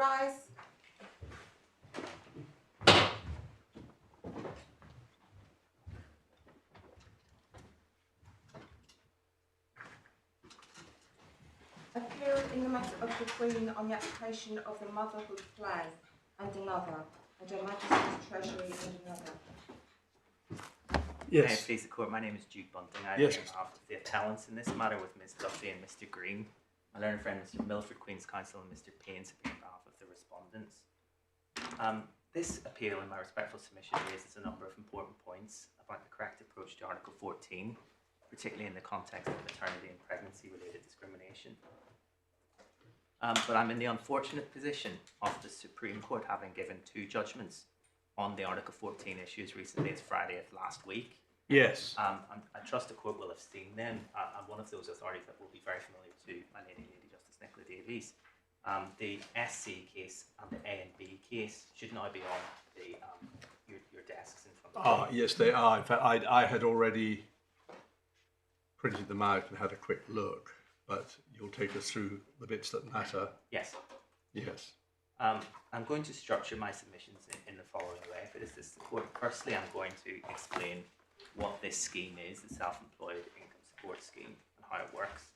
rise. Appeal in the matter of the Queen on the application of the Motherhood plan and another, and Her Majesty's Treasury and another. Yes. May it please the Court, my name is Jude Bunting. I Yes. am on behalf of the appellants in this matter with Ms Duffy and Mr Green. My learned friend Mr Milford, Queen's Counsel, and Mr Payne on behalf of the respondents. This appeal, in my respectful submission, raises a number of important points about the correct approach to Article 14, particularly in the context of maternity and pregnancy-related discrimination. But I'm in the unfortunate position of the Supreme Court having given two judgments on the Article 14 issue as recently as Friday of last week. Yes. I trust the Court will have seen them, and one of those authorities that will be very familiar to my Lady Justice Nicola Davies. The SC case and the A and B case should now be on the your desks in front of you. Yes, they are. In fact, I had already printed them out and had a quick look, but you'll take us through the bits that matter. Yes. Yes. I'm going to structure my submissions in the following way. If it is this the Court, firstly, I'm going to explain what this scheme is, the self-employed income support scheme, and how it works.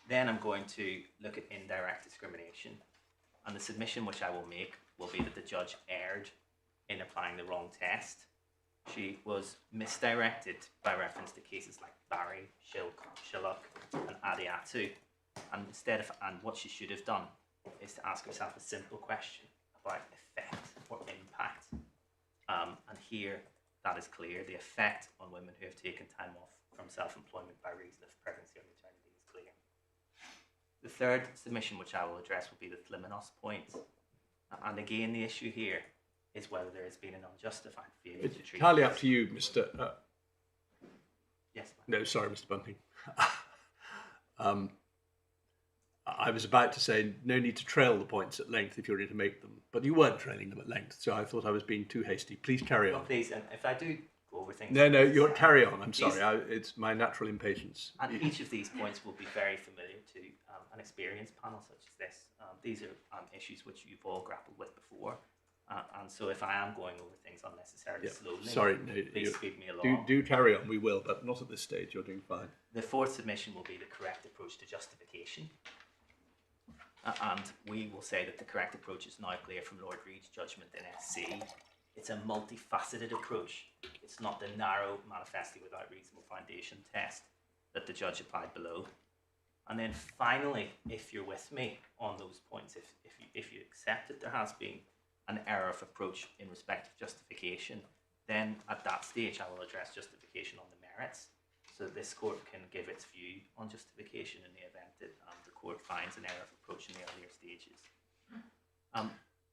Then I'm going to look at indirect discrimination, and the submission which I will make will be that the judge erred in applying the wrong test. She was misdirected by reference to cases like Barry, Shillock, and Adiatu, and what she should have done is to ask herself a simple question about effect or impact. And here, that is clear. The effect on women who have taken time off from self-employment by reason of pregnancy or maternity is clear. The third submission which I will address will be the Thlimenos point. And again, the issue here is whether there has been an unjustified failure to treat... Entirely up to you, Mr... Yes, no, sorry, Mr Bunting. I was about to say no need to trail the points at length if you're going to make them, but you weren't trailing them at length, so I thought I was being too hasty. Please carry on. Please, and if I do go over things... No, you're carry on. I'm sorry. It's my natural impatience. And each of these points will be very familiar to an experienced panel such as this. These are issues which you've all grappled with before, and so if I am going over things unnecessarily slowly, please speed me along. Do carry on. We will, but not at this stage. You're doing fine. The fourth submission will be the correct approach to justification. And we will say that the correct approach is now clear from Lord Reid's judgment in SC. It's a multifaceted approach. It's not the narrow, manifestly without reasonable foundation test that the judge applied below. And then finally, if you're with me on those points, if you accept that there has been an error of approach in respect of justification, then at that stage I will address justification on the merits, so that this court can give its view on justification in the event that the court finds an error of approach in the earlier stages.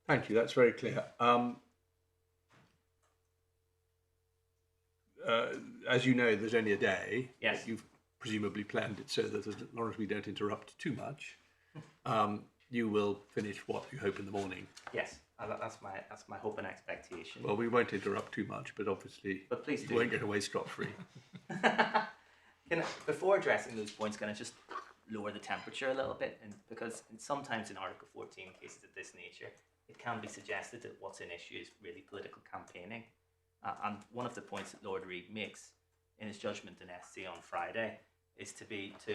Thank you, that's very clear. As you know, there's only a day. Yes. You've presumably planned it so that as long as we don't interrupt too much, you will finish what you hope in the morning. Yes, that's my hope and expectation. Well, we won't interrupt too much, but obviously please you do. won't get away scot-free. Before addressing those points, can I just lower the temperature a little bit? Because sometimes in Article 14 cases of this nature, it can be suggested that what's in issue is really political campaigning. And one of the points that Lord Reid makes in his judgment in SC on Friday is to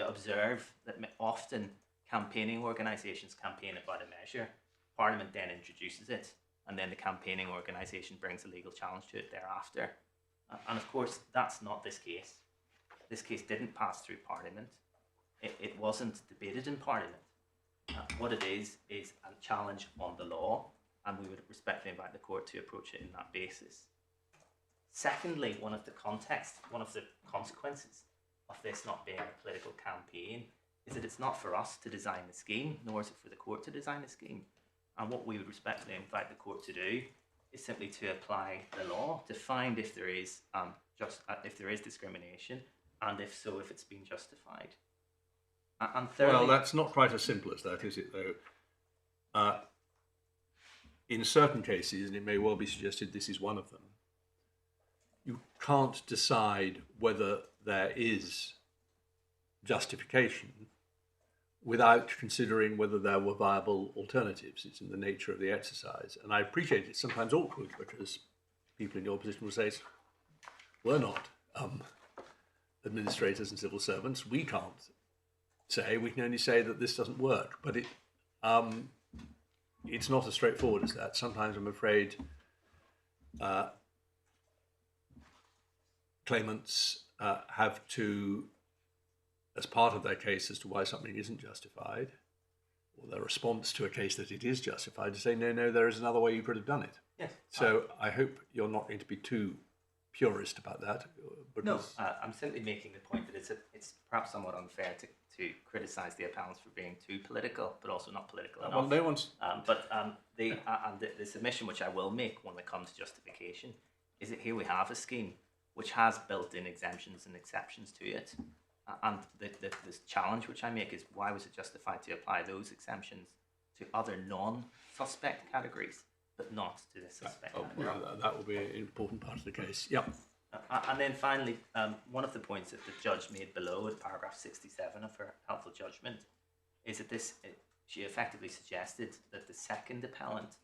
observe that often campaigning organisations campaign about a measure. Parliament then introduces it, and then the campaigning organisation brings a legal challenge to it thereafter. And of course, that's not this case. This case didn't pass through Parliament. It wasn't debated in Parliament. What it is a challenge on the law, and we would respectfully invite the court to approach it in that basis. Secondly, one of the consequences of this not being a political campaign is that it's not for us to design the scheme, nor is it for the court to design the scheme. And what we would respectfully invite the court to do is simply to apply the law to find if there is discrimination, and if so, if it's been justified. And thirdly, well, that's not quite as simple as that, is it, though? In certain cases, and it may well be suggested this is one of them, you can't decide whether there is justification without considering whether there were viable alternatives. It's in the nature of the exercise. And I appreciate it's sometimes awkward because people in your position will say, we're not administrators and civil servants. We can't say, we can only say that this doesn't work. But it's not as straightforward as that. Sometimes I'm afraid claimants have to, as part of their case as to why something isn't justified, or their response to a case that it is justified, to say, no, there is another way you could have done it. Yes. So I hope you're not going to be too purist about that. No, I'm simply making the point that it's perhaps somewhat unfair to criticise the appellants for being too political, but also not political enough. Well, no one's... The submission which I will make when it comes to justification is that here we have a scheme which has built-in exemptions and exceptions to it. And this challenge which I make is, why was it justified to apply those exemptions to other non-suspect categories, but not to the suspect category? Well, that will be an important part of the case. Yep. And then finally, one of the points that the judge made below in paragraph 67 of her helpful judgment is that she effectively suggested that the second appellant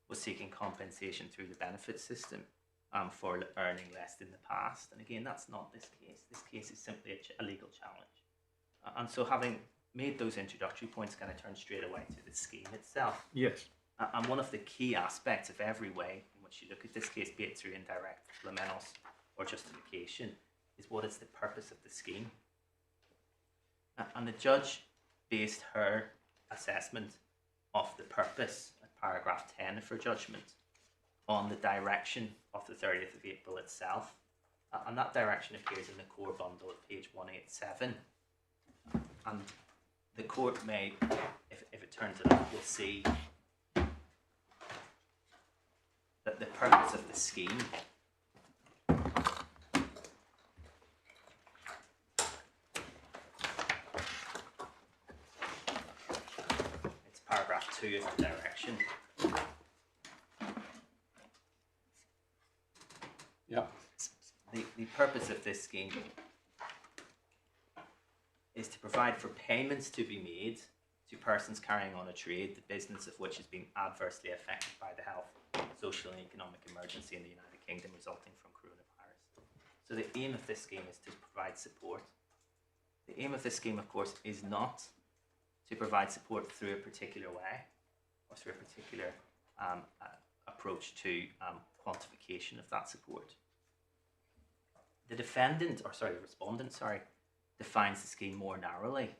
was seeking compensation through the benefit system for earning less in the past. And again, that's not this case. This case is simply a legal challenge. And so having made those introductory points, can I turn straight away to the scheme itself? Yes. And one of the key aspects of every way in which you look at this case, be it through indirect supplementals or justification, is what is the purpose of the scheme. And the judge based her assessment of the purpose at paragraph 10 of her judgment on the direction of the 30th of April itself. And that direction appears in the core bundle at page 187. And the court may, if it turns it up, will see that the purpose of the scheme it's paragraph 2 of the direction. Yeah. The purpose of this scheme is to provide for payments to be made to persons carrying on a trade, the business of which has been adversely affected by the health, social and economic emergency in the United Kingdom resulting from coronavirus. So the aim of this scheme is to provide support. The aim of this scheme, of course, is not to provide support through a particular way or through a particular approach to quantification of that support. The respondent, defines the scheme more narrowly.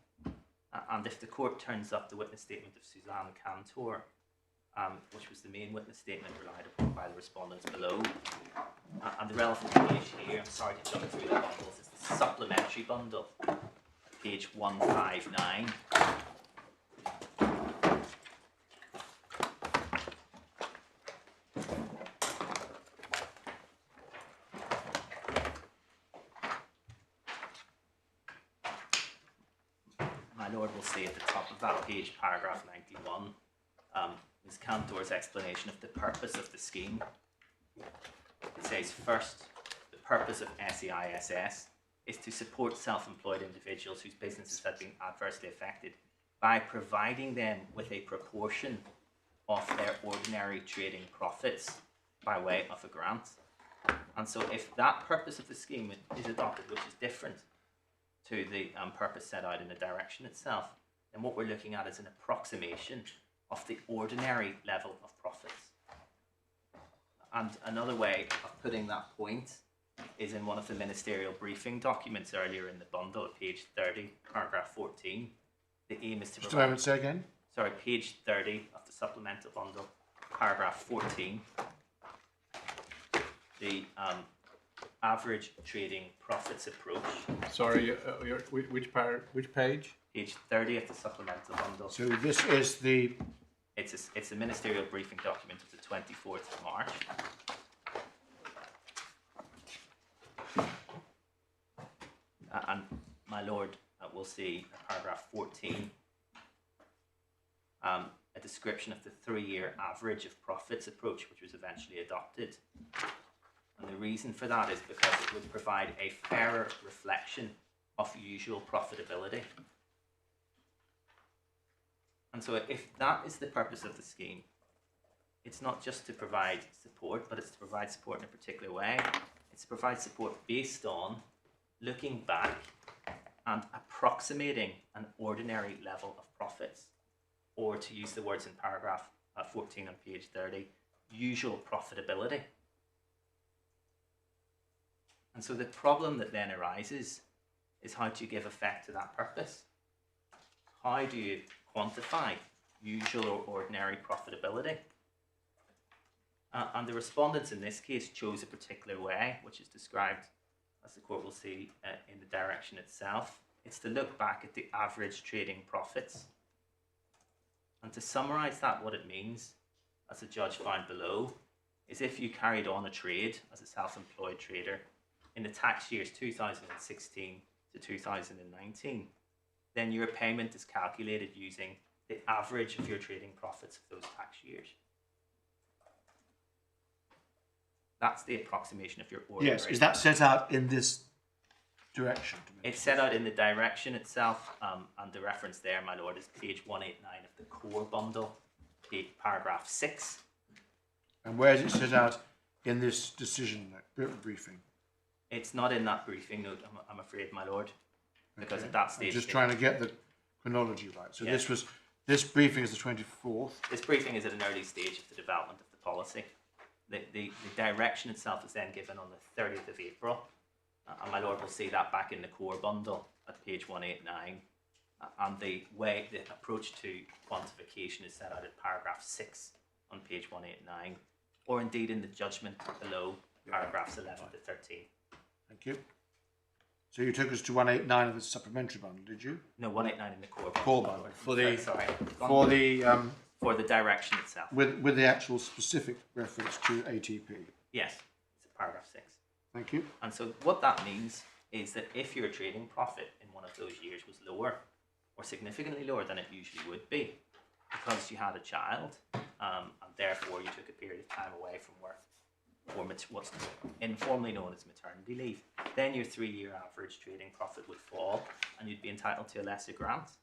And if the court turns up the witness statement of Suzanne Cantor, which was the main witness statement relied upon by the respondents below, and the relevant page here, I'm sorry to jump through the bundles, it's the supplementary bundle, page 159. Lord will say at the top of that page, paragraph 91, Ms. Cantor's explanation of the purpose of the scheme. It says, first, the purpose of SEISS is to support self-employed individuals whose businesses have been adversely affected by providing them with a proportion of their ordinary trading profits by way of a grant. And so if that purpose of the scheme is adopted, which is different to the purpose set out in the direction itself, then what we're looking at is an approximation of the ordinary level of profits. And another way of putting that point is in one of the ministerial briefing documents earlier in the bundle at page 30, paragraph 14. The aim is to provide... Just a moment, say again. Sorry, page 30 of the supplemental bundle, paragraph 14. The average trading profits approach. Sorry, which page? Page 30 of the supplemental bundle. So this is the... It's a ministerial briefing document of the 24th of March. And my lord will see paragraph 14, a description of the 3-year average of profits approach, which was eventually adopted. And the reason for that is because it would provide a fairer reflection of usual profitability. And so if that is the purpose of the scheme, it's not just to provide support, but it's to provide support in a particular way. It's to provide support based on looking back and approximating an ordinary level of profits, or to use the words in paragraph 14 on page 30, usual profitability. And so the problem that then arises is, how do you give effect to that purpose? How do you quantify usual or ordinary profitability? And the respondents in this case chose a particular way, which is described, as the court will see, in the direction itself. It's to look back at the average trading profits. And to summarise that, what it means, as the judge found below, is if you carried on a trade as a self-employed trader in the tax years 2016 to 2019, then your payment is calculated using the average of your trading profits of those tax years. That's the approximation of your ordinary. Yes, is that set out in this direction? It's set out in the direction itself, and the reference there, my lord, is page 189 of the core bundle, paragraph 6. And where is it set out in this decision briefing? It's not in that briefing note, I'm afraid, my lord, because at that stage... I'm just trying to get the chronology right. So this briefing is the 24th. This briefing is at an early stage of the development of the policy. The direction itself is then given on the 30th of April, and my lord will see that back in the core bundle at page 189, and the approach to quantification is set out in paragraph 6 on page 189, or indeed in the judgment below, paragraphs 11 to 13. Thank you. So you took us to 189 of the supplementary bundle, did you? No, 189 in the core bundle. Core bundle For the direction itself. with the actual specific reference to ATP. Yes, it's paragraph 6. Thank you. And so what that means is that if your trading profit in one of those years was lower, or significantly lower than it usually would be, because you had a child, and therefore you took a period of time away from work, or what's informally known as maternity leave, then your 3-year average trading profit would fall, and you'd be entitled to a lesser grant.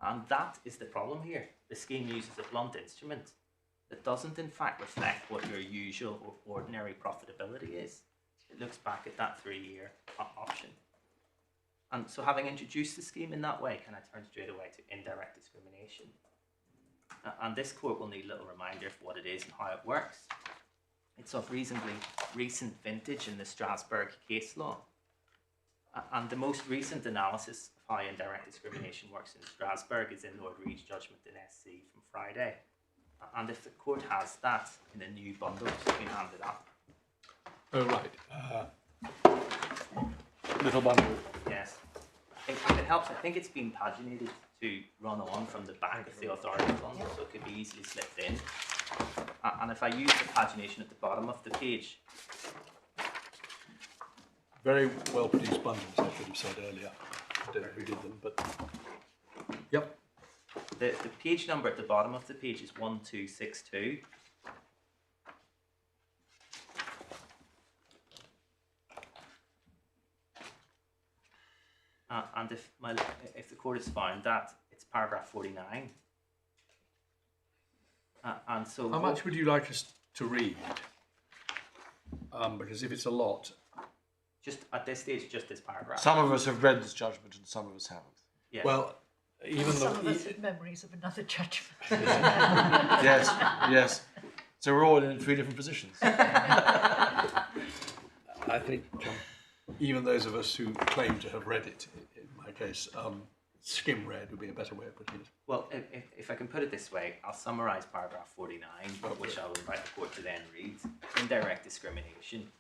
And that is the problem here. The scheme uses a blunt instrument that doesn't in fact reflect what your usual or ordinary profitability is. It looks back at that 3-year option. And so, having introduced the scheme in that way, can I turn straight away to indirect discrimination? And this court will need a little reminder of what it is and how it works. It's of reasonably recent vintage in the Strasbourg case law. And the most recent analysis of how indirect discrimination works in Strasbourg is in Lord Reid's judgment in SC from Friday. And if the court has that in a new bundle, you can hand it up. Oh, right. Little bundle. Yes. If it helps, I think it's been paginated to run on from the back of the authority bundle, so it could be easily slipped in. And if I use the pagination at the bottom of the page, Very well produced bundles, I should have said earlier. I don't know who did them, but... Yep. the page number at the bottom of the page is 1262. And if the court has found that, it's paragraph 49. And so How much would you like us to read? Because if it's a lot... Just at this stage, just this paragraph. Some of us have read this judgment and some of us haven't. Yes. Well, even Some though... of us have memories of another judgment. Yes, yes. So we're all in 3 different positions. I think even those of us who claim to have read it, in my case, skim read would be a better way of putting it. Well, if I can put it this way, I'll summarise paragraph 49, which I'll invite the court to then read. Indirect discrimination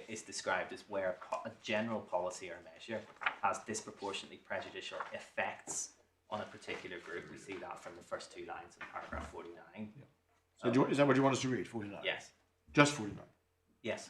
is described as where a general policy or measure has disproportionately prejudicial effects on a particular group. We see that from the first 2 lines in paragraph 49. Yeah. So is that what you want us to read, 49? Yes. Just 49? Yes.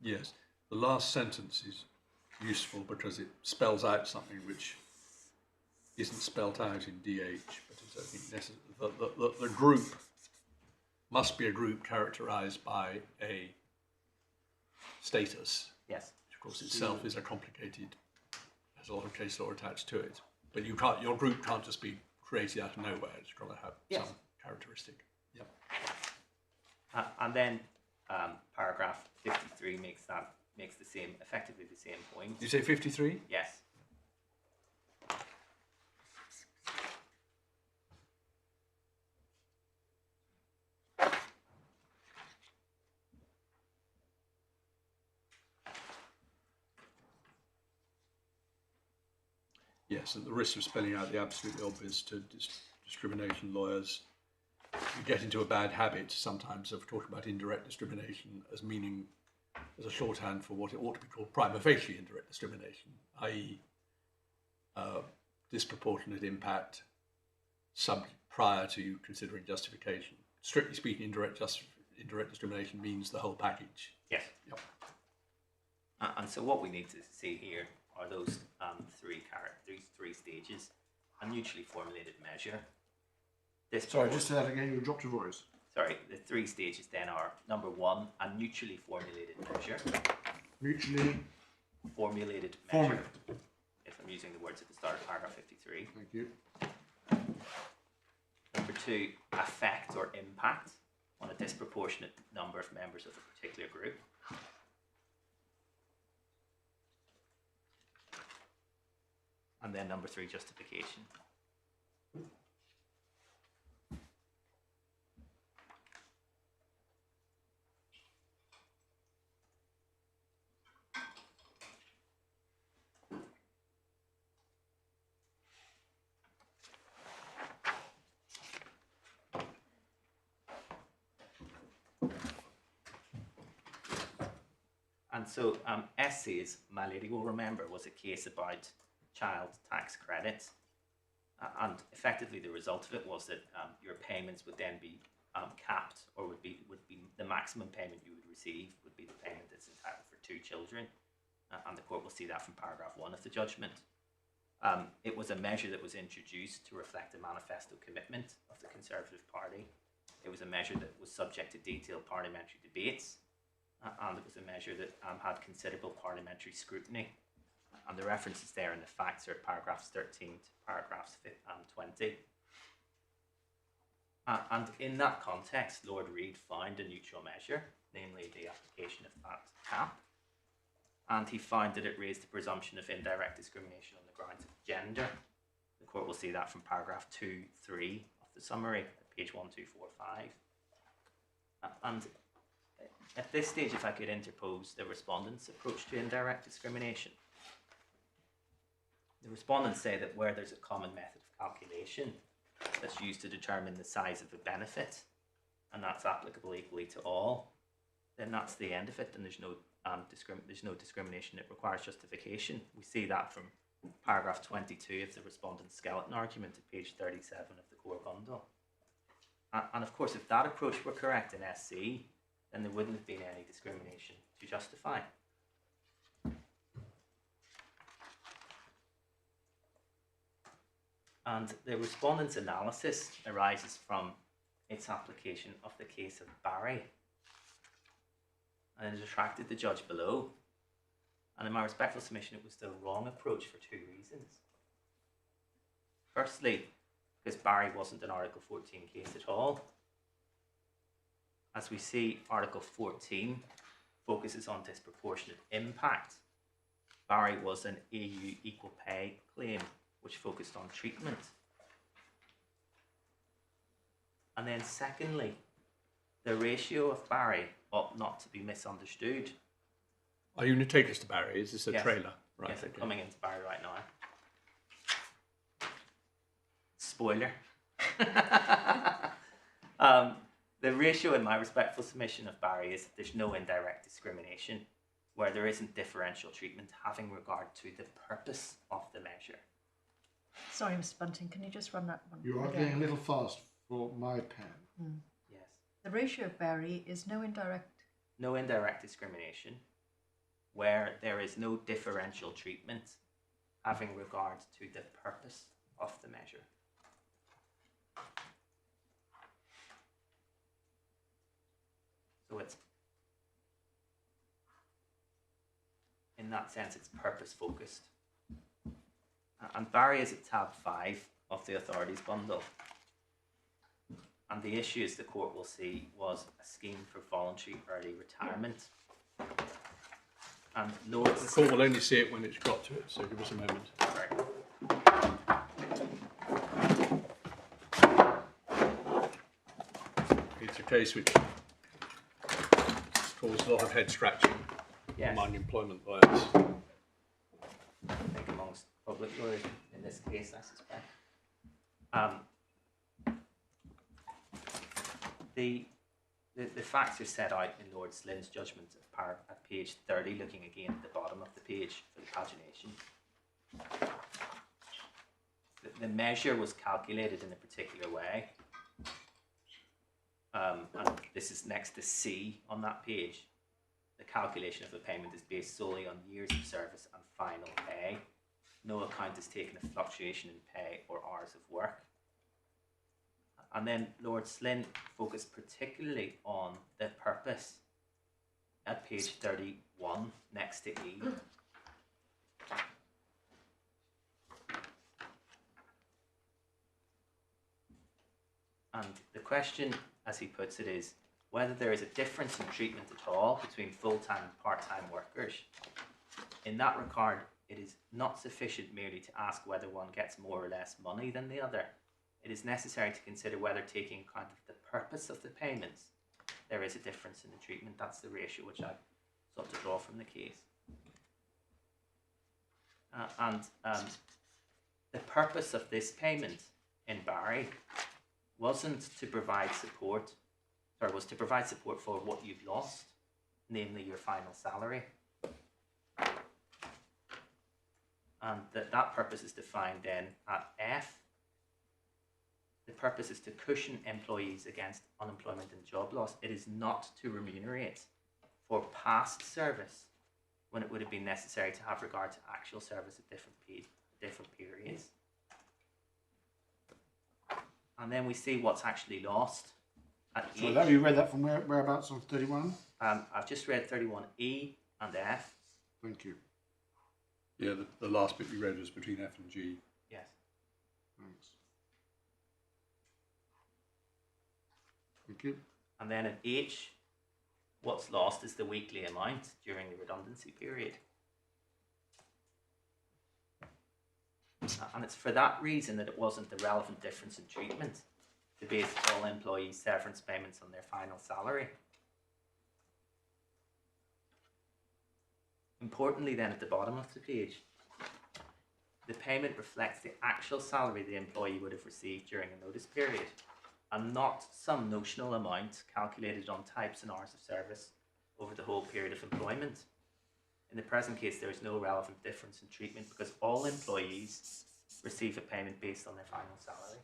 Yes, the last sentence is useful because it spells out something which isn't spelt out in DH, but is, I think, necessary. The group must be a group characterised by a status, Yes. which of course itself is a complicated, has a lot of case law attached to it. But you can't, your group can't just be created out of nowhere. It's got to have Yes. some characteristic. Yep. And then paragraph 53 makes the same, effectively the same point. Did you say 53? Yes. Yes, at the risk of spelling out the absolutely obvious to discrimination lawyers, you get into a bad habit sometimes of talking about indirect discrimination as meaning, as a shorthand for what it ought to be called prima facie indirect discrimination, i.e. Disproportionate impact prior to considering justification. Strictly speaking, indirect discrimination means the whole package. Yes. Yep. And so what we need to see here are those three stages: a mutually formulated measure. Sorry, just say that again. You dropped your voice. Sorry, the three stages then are: number one, a mutually formulated measure. Mutually Formulated measure. formulated. If I'm using the words at the start of paragraph 53. Thank you. Number two, effect or impact on a disproportionate number of members of a particular group. And then number three, justification. And so SC's, my lady will remember, was a case about child tax credits. And effectively the result of it was that your payments would then be capped, or would be the maximum payment you would receive would be the payment that's entitled for 2 children. And the court will see that from paragraph 1 of the judgment. It was a measure that was introduced to reflect a manifesto commitment of the Conservative Party. It was a measure that was subject to detailed parliamentary debates. And it was a measure that had considerable parliamentary scrutiny. And the references there in the facts are paragraphs 13 to paragraphs 20. And in that context, Lord Reid found a neutral measure, namely the application of that cap. And he found that it raised the presumption of indirect discrimination on the grounds of gender. The court will see that from paragraph 2.3 of the summary at page 1245. And at this stage, if I could interpose the respondent's approach to indirect discrimination. The respondents say that where there's a common method of calculation that's used to determine the size of a benefit, and that's applicable equally to all, then that's the end of it, and there's no discrimination. It requires justification. We see that from paragraph 22 of the respondent's skeleton argument at page 37 of the core bundle. And of course, if that approach were correct in SC, then there wouldn't have been any discrimination to justify. And the respondent's analysis arises from its application of the case of Barry. And it attracted the judge below. And in my respectful submission, it was the wrong approach for 2 reasons. Firstly, because Barry wasn't an Article 14 case at all. As we see, Article 14 focuses on disproportionate impact. Barry was an EU equal pay claim, which focused on treatment. And then secondly, the ratio of Barry ought not to be misunderstood. Are you going to take us to Barry? Is this a trailer? Right. Yes, I'm okay. coming into Barry right now. Spoiler. The ratio in my respectful submission of Barry is that there's no indirect discrimination where there isn't differential treatment having regard to the purpose of the measure. Sorry, Mr. Bunting, can you just run that one You are again? getting a little fast for my pen. Yes. The ratio of Barry is no indirect. No indirect discrimination where there is no differential treatment having regard to the purpose of the measure. So it's, in that sense, it's purpose focused. And Barry is at tab 5 of the authorities bundle. And the issue, as the court will see, was a scheme for voluntary early retirement. And Lord... The court will only see it when it's got to it, so give us a moment. Sorry. It's a case which caused a lot of head scratching among employment lawyers. I think amongst public lawyers in this case, I suspect. The facts are set out in Lord Slynn's judgment at page 30, looking again at the bottom of the page for the pagination. The measure was calculated in a particular way. And this is next to C on that page. The calculation of the payment is based solely on years of service and final pay. No account is taken of fluctuation in pay or hours of work. And then Lord Slynn focused particularly on the purpose at page 31 next to E. And the question, as he puts it, is whether there is a difference in treatment at all between full-time and part-time workers. In that regard, it is not sufficient merely to ask whether one gets more or less money than the other. It is necessary to consider whether, taking account of the purpose of the payments, there is a difference in the treatment. That's the ratio which I sought to draw from the case. The purpose of this payment in Barry wasn't to provide support, or was to provide support for what you've lost, namely your final salary. And that purpose is defined then at F. The purpose is to cushion employees against unemployment and job loss. It is not to remunerate for past service when it would have been necessary to have regard to actual service at different periods. And then we see what's actually lost at So H. have you read that from whereabouts on 31? I've just read 31E and F. Thank you. Yeah, the last bit we read was between F and G. Yes. Thanks. Thank you. And then at H, what's lost is the weekly amount during the redundancy period. And it's for that reason that it wasn't the relevant difference in treatment to base all employees' severance payments on their final salary. Importantly then, at the bottom of the page, the payment reflects the actual salary the employee would have received during a notice period, and not some notional amount calculated on types and hours of service over the whole period of employment. In the present case, there is no relevant difference in treatment because all employees receive a payment based on their final salary.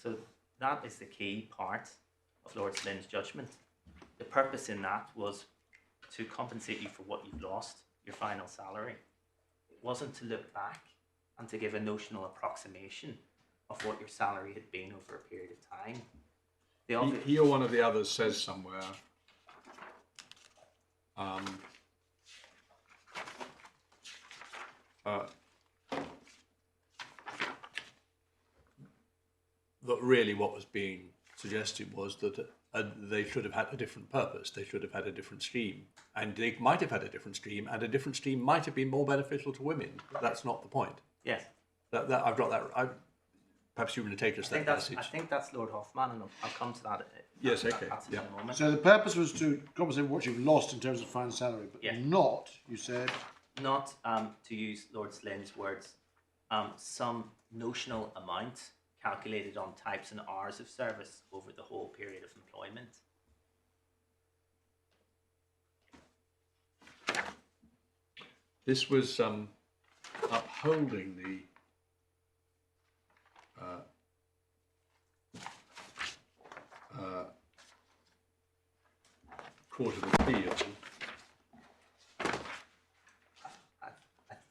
So that is the key part of Lord Slynn's judgment. The purpose in that was to compensate you for what you've lost, your final salary. It wasn't to look back and to give a notional approximation of what your salary had been over a period of time. He or one of the others says somewhere that really what was being suggested was that they should have had a different purpose. They should have had a different scheme. And they might have had a different scheme, and a different scheme might have been more beneficial to women. That's not the point. Yes. I've got that. Perhaps you're going to take us that passage. I think that's Lord Hoffman, and I'll come to that. Yes, okay. In a moment. So the purpose was to compensate for what you've lost in terms of final salary, but Yes. not, you said, Not, to use Lord Slynn's words, some notional amount calculated on types and hours of service over the whole period of employment. This was upholding the Court of Appeal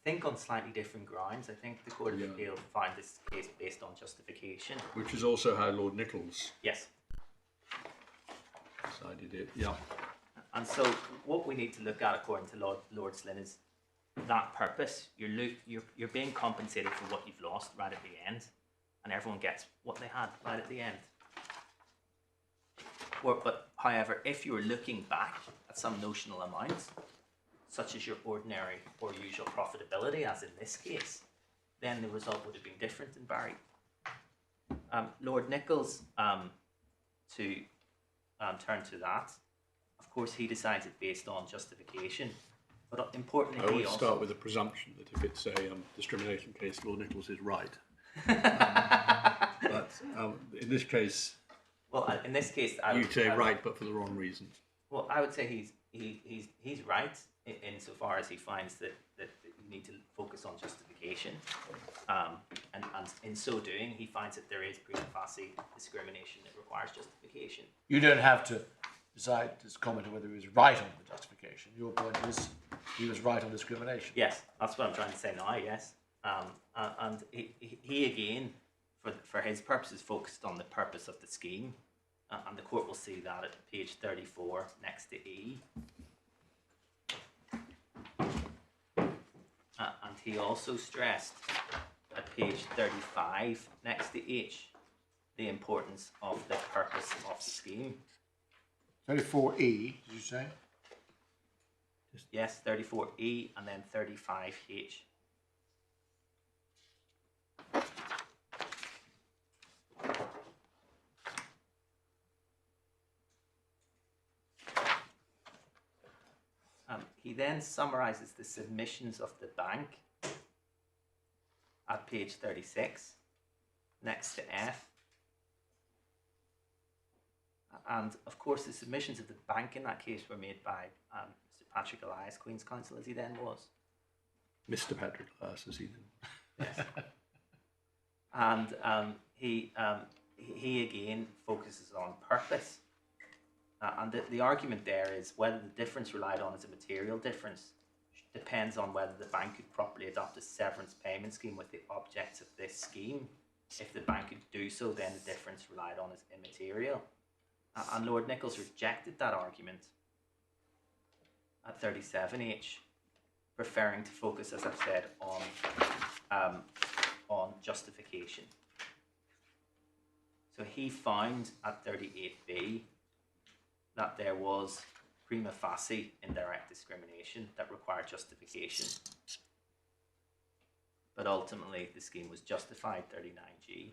think on slightly different grounds. I think the Court of Yeah. Appeal found this case based on justification. Which is also how Lord Nichols Yes. decided it. Yeah. And so what we need to look at, according to Lord Slynn, is that purpose. You're being compensated for what you've lost right at the end, and everyone gets what they had right at the end. But however, if you were looking back at some notional amounts, such as your ordinary or usual profitability, as in this case, then the result would have been different in Barry. Lord Nichols, to turn to that, of course, he decides it based on justification. But importantly, I he always also... start with the presumption that if it's a discrimination case, Lord Nichols is right. But in this case, Well, in this case, you say right, but for the wrong reason. Well, I would say he's right insofar as he finds that you need to focus on justification, and in so doing, he finds that there is prima facie discrimination that requires justification. You don't have to decide this comment on whether he was right on the justification. Your point is he was right on discrimination. Yes, that's what I'm trying to say now. Yes, and he again, for his purposes, focused on the purpose of the scheme. And the court will see that at page 34 next to E. And he also stressed at page 35 next to H the importance of the purpose of the scheme. 34E, did you say? Yes, 34E and then 35H. He then summarises the submissions of the bank at page 36, next to F. And of course, the submissions of the bank in that case were made by Mr. Patrick Elias, Queen's Counsel, as he then was. Mr. Patrick Elias, as he then. Yes. And he again focuses on purpose. And the argument there is whether the difference relied on as a material difference depends on whether the bank could properly adopt a severance payment scheme with the objects of this scheme. If the bank could do so, then the difference relied on as immaterial. And Lord Nichols rejected that argument at 37H, preferring to focus, as I've said, on justification. So he found at 38B that there was prima facie indirect discrimination that required justification. But ultimately, the scheme was justified, 39G.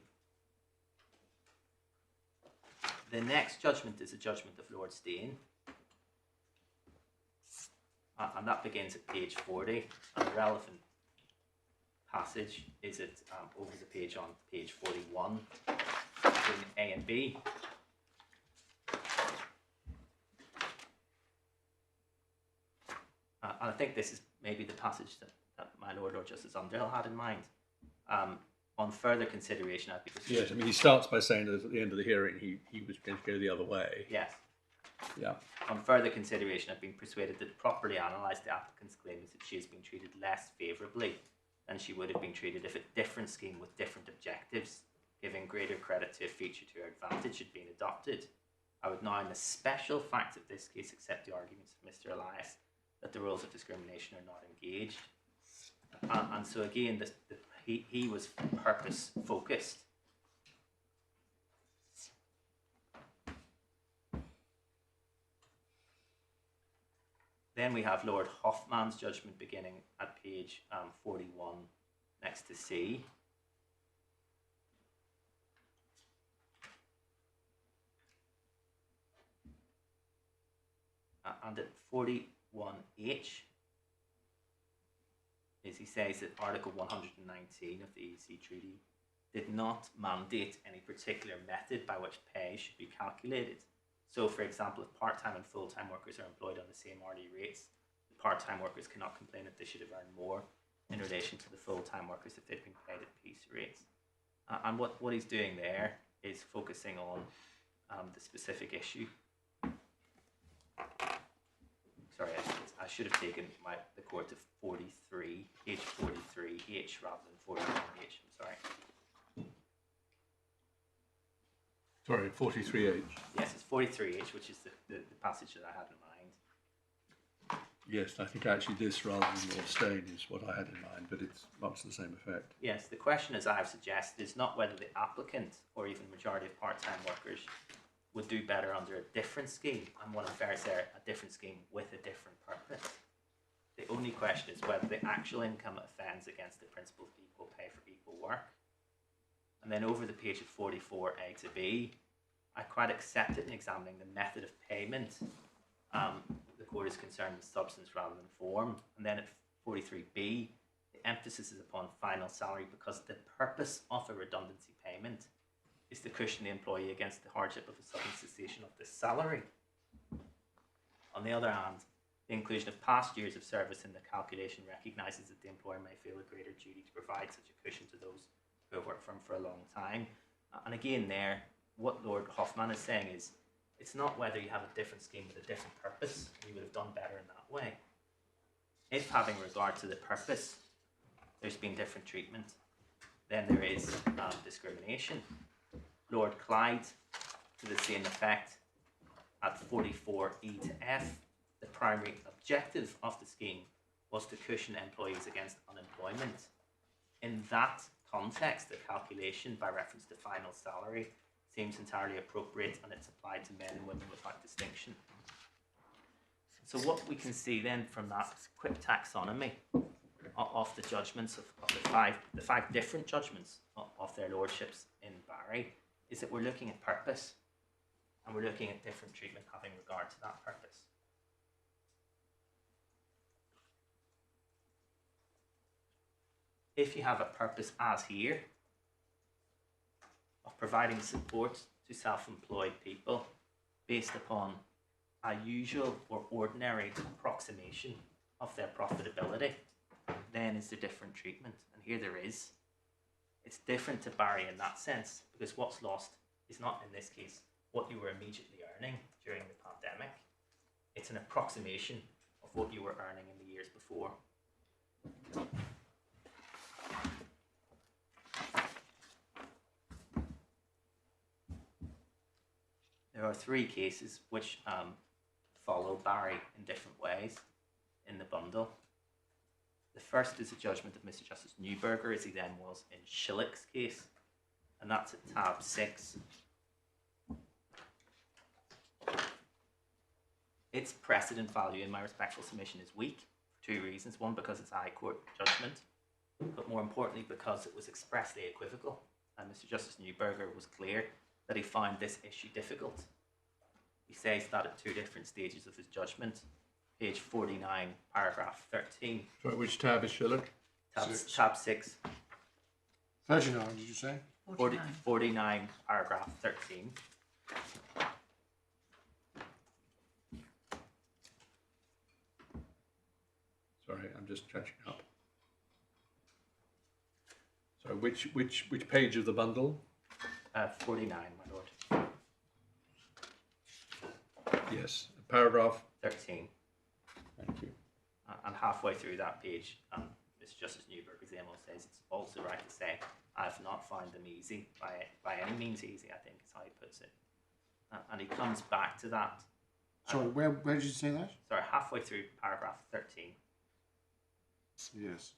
The next judgment is a judgment of Lord Steen. And that begins at page 40. And the relevant passage is over the page on page 41, between A and B. And I think this is maybe the passage that my Lord Justice Underhill had in mind. On further consideration, I'd be persuaded. Yes, I mean, he starts by saying that at the end of the hearing, he was going to go the other way. Yes. Yeah. On further consideration, I've been persuaded that properly analysed the applicant's claim is that she has been treated less favourably than she would have been treated if a different scheme with different objectives, giving greater credit to a feature to her advantage, had been adopted. I would now, in the special facts of this case, accept the arguments of Mr. Elias that the rules of discrimination are not engaged. And so again, he was purpose focused. Then we have Lord Hoffman's judgment beginning at page 41 next to C. And at 41H, is he says that Article 119 of the EC Treaty did not mandate any particular method by which pay should be calculated. So, for example, if part-time and full-time workers are employed on the same hourly rates, the part-time workers cannot complain that they should have earned more in relation to the full-time workers if they'd been paid at piece rates. And what he's doing there is focusing on the specific issue. Sorry, I I should have taken the court to 43, page 43H rather than 41H, I'm sorry. Sorry, 43H. Yes, it's 43H, which is the passage that I had in mind. Yes, I think actually this rather than abstain is what I had in mind, but it's much the same effect. Yes, the question, as I've suggested, is not whether the applicant or even the majority of part-time workers would do better under a different scheme, and what I'm fair to say, a different scheme with a different purpose. The only question is whether the actual income offends against the principle of equal pay for equal work. And then over the page of 44A to B, I quite accepted in examining the method of payment. The court is concerned with substance rather than form. And then at 43B, the emphasis is upon final salary because the purpose of a redundancy payment is to cushion the employee against the hardship of a sudden cessation of the salary. On the other hand, the inclusion of past years of service in the calculation recognises that the employer may feel a greater duty to provide such a cushion to those who have worked for him for a long time. And again there, what Lord Hoffman is saying is, it's not whether you have a different scheme with a different purpose, you would have done better in that way. If having regard to the purpose, there's been different treatment, then there is discrimination. Lord Clyde, to the same effect, at 44E to F, the primary objective of the scheme was to cushion employees against unemployment. In that context, the calculation by reference to final salary seems entirely appropriate, and it's applied to men and women without distinction. So what we can see then from that quick taxonomy of the judgments of the five different judgments of their lordships in Barry is that we're looking at purpose, and we're looking at different treatment having regard to that purpose. If you have a purpose, as here, of providing support to self-employed people based upon a usual or ordinary approximation of their profitability, then is there different treatment? And here there is. It's different to Barry in that sense, because what's lost is not, in this case, what you were immediately earning during the pandemic. It's an approximation of what you were earning in the years before. There are three cases which follow Barry in different ways in the bundle. The first is a judgment of Mr. Justice Neuberger, as he then was in Schillick's case, and that's at tab 6. Its precedent value, in my respectful submission, is weak for two reasons. One, because it's a High Court judgment, but more importantly, because it was expressly equivocal, and Mr. Justice Neuberger was clear that he found this issue difficult. He says that at two different stages of his judgment. Page 49, paragraph 13. Sorry, which tab is Schillick? Tab 6. 39, did you say? 49, paragraph 13. Sorry, I'm just catching up. So which page of the bundle? 49, my lord. Yes, paragraph 13. Thank you. And halfway through that page, Mr. Justice Neuberger's email says it's also right to say, I've not found them easy, by any means easy, I think is how he puts it. And he comes back to that. Sorry, where did you say that? Sorry, halfway through paragraph 13. Yes.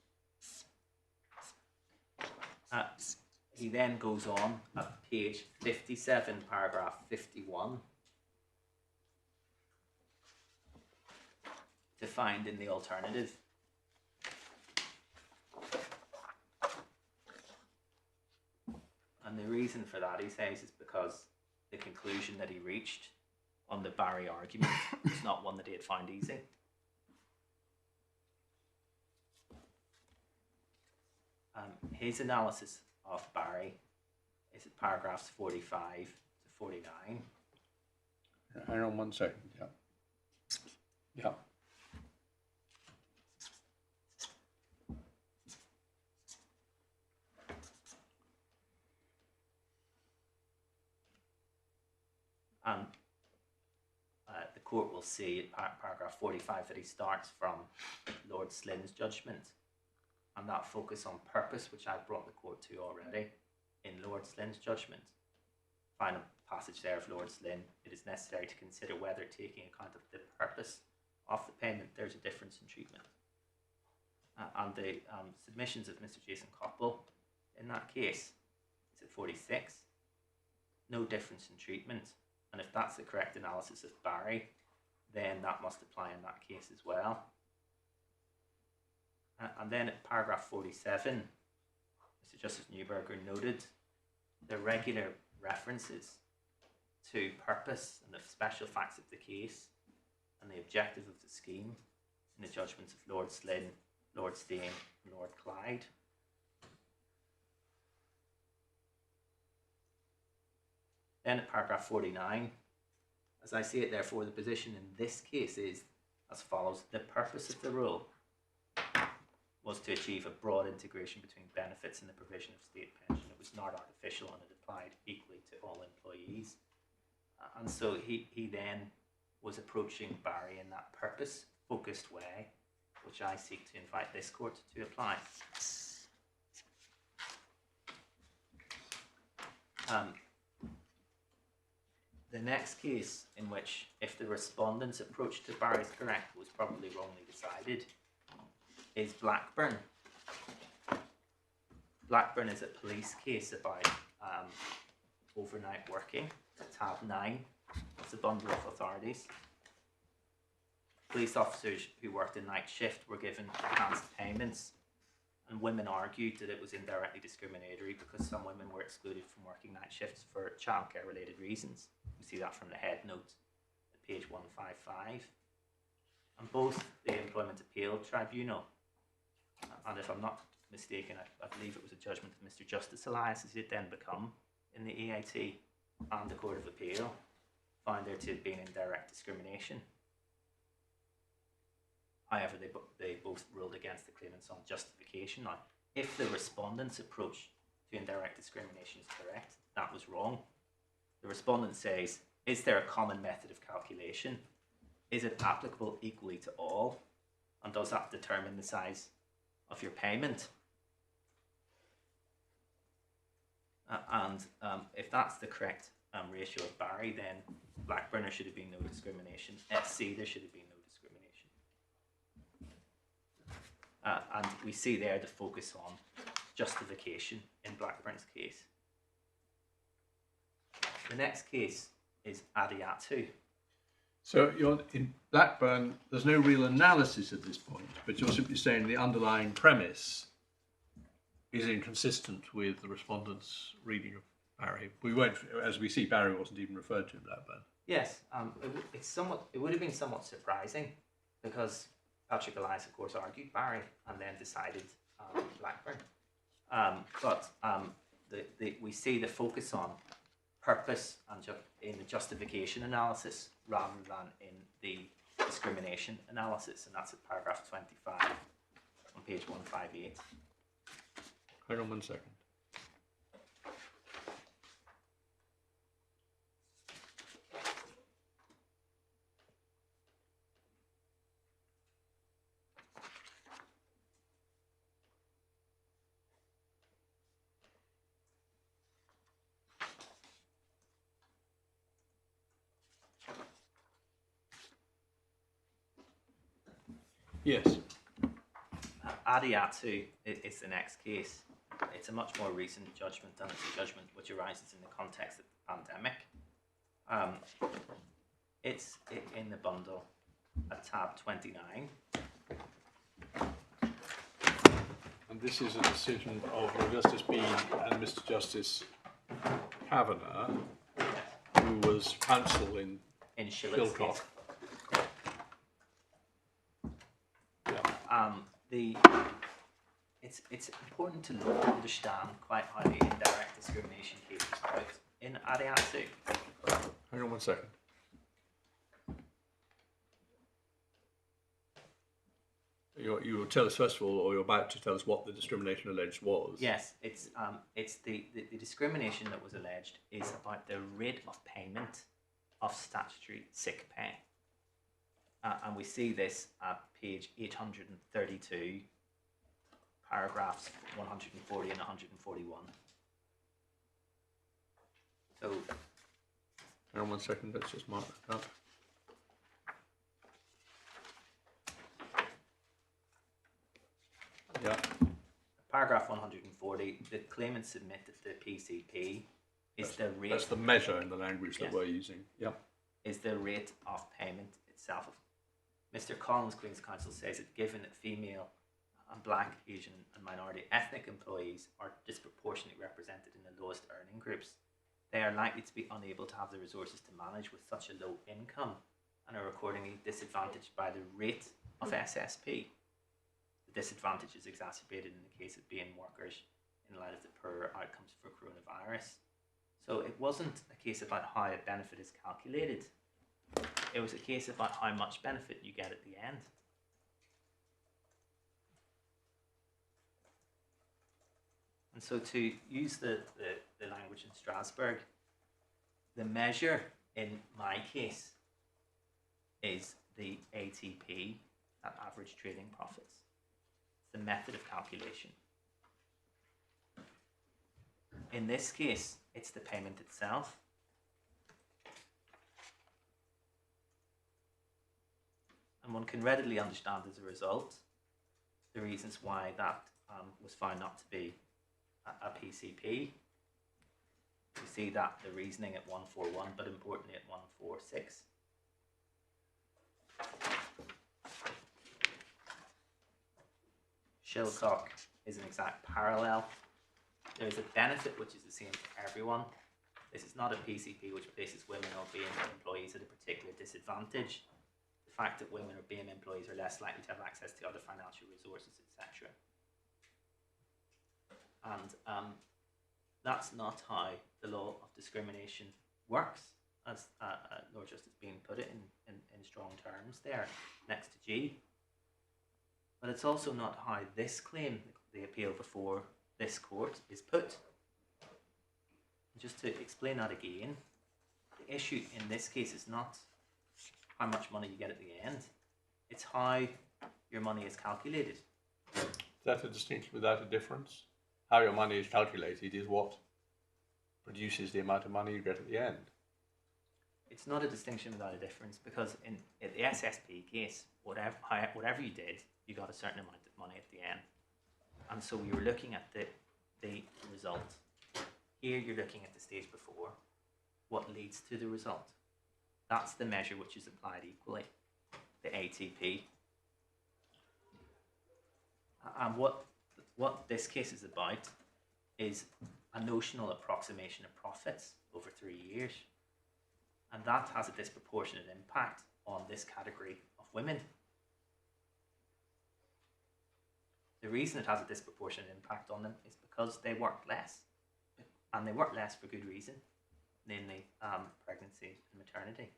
He then goes on at page 57, paragraph 51, to find in the alternative. And the reason for that, he says, is because the conclusion that he reached on the Barry argument was not one that he had found easy. His analysis of Barry is at paragraphs 45 to 49. Hang on 1 second. Yeah. And the court will see in paragraph 45 that he starts from Lord Slynn's judgment, and that focus on purpose, which I've brought the court to already in Lord Slynn's judgment. Final passage there of Lord Slynn: it is necessary to consider whether, taking account of the purpose of the payment, there's a difference in treatment. And the submissions of Mr. Jason Coppell in that case is at 46. No difference in treatment. And if that's the correct analysis of Barry, then that must apply in that case as well. And then at paragraph 47, Mr. Justice Newberger noted the regular references to purpose and the special facts of the case and the objective of the scheme in the judgments of Lord Slynn, Lord Stain and Lord Clyde. Then at paragraph 49, as I see it, therefore, the position in this case is as follows: the purpose of the rule was to achieve a broad integration between benefits and the provision of state pension. It was not artificial and it applied equally to all employees. And so he then was approaching Barry in that purpose-focused way, which I seek to invite this court to apply. The next case in which, if the respondent's approach to Barry is correct, was probably wrongly decided, is Blackburn. Blackburn is a police case about overnight working, tab 9. It's a bundle of authorities. Police officers who worked a night shift were given enhanced payments, and women argued that it was indirectly discriminatory because some women were excluded from working night shifts for childcare related reasons. We see that from the head note at page 155. And both the Employment Appeal Tribunal, and if I'm not mistaken, I believe it was a judgment of Mr. Justice Elias, as it then become in the EIT, and the Court of Appeal, found there to have been indirect discrimination. However, they both ruled against the claimants on justification. Now, if the respondent's approach to indirect discrimination is correct, that was wrong. The respondent says, is there a common method of calculation? Is it applicable equally to all? And does that determine the size of your payment? If that's the correct ratio of Barry, then Blackburn, there should have been no discrimination. SC, there should have been no discrimination. And we see there the focus on justification in Blackburn's case. The next case is Adiatu. So you're in Blackburn, there's no real analysis at this point, but you're simply saying the underlying premise is inconsistent with the respondent's reading of Barry. We won't, as we see, Barry wasn't even referred to in Blackburn. Yes, it would have been somewhat surprising because Patrick Elias, of course, argued Barry and then decided Blackburn. We see the focus on purpose and in the justification analysis rather than in the discrimination analysis, and that's at paragraph 25 on page 158. Hang on 1 second. Yes. Adiatu is the next case. It's a much more recent judgment, and it's a judgment which arises in the context of the pandemic. It's in the bundle at tab 29. And this is a decision of Lord Justice Bean and Mr. Justice Kavanagh, who was counsel in Shillcock. It's important to understand quite how the indirect discrimination case is out in Adiatu. Hang on 1 second. You will tell us first of all, or you're about to tell us what the discrimination alleged was. Yes, it's the discrimination that was alleged is about the rate of payment of statutory sick pay. And we see this at page 832, paragraphs 140 and 141. So, Hang on 1 second, let's just mark that up. Yeah, paragraph 140, the claimant submitted the PCP is the rate. that's the measure in the language that Yes. we're using. Yeah. Is the rate of payment itself. Mr. Collins, Queen's Counsel, says that given that female and black, Asian and minority ethnic employees are disproportionately represented in the lowest earning groups, they are likely to be unable to have the resources to manage with such a low income and are accordingly disadvantaged by the rate of SSP. The disadvantage is exacerbated in the case of BM workers in light of the poorer outcomes for coronavirus. So it wasn't a case about how a benefit is calculated. It was a case about how much benefit you get at the end. And so to use the language in Strasbourg, the measure in my case is the ATP, at average trading profits. It's the method of calculation. In this case, it's the payment itself. And one can readily understand as a result the reasons why that was found not to be a PCP. You see that the reasoning at 141, but importantly at 146. Shillcock is an exact parallel. There is a benefit which is the same for everyone. This is not a PCP which places women or BM employees at a particular disadvantage. The fact that women or BM employees are less likely to have access to other financial resources, etc. And that's not how the law of discrimination works, as Lord Justice Bean put it in strong terms there, next to G. But it's also not how this claim, the appeal before this court, is put. Just to explain that again, the issue in this case is not how much money you get at the end, it's how your money is calculated. Is that a distinction without a difference? How your money is calculated is what produces the amount of money you get at the end. It's not a distinction without a difference, because in the SSP case, whatever you did, you got a certain amount of money at the end. And so we were looking at the result. Here you're looking at the stage before, what leads to the result. That's the measure which is applied equally, the ATP. And what this case is about is a notional approximation of profits over 3 years. And that has a disproportionate impact on this category of women. The reason it has a disproportionate impact on them is because they work less. And they work less for good reason, namely pregnancy and maternity.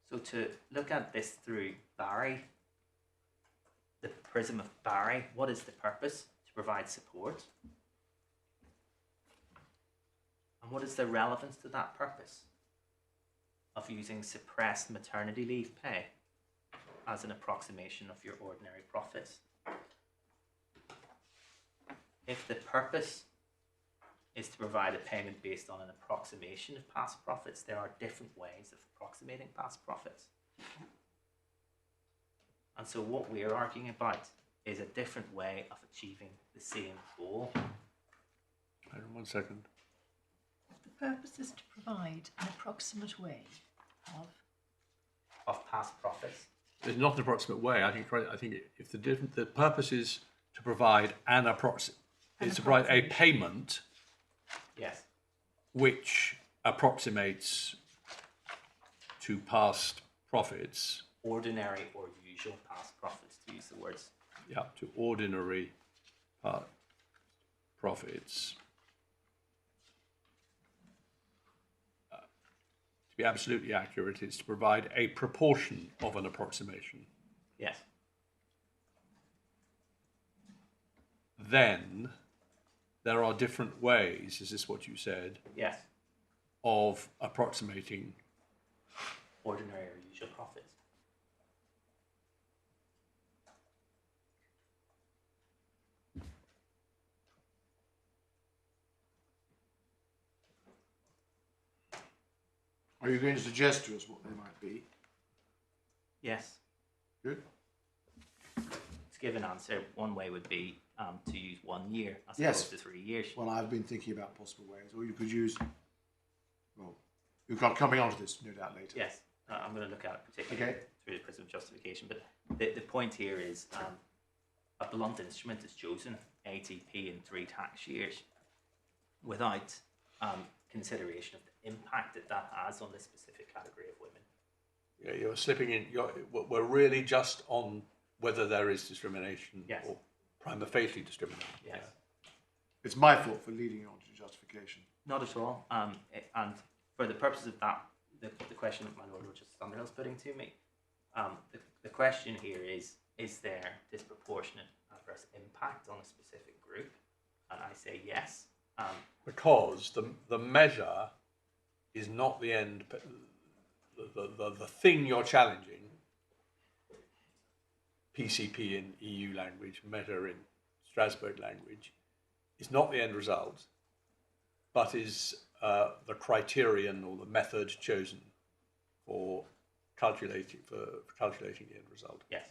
So to look at this through Barry, the prism of Barry, what is the purpose? To provide support. And what is the relevance to that purpose of using suppressed maternity leave pay as an approximation of your ordinary profits? If the purpose is to provide a payment based on an approximation of past profits, there are different ways of approximating past profits. And so what we're arguing about is a different way of achieving the same goal. Hang on 1 second. The purpose is to provide an approximate way Of past profits. It's not an approximate way. I think if the purpose is to provide is to provide a payment, Yes. which approximates to past profits. Ordinary or usual past profits, to use the words. Yeah, to ordinary profits. To be absolutely accurate, it's to provide a proportion of an approximation. Yes. Then there are different ways, is this what you said, Yes. of approximating? Ordinary or usual profits. Are you going to suggest to us what they might be? Yes. Good. To give an answer, one way would be to use 1 year as Yes. opposed to 3 years. Well, I've been thinking about possible ways, or you could use. Well, you've got coming on to this, no doubt later. Yes, I'm going to look at it particularly through the prism of justification. But the point here is a blunt instrument is chosen, ATP in 3 tax years, without consideration of the impact that has on this specific category of women. Yeah, you're slipping in. We're really just on whether there is discrimination Yes. or prima facie discrimination. Yes. It's my fault for leading on to justification. Not at all. And for the purposes of that, the question that my Lord Justice Underhill's putting to me, the question here is there disproportionate adverse impact on a specific group? And I say yes. Because the measure is not the end. The thing you're challenging, PCP in EU language, measure in Strasbourg language, is not the end result, but is the criterion or the method chosen for calculating the end result. Yes.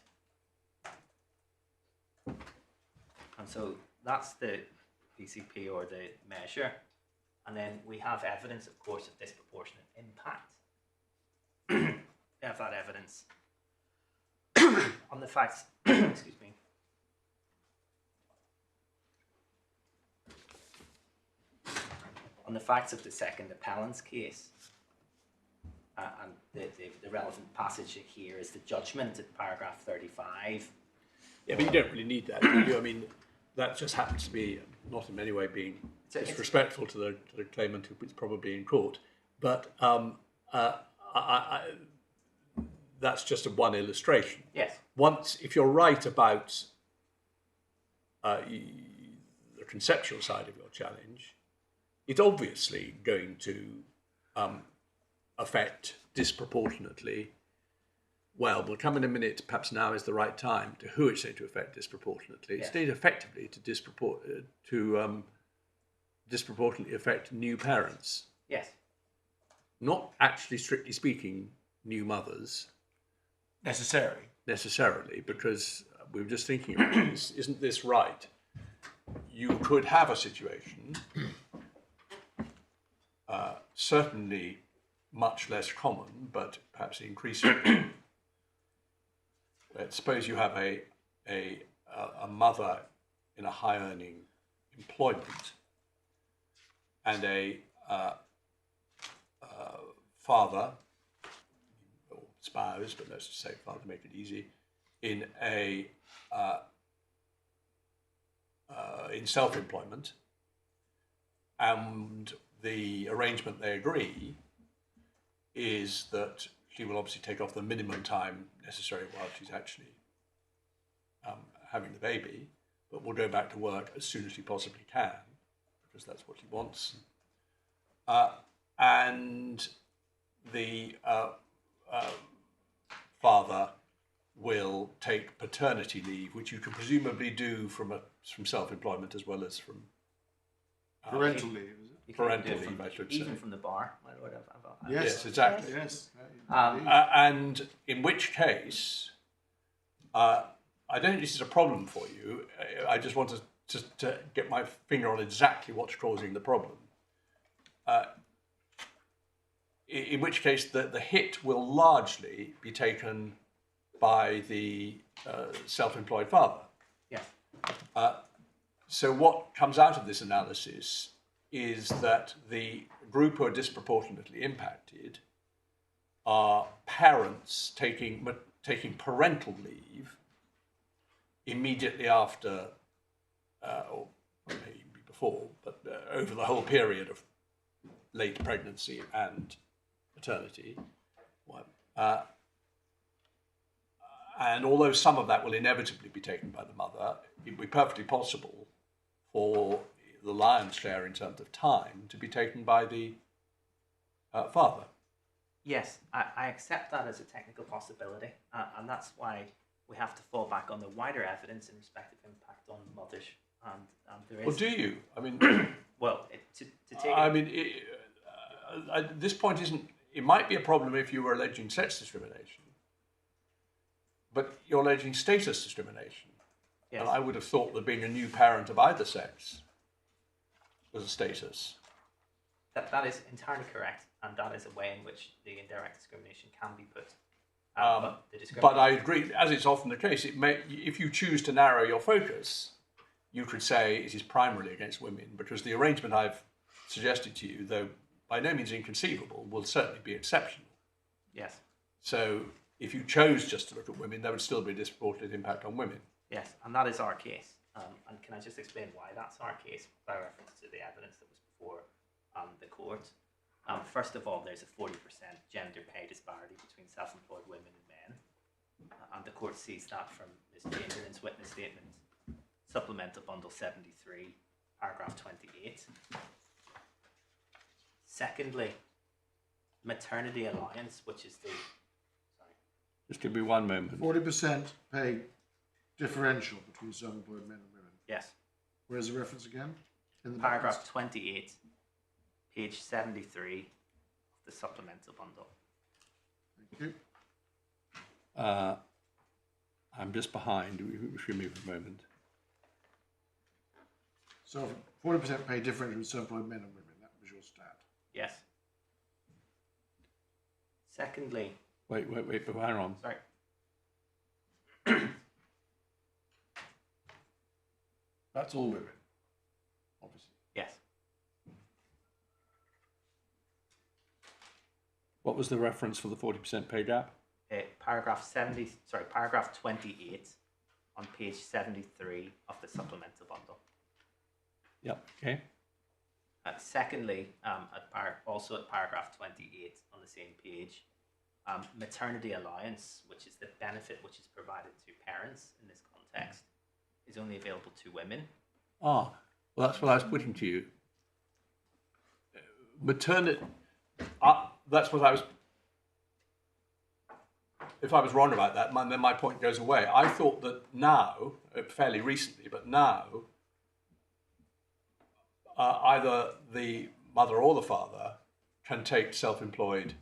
And so that's the PCP or the measure. And then we have evidence, of course, of disproportionate impact. We have that evidence on the facts, excuse me, on the facts of the Second Appellant's case. And the relevant passage here is the judgment at paragraph 35. Yeah, but you don't really need that, do you? I mean, that just happens to be not in any way being disrespectful to the claimant who is probably in court, but that's just one illustration. Yes. Once, if you're right about the conceptual side of your challenge, it's obviously going to affect disproportionately. Well, we'll come in a minute. Perhaps now is the right time to who it's going to affect disproportionately. It's going to effectively to disproportionately affect new parents. Yes. Not actually, strictly speaking, new mothers. Necessarily, because we were just thinking about this. Isn't this right? You could have a situation, certainly much less common, but perhaps increasingly. Let's suppose you have a mother in a high-earning employment and a father, or spouse, but let's just say father to make it easy, in self-employment, and the arrangement they agree is that she will obviously take off the minimum time necessary while she's actually having the baby, but will go back to work as soon as she possibly can, because that's what she wants. And the father will take paternity leave, which you can presumably do from self-employment as well as from Parental leave, is it? parental leave, I should say. Even from the bar, my Lord. Yes, exactly. Yes. And in which case, I don't think this is a problem for you. I just want to get my finger on exactly what's causing the problem. In which case, the hit will largely be taken by the self-employed father. Yes. So what comes out of this analysis is that the group who are disproportionately impacted are parents taking parental leave immediately after, or maybe before, but over the whole period of late pregnancy and maternity. And although some of that will inevitably be taken by the mother, it would be perfectly possible for the lion's share in terms of time to be taken by the father. Yes, I accept that as a technical possibility, and that's why we have to fall back on the wider evidence in respect of impact on mothers. And there is. Well, do you? I mean, well, to take. I mean, this point it might be a problem if you were alleging sex discrimination, but you're alleging status discrimination. Yes. And I would have thought that being a new parent of either sex was a status. That is entirely correct, and that is a way in which the indirect discrimination can be put. But the discrimination. But I agree, as it's often the case, if you choose to narrow your focus, you could say it is primarily against women, because the arrangement I've suggested to you, though by no means inconceivable, will certainly be exceptional. Yes. So if you chose just to look at women, there would still be a disproportionate impact on women. Yes, and that is our case. And can I just explain why that's our case by reference to the evidence that was before the court? First of all, there's a 40% gender pay disparity between self-employed women and men, and the court sees that from Ms. Chamberlain's witness statement, Supplemental Bundle 73, paragraph 28. Secondly, maternity allowance, which is the... Sorry. Just give me one moment. 40% pay differential between self-employed men and women. Yes. Where's the reference again? In the Paragraph 28, page 73 of the supplemental bundle. Thank you. I'm just behind. We should move a moment. So 40% pay differential between self-employed men and women. That was your stat. Yes. Secondly... Wait, but hang on. Sorry. That's all women, obviously. Yes. What was the reference for the 40% pay gap? Paragraph 28 on page 73 of the supplemental bundle. Yep, okay. Secondly, also at paragraph 28 on the same page, maternity allowance, which is the benefit which is provided to parents in this context, is only available to women. Well, that's what I was putting to you. Maternity, that's what I was... If I was wrong about that, then my point goes away. I thought that now, fairly recently, but now, either the mother or the father can take self-employed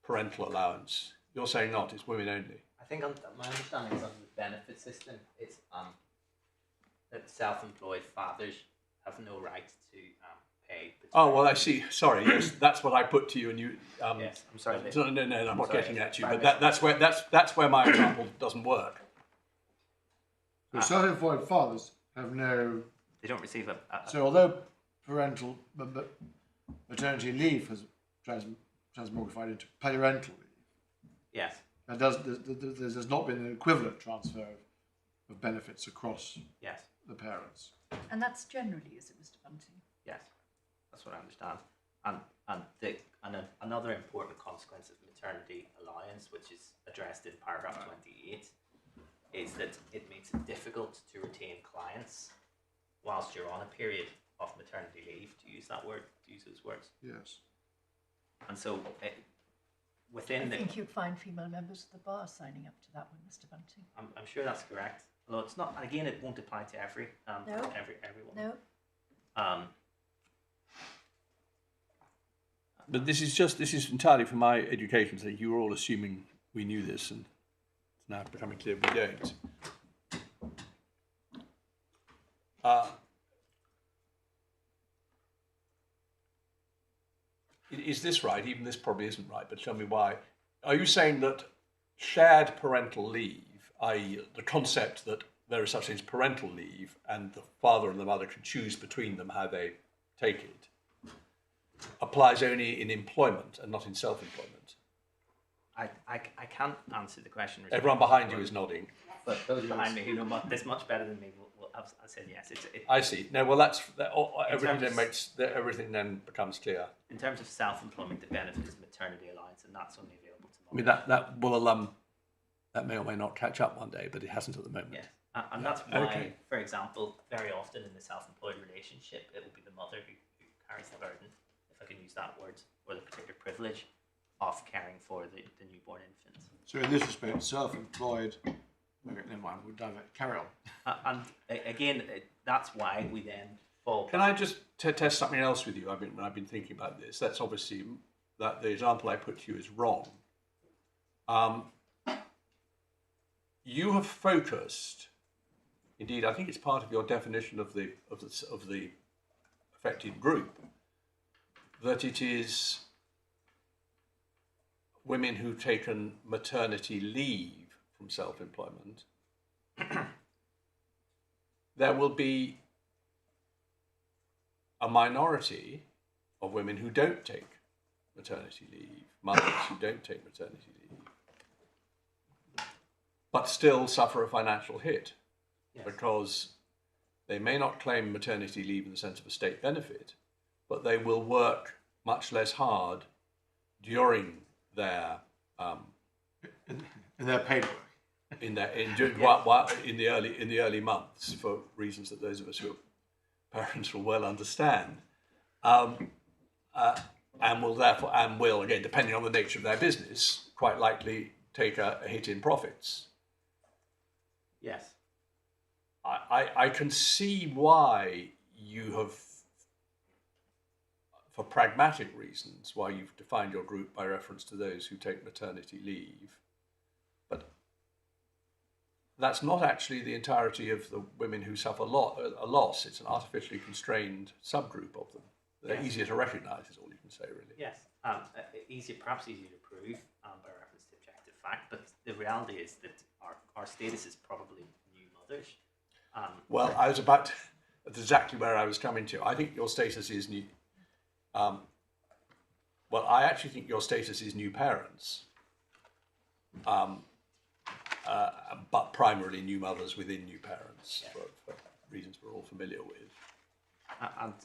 parental allowance. You're saying not, it's women only. I think my understanding is under the benefit system, it's that self-employed fathers have no right to pay. Oh, well, I see. Sorry, yes, that's what I put to you, and you... yes, I'm sorry. No, I'm not getting at you, but Sorry. that's where my example doesn't work. So self-employed fathers have no... They don't receive a So although parental maternity leave has transmogrified into parental leave, yes. there's not been an equivalent transfer of benefits across Yes. the parents. And that's generally, is it, Mr. Bunting? Yes, that's what I understand. And another important consequence of maternity allowance, which is addressed in paragraph 28, is that it makes it difficult to retain clients whilst you're on a period of maternity leave, to use that word, to use those words. Yes. And so I think you'd find female members of the bar signing up to that one, Mr. Bunting. I'm sure that's correct. Although it's not, and again, it won't apply to everyone. No. But this is entirely for my education, so you were all assuming we knew this, and it's now becoming clear we don't. Is this right? Even this probably isn't right, but tell me why. Are you saying that shared parental leave, i.e. the concept that there is such thing as parental leave and the father and the mother can choose between them how they take it, applies only in employment and not in self-employment? I can't answer the question. Everyone behind you is nodding. But those behind me who know this much better than me will have said yes. I see. No, well, everything then becomes clear. In terms of self-employment, the benefit is maternity allowance, and that's only available to I mean, mothers. that may or may not catch up one day, but it hasn't at the moment. Yeah, and that's why, for example, very often in the self-employed relationship, it will be the mother who carries the burden, if I can use that word, or the particular privilege of caring for the newborn infant. So in this respect, self-employed... Okay, never mind, we'll carry on. And again, that's why we then fall... Can I just test something else with you? I've been thinking about this. That's obviously that the example I put to you is wrong. You have focused, indeed, I think it's part of your definition of the affected group, that it is women who've taken maternity leave from self-employment. There will be a minority of women who don't take maternity leave, mothers who don't take maternity leave, but still suffer a financial hit. Yes. Because they may not claim maternity leave in the sense of a state benefit, but they will work much less hard during their in their paid work. In the early months, for reasons that those of us who are parents will well understand, and will again, depending on the nature of their business, quite likely take a hit in profits. Yes. I can see why you have, for pragmatic reasons, why you've defined your group by reference to those who take maternity leave. But that's not actually the entirety of the women who suffer a loss. It's an artificially constrained subgroup of them. They're easier to recognise, is all you can say, really. Yes, perhaps easier to prove by reference to objective fact, but the reality is that our status is probably new mothers. Well, that's exactly where I was coming to. I think your status is new. Well, I actually think your status is new parents. But primarily new mothers within new parents, for reasons we're all familiar with.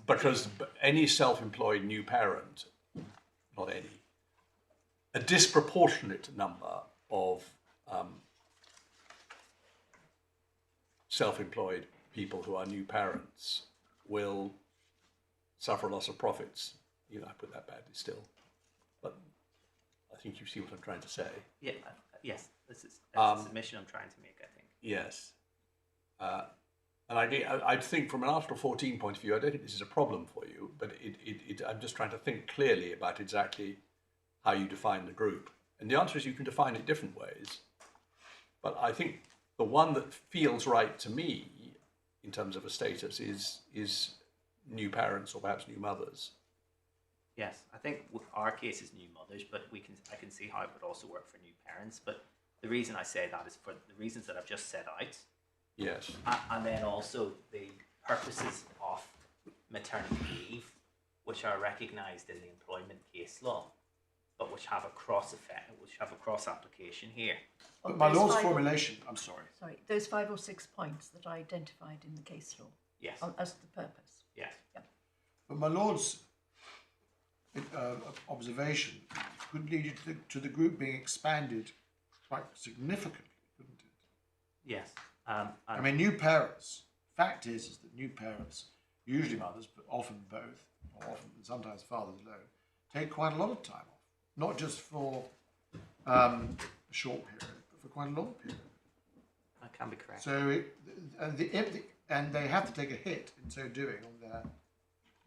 Because any self-employed new parent, not any, a disproportionate number of self-employed people who are new parents will suffer a loss of profits. I put that badly still, but I think you see what I'm trying to say. Yeah. Yes. That's a submission I'm trying to make, I think. Yes. And I think from an Article 14 point of view, I don't think this is a problem for you, but I'm just trying to think clearly about exactly how you define the group. And the answer is you can define it different ways. But I think the one that feels right to me in terms of a status is new parents or perhaps new mothers. Yes, I think our case is new mothers, but I can see how it would also work for new parents. But the reason I say that is for the reasons that I've just set out. Yes. And then also the purposes of maternity leave, which are recognised in the employment case law, but which have a cross effect, which have a cross application here. But my Lord's formulation, I'm sorry. Sorry, those 5 or 6 points that I identified in the case law. Yes. As the purpose. Yes. Yep. But my Lord's observation could lead you to the group being expanded quite significantly, couldn't it? Yes. I mean, new parents. Fact is that new parents, usually mothers, but often both, or often sometimes fathers alone, take quite a lot of time off. Not just for a short period, but for quite a long period. That can be correct. So, and they have to take a hit in so doing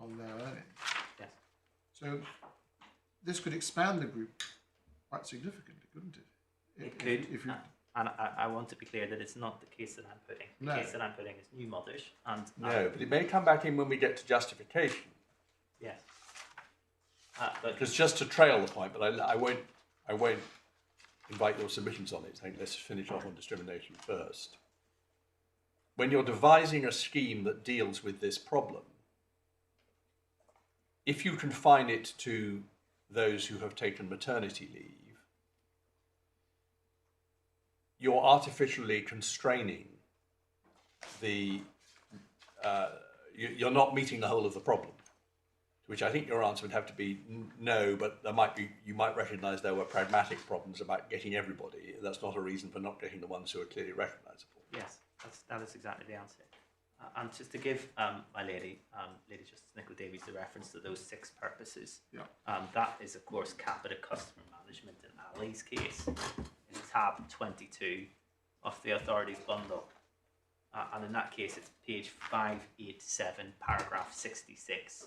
on their earnings. Yes. So, this could expand the group quite significantly, couldn't it? It could. If you, and I want to be clear that it's not the case that I'm putting. The case that I'm putting is new mothers. No, but it may come back in when we get to justification. Yes. Because just to trail the point, but I won't invite your submissions on it. I think let's finish off on discrimination first. When you're devising a scheme that deals with this problem, if you confine it to those who have taken maternity leave, you're artificially constraining the, you're not meeting the whole of the problem. To which I think your answer would have to be no, but you might recognise there were pragmatic problems about getting everybody. That's not a reason for not getting the ones who are clearly recognisable. Yes, that is exactly the answer. And just to give my Lady Justice Nicola Davies the reference to those 6 purposes, that is of course capita customer management in Ali's case in tab 22 of the authorities bundle. And in that case it's page 587, paragraph 66.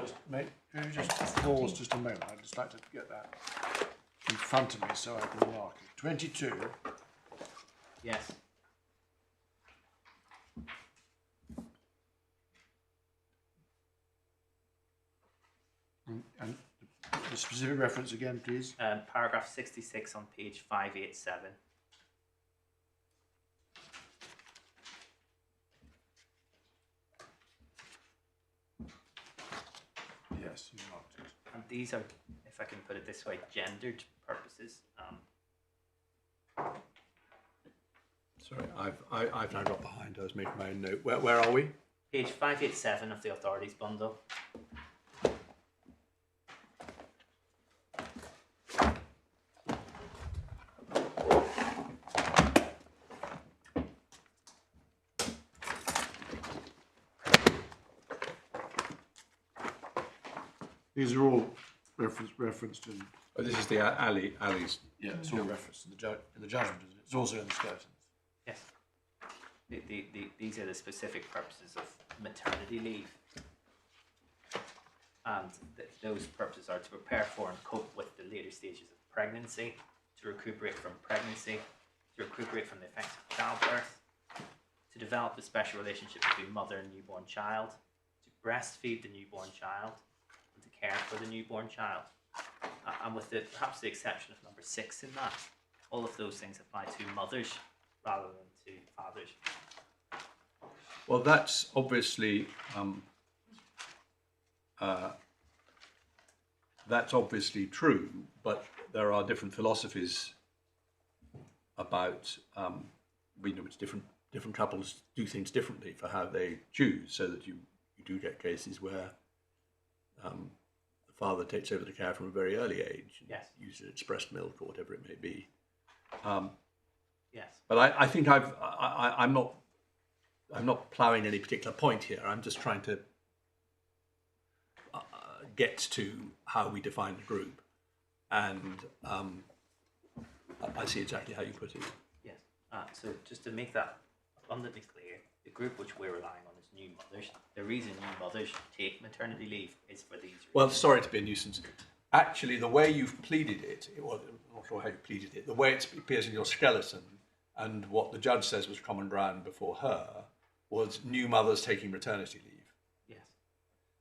Could you just pause just a moment? I'd just like to get that in front of me so I can mark it. 22. Yes. And the specific reference again, please. Paragraph 66 on page 587. Yes, you marked it. And these are, if I can put it this way, gendered purposes. Sorry, I've now got behind. I was making my own note. Where are we? Page 587 of the authorities bundle. These are all referenced in. Oh, this is the alleys. Yeah, it's all referenced in the judgment, isn't it? It's also in the skeletons. Yes. These are the specific purposes of maternity leave. And those purposes are to prepare for and cope with the later stages of pregnancy, to recuperate from pregnancy, to recuperate from the effects of childbirth, to develop a special relationship between mother and newborn child, to breastfeed the newborn child, and to care for the newborn child. And with perhaps the exception of number 6 in that, all of those things apply to mothers rather than to fathers. Well, that's obviously true, but there are different philosophies about which different couples do things differently for how they choose, so that you do get cases where the father takes over the care from a very early age, and Yes. uses its breast milk or whatever it may be. Yes. But I think I'm not ploughing any particular point here. I'm just trying to get to how we define the group, and I see exactly how you put it. Yes. So just to make that abundantly clear, the group which we're relying on is new mothers. The reason new mothers take maternity leave is for these reasons. Well, sorry to be a nuisance. Actually, the way you've pleaded it, I'm not sure how you pleaded it, the way it appears in your skeleton, and what the judge says was common ground before her, was new mothers taking maternity leave. Yes.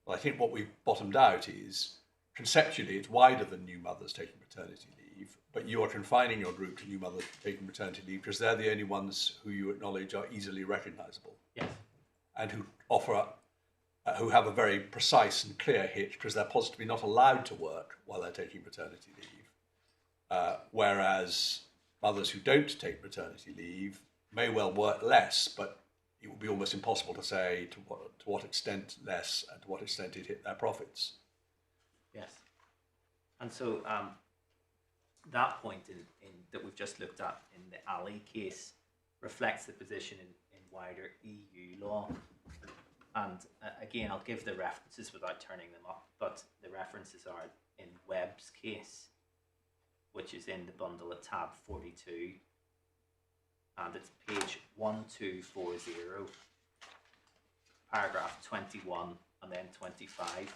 Well, I think what we've bottomed out is, conceptually, it's wider than new mothers taking maternity leave, but you are confining your group to new mothers taking maternity leave because they're the only ones who you acknowledge are easily recognisable. Yes. And who offer, who have a very precise and clear hitch because they're positively not allowed to work while they're taking maternity leave. Whereas mothers who don't take maternity leave may well work less, but it would be almost impossible to say to what extent less and to what extent it hit their profits. Yes. And so that point in that we've just looked at in the Ali case reflects the position in wider EU law. And again, I'll give the references without turning them up, but the references are in Webb's case, which is in the bundle at tab 42, and it's page 1240, paragraph 21 and then 25.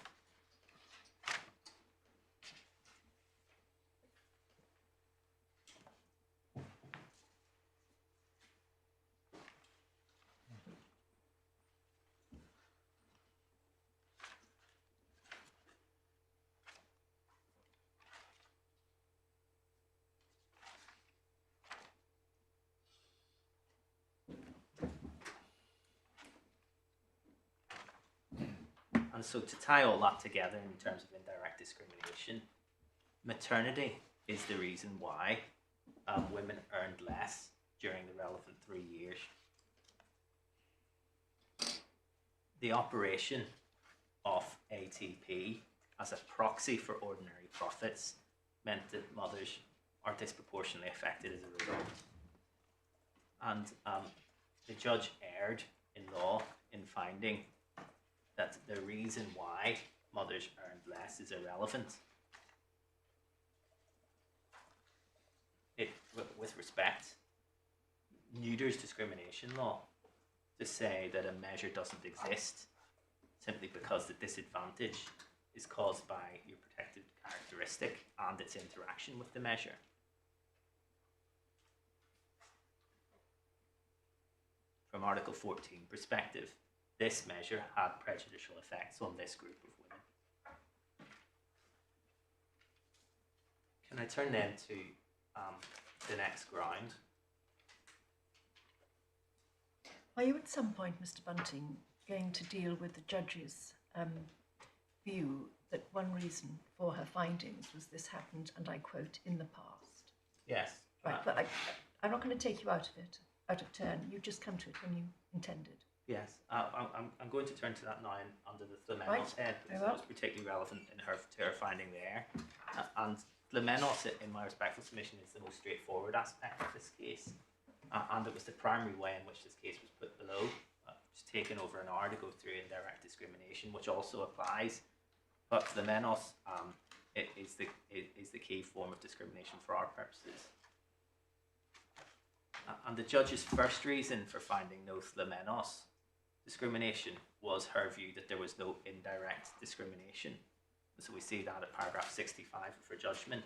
And so to tie all that together in terms of indirect discrimination, maternity is the reason why women earned less during the relevant 3 years. The operation of ATP as a proxy for ordinary profits meant that mothers are disproportionately affected as a result. And the judge erred in law in finding that the reason why mothers earned less is irrelevant. It, with respect, neuters discrimination law to say that a measure doesn't exist simply because the disadvantage is caused by your protected characteristic and its interaction with the measure. From Article 14 perspective, this measure had prejudicial effects on this group of women. Can I turn then to the next ground? Are you at some point, Mr. Bunting, going to deal with the judge's view that one reason for her findings was this happened, and I quote, in the past? Yes. Right, but I'm not going to take you out of turn. You just come to it when you intended. Yes, I'm going to turn to that now under the Flemenos head, because it was particularly relevant to her finding there. And Flemenos, in my respectful submission, is the most straightforward aspect of this case. And it was the primary way in which this case was put below. It's taken over an hour to go through indirect discrimination, which also applies. But Flemenos is the key form of discrimination for our purposes. And the judge's first reason for finding no Flemenos discrimination was her view that there was no indirect discrimination. And so we see that at paragraph 65 of her judgment.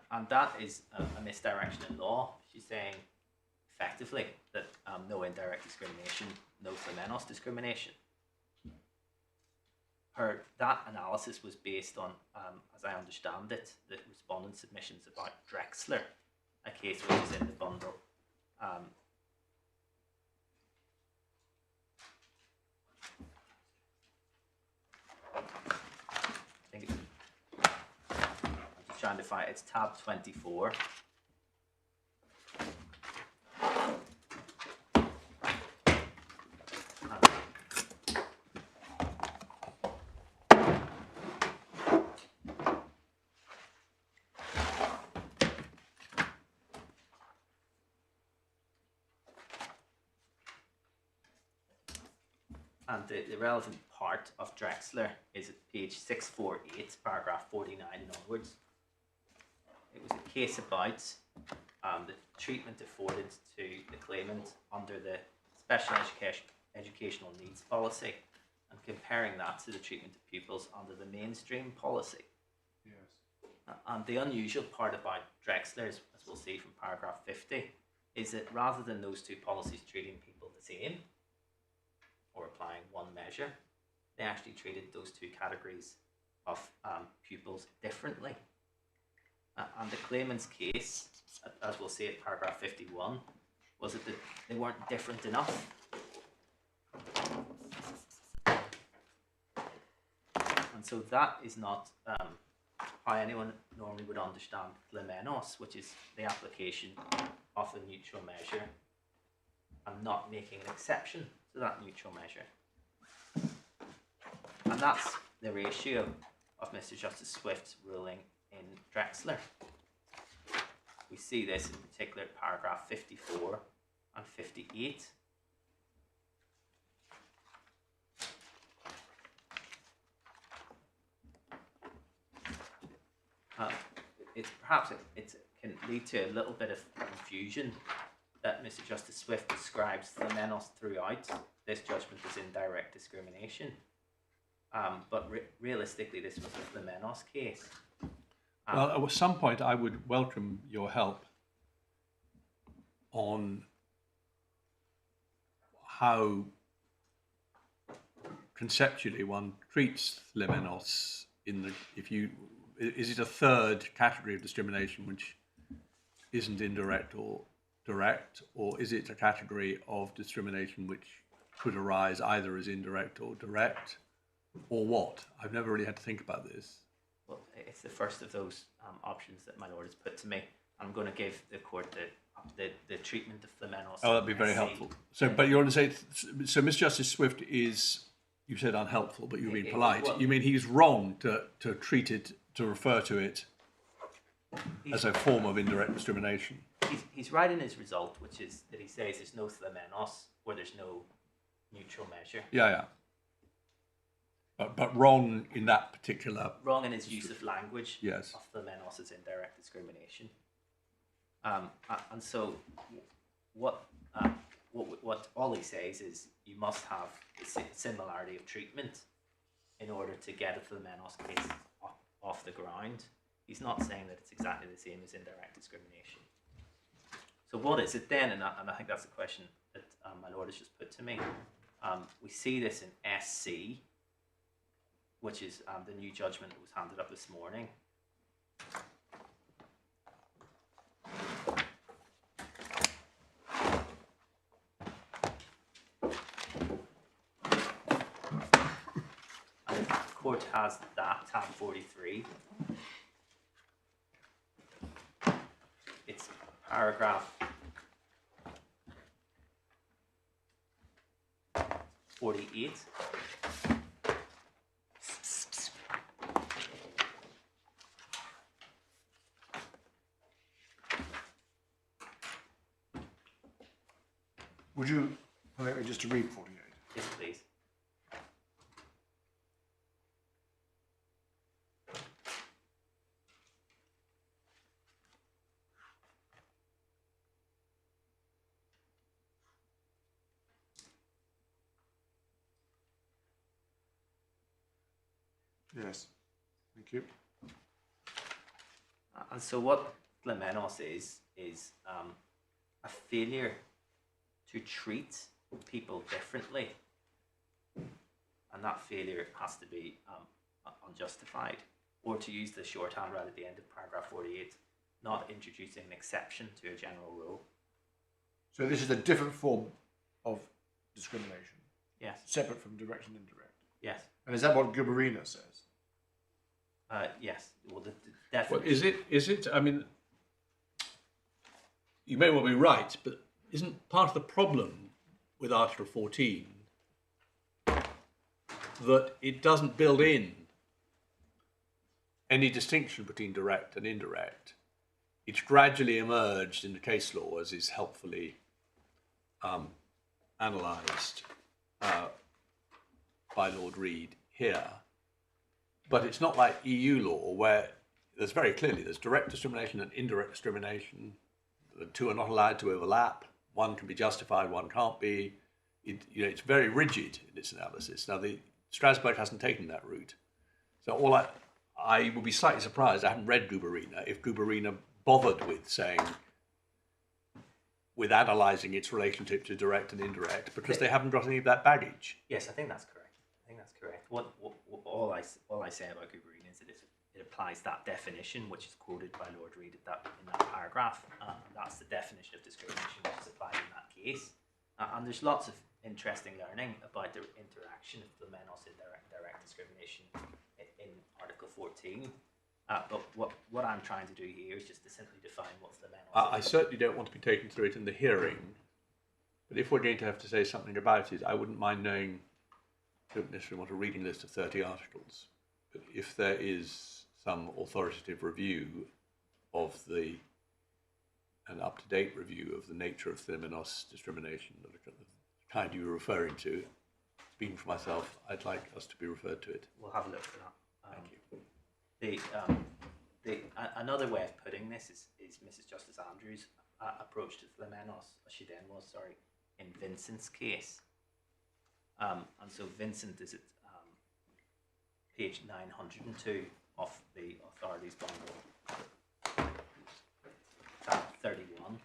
And that is a misdirection in law. She's saying effectively that no indirect discrimination, no Flemenos discrimination. That analysis was based on, as I understand it, the respondent submissions about Drexler, a case which is in the bundle. I'm just trying to find, it's tab 24. And the relevant part of Drexler is at page 648, paragraph 49 and onwards. It was a case about the treatment afforded to the claimant under the Special Educational Needs Policy, and comparing that to the treatment of pupils under the mainstream policy. Yes. And the unusual part about Drexler, as we'll see from paragraph 50, is that rather than those two policies treating people the same, or applying one measure, they actually treated those two categories of pupils differently. And the claimant's case, as we'll see at paragraph 51, was that they weren't different enough. And so that is not how anyone normally would understand Flemenos, which is the application of a neutral measure and not making an exception to that neutral measure. And that's the ratio of Mr. Justice Swift's ruling in Drexler. We see this in particular at paragraph 54 and 58. It can lead to a little bit of confusion that Mr. Justice Swift describes Flemenos throughout this judgment as indirect discrimination. But realistically, this was a Flemenos case. Well, at some point, I would welcome your help on how conceptually one treats Flemenos is it a third category of discrimination which isn't indirect or direct, or is it a category of discrimination which could arise either as indirect or direct, or what? I've never really had to think about this. Well, it's the first of those options that my lord has put to me. I'm going to give the court the treatment of Flemenos. Oh, that'd be very helpful. So, but you want to say, so Mr. Justice Swift is, you said unhelpful, but you mean polite. You mean he's wrong to treat it, to refer to it as a form of indirect discrimination? He's right in his result, which is that he says there's no Flemenos where there's no neutral measure. Yeah. But wrong in that particular... Wrong in his use of language. Yes. Of Flemenos as indirect discrimination. And so what Ollie says is you must have a similarity of treatment in order to get a Flemenos case off the ground. He's not saying that it's exactly the same as indirect discrimination. So what is it then? And I think that's the question that my lord has just put to me. We see this in SC, which is the new judgment that was handed up this morning. And the court has that, tab 43. It's paragraph 48. Would you permit me just to read 48? Yes, please. Yes. Thank you. And so what Flemenos is a failure to treat people differently, and that failure has to be unjustified, or to use the shorthand right at the end of paragraph 48, not introducing an exception to a general rule. So this is a different form of discrimination, Yes. separate from direct and indirect. Yes. And is that what Guberina says? Yes. Well, the definition. Well, is it, I mean, you may well be right, but isn't part of the problem with Article 14 that it doesn't build in any distinction between direct and indirect? It's gradually emerged in the case law, as is helpfully analysed by Lord Reed here. But it's not like EU law, where there's very clearly there's direct discrimination and indirect discrimination. The two are not allowed to overlap. One can be justified, one can't be. It's very rigid in its analysis. Now, Strasbourg hasn't taken that route. So I would be slightly surprised, I haven't read Guberina, if Guberina bothered with analysing its relationship to direct and indirect, because they haven't got any of that baggage. Yes, I think that's correct. All I say about Guberina is that it applies that definition, which is quoted by Lord Reed in that paragraph. That's the definition of discrimination which is applied in that case. And there's lots of interesting learning about the interaction of Flemenos and direct discrimination in Article 14. But what I'm trying to do here is just to simply define what Flemenos is. I certainly don't want to be taken through it in the hearing, but if we're going to have to say something about it, I wouldn't mind knowing, don't necessarily want a reading list of 30 articles, but if there is some authoritative review of an up-to-date review of the nature of Flemenos discrimination, the kind you were referring to, speaking for myself, I'd like us to be referred to it. We'll have a look for that. Thank you. Another way of putting this is Mrs. Justice Andrews' approach to Flemenos, as she then was, in Vincent's case. And so Vincent is at page 902 of the authorities bundle, tab 31.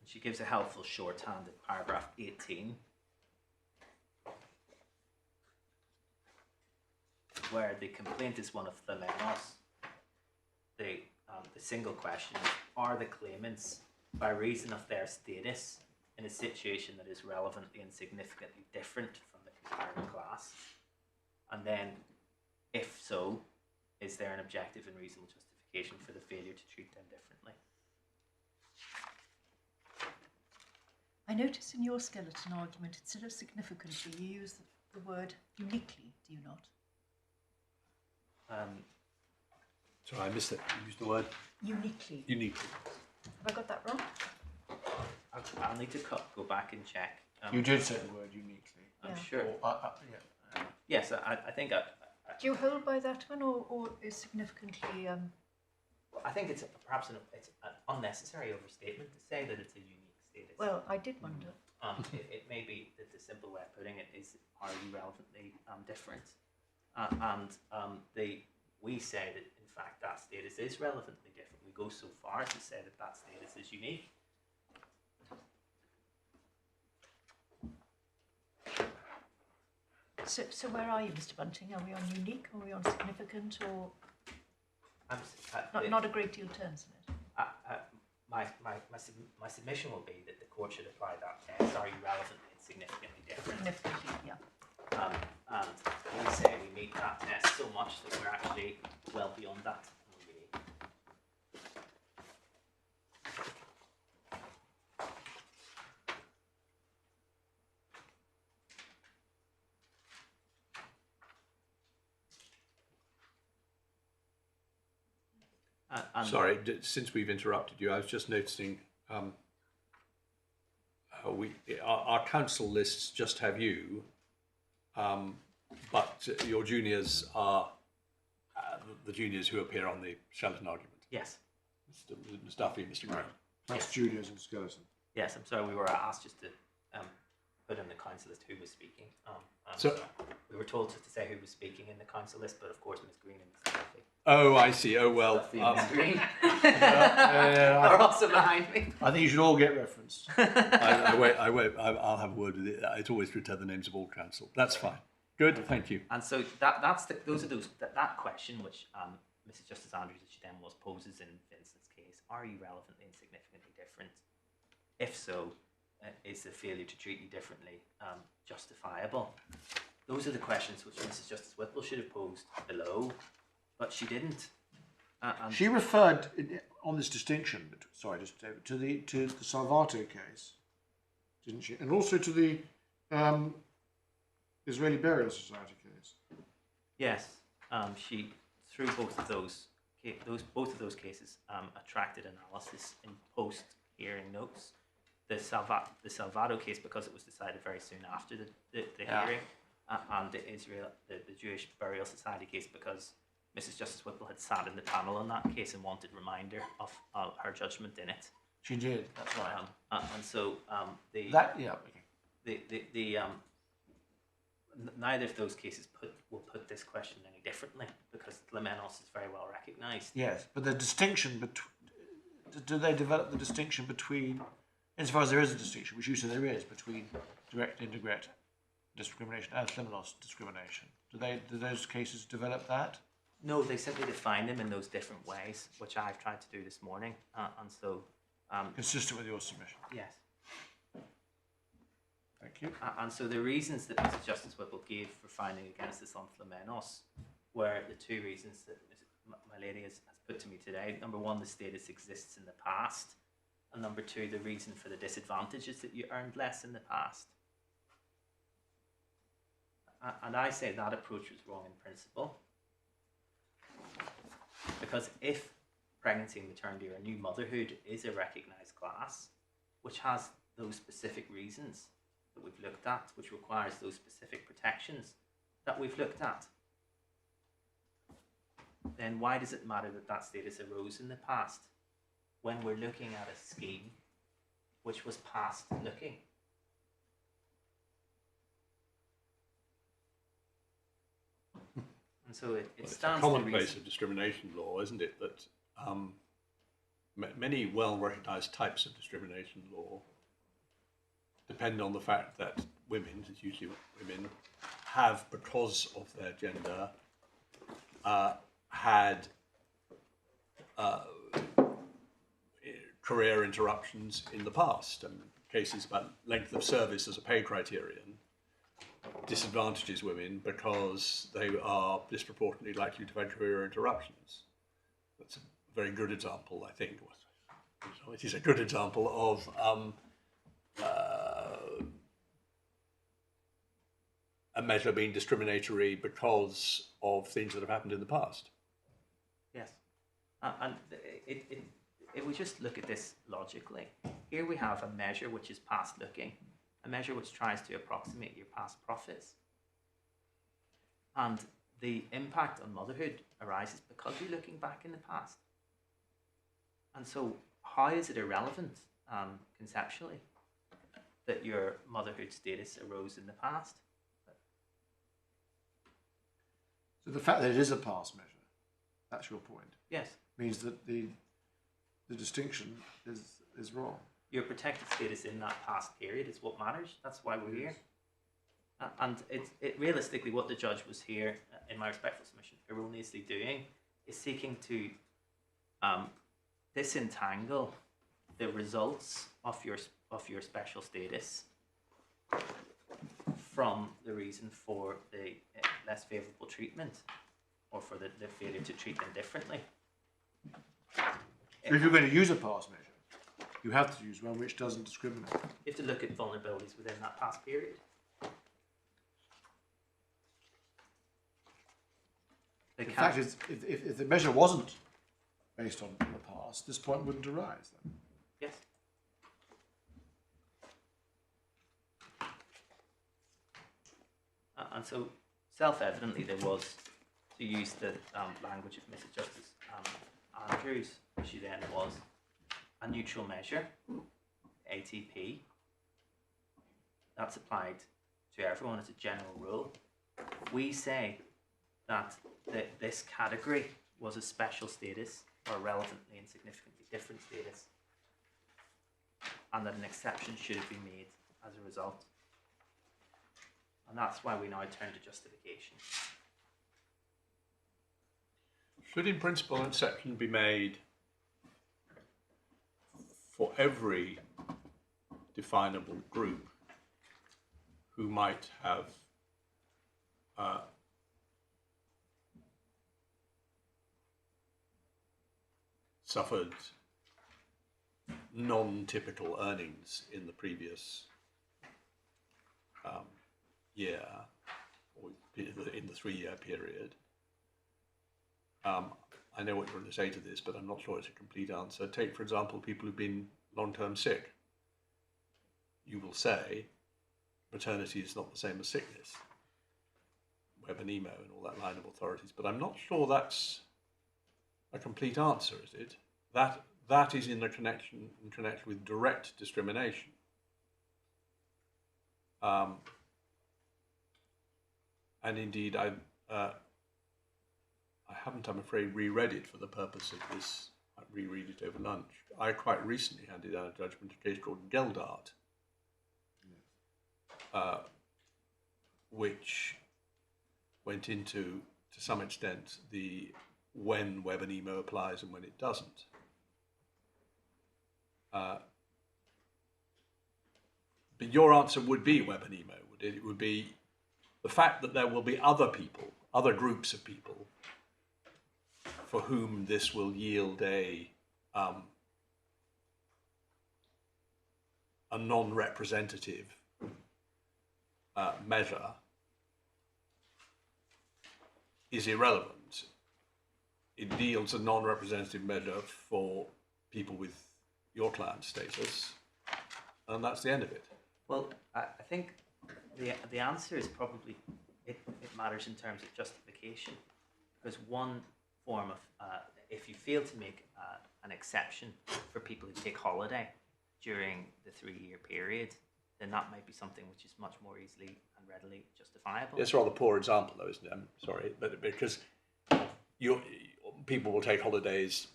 She gives a helpful shorthand in paragraph 18, where the complaint is one of Flemenos. The single question is, are the claimants, by reason of their status, in a situation that is relevantly and significantly different from the comparator class? And then, if so, is there an objective and reasonable justification for the failure to treat them differently? I notice in your skeleton argument, instead of significantly, you use the word uniquely, do you not? Sorry, I missed it. You used the word? Uniquely. Uniquely. Have I got that wrong? I'll need to go back and check. You did say the word uniquely. I'm Yeah. sure. Yeah. Yes, I think Do you hold by that one, or is significantly? I think it's perhaps an unnecessary overstatement to say that it's a unique status. Well, I did wonder. It may be that the simple way of putting it is, are you relevantly different? We say that in fact that status is relevantly different. We go so far as to say that that status is unique. So where are you, Mr. Bunting? Are we on unique? Are we on significant? Or not a great deal turns in it. My submission will be that the court should apply that test. Are you relevantly and significantly different? Significantly, yeah. And we say we meet that test so much that we're actually well beyond that. Sorry, since we've interrupted you, I was just noticing our council lists just have you, but your juniors are the juniors who appear on the Sheraton argument. Yes. Mr. Duffy, Mr. Graham. That's Julius and Skeleton. Yes, I'm sorry, we were asked just to put in the council list who was speaking. So we were told to say who was speaking in the council list, but of course Ms Green and Ms Duffy. Oh, I see. Oh, well. Ms Green I are also behind me. think you should all get referenced. I'll have a word with it. It's always to return the names of all council. That's fine. Good, thank you. And so that question which Mrs Justice Andrews, as she then was, poses in Vincent's case: are you relevantly and significantly different? If so, is the failure to treat you differently justifiable? Those are the questions which Mrs Justice Whipple should have posed below, but she didn't. She referred on this distinction. Sorry, just to the Salvato case, didn't she? And also to the Israeli Burial Society case. Yes, she through both of those cases attracted analysis in post-hearing notes. The Salvato case, because it was decided very soon after the hearing, and the Jewish Burial Society case, because Mrs Justice Whipple had sat in the panel on that case and wanted reminder of her judgment in it. She did. That's right. And so neither of those cases will put this question any differently, because Lemenos is very well recognised. Yes, but the distinction between, do they develop the distinction between, as far as there is a distinction, which you say there is, between direct and indirect discrimination and Lemenos discrimination? Do those cases develop that? No, they simply define them in those different ways, which I've tried to do this morning, and so consistent with your submission. yes. Thank you. And so the reasons that Mrs Justice Whipple gave for finding against us on Flamenos were the two reasons that my lady has put to me today. Number one, the status exists in the past, and number two, the reason for the disadvantage is that you earned less in the past. And I say that approach was wrong in principle, because if pregnancy and maternity or new motherhood is a recognised class, which has those specific reasons that we've looked at, which requires those specific protections that we've looked at, then why does it matter that that status arose in the past when we're looking at a scheme which was past looking? And so it It's a stands commonplace of discrimination law, isn't it, that many well-recognised types of discrimination law depend on the fact that women, it's usually women, have, because of their gender, had career interruptions in the past. And cases about length of service as a pay criterion disadvantages women because they are disproportionately likely to have career interruptions. That's a very good example, I think. It is a good example of a measure being discriminatory because of things that have happened in the past. Yes, and if we just look at this logically, here we have a measure which is past looking, a measure which tries to approximate your past profits. And the impact on motherhood arises because you're looking back in the past. And so how is it irrelevant, conceptually, that your motherhood status arose in the past? So the fact that it is a past measure, that's your point, Yes. means that the distinction is wrong. Your protected status in that past period is what matters. That's why we're here. And it realistically, what the judge was here, in my respectful submission, erroneously doing, is seeking to disentangle the results of your special status from the reason for the less favourable treatment, or for the failure to treat them differently. So if you're going to use a past measure, you have to use one which doesn't discriminate. You have to look at vulnerabilities within that past period. The fact is, if the measure wasn't based on the past, this point wouldn't arise then. Yes. And so, self-evidently, there was, to use the language of Mrs. Justice Andrews, she then was, a neutral measure, ATP. That's applied to everyone as a general rule. We say that this category was a special status, or relevantly and significantly different status, and that an exception should have been made as a result. And that's why we now turn to justification. Should in principle an exception be made for every definable group who might have suffered non-typical earnings in the previous year, or in the 3-year period? I know what you're going to say to this, but I'm not sure it's a complete answer. Take, for example, people who've been long-term sick. You will say maternity is not the same as sickness. Webb and Emo and all that line of authorities, but I'm not sure that's a complete answer, is it? That is in connection with direct discrimination. And indeed, I haven't, I'm afraid, reread it for the purpose of this. I reread it over lunch. I quite recently handed down a judgment, a case called Geldart, which went into, to some extent, the when Webb and Emo applies and when it doesn't. But your answer would be Webb and Emo, would it? It would be the fact that there will be other people, other groups of people, for whom this will yield a non-representative measure is irrelevant. It yields a non-representative measure for people with your client status, and that's the end of it. Well, I think the answer is probably, it matters in terms of justification, because one form of, if you fail to make an exception for people who take holiday during the 3-year period, then that might be something which is much more easily and readily justifiable. It's a rather poor example, though, isn't it? I'm sorry, but because people will take holidays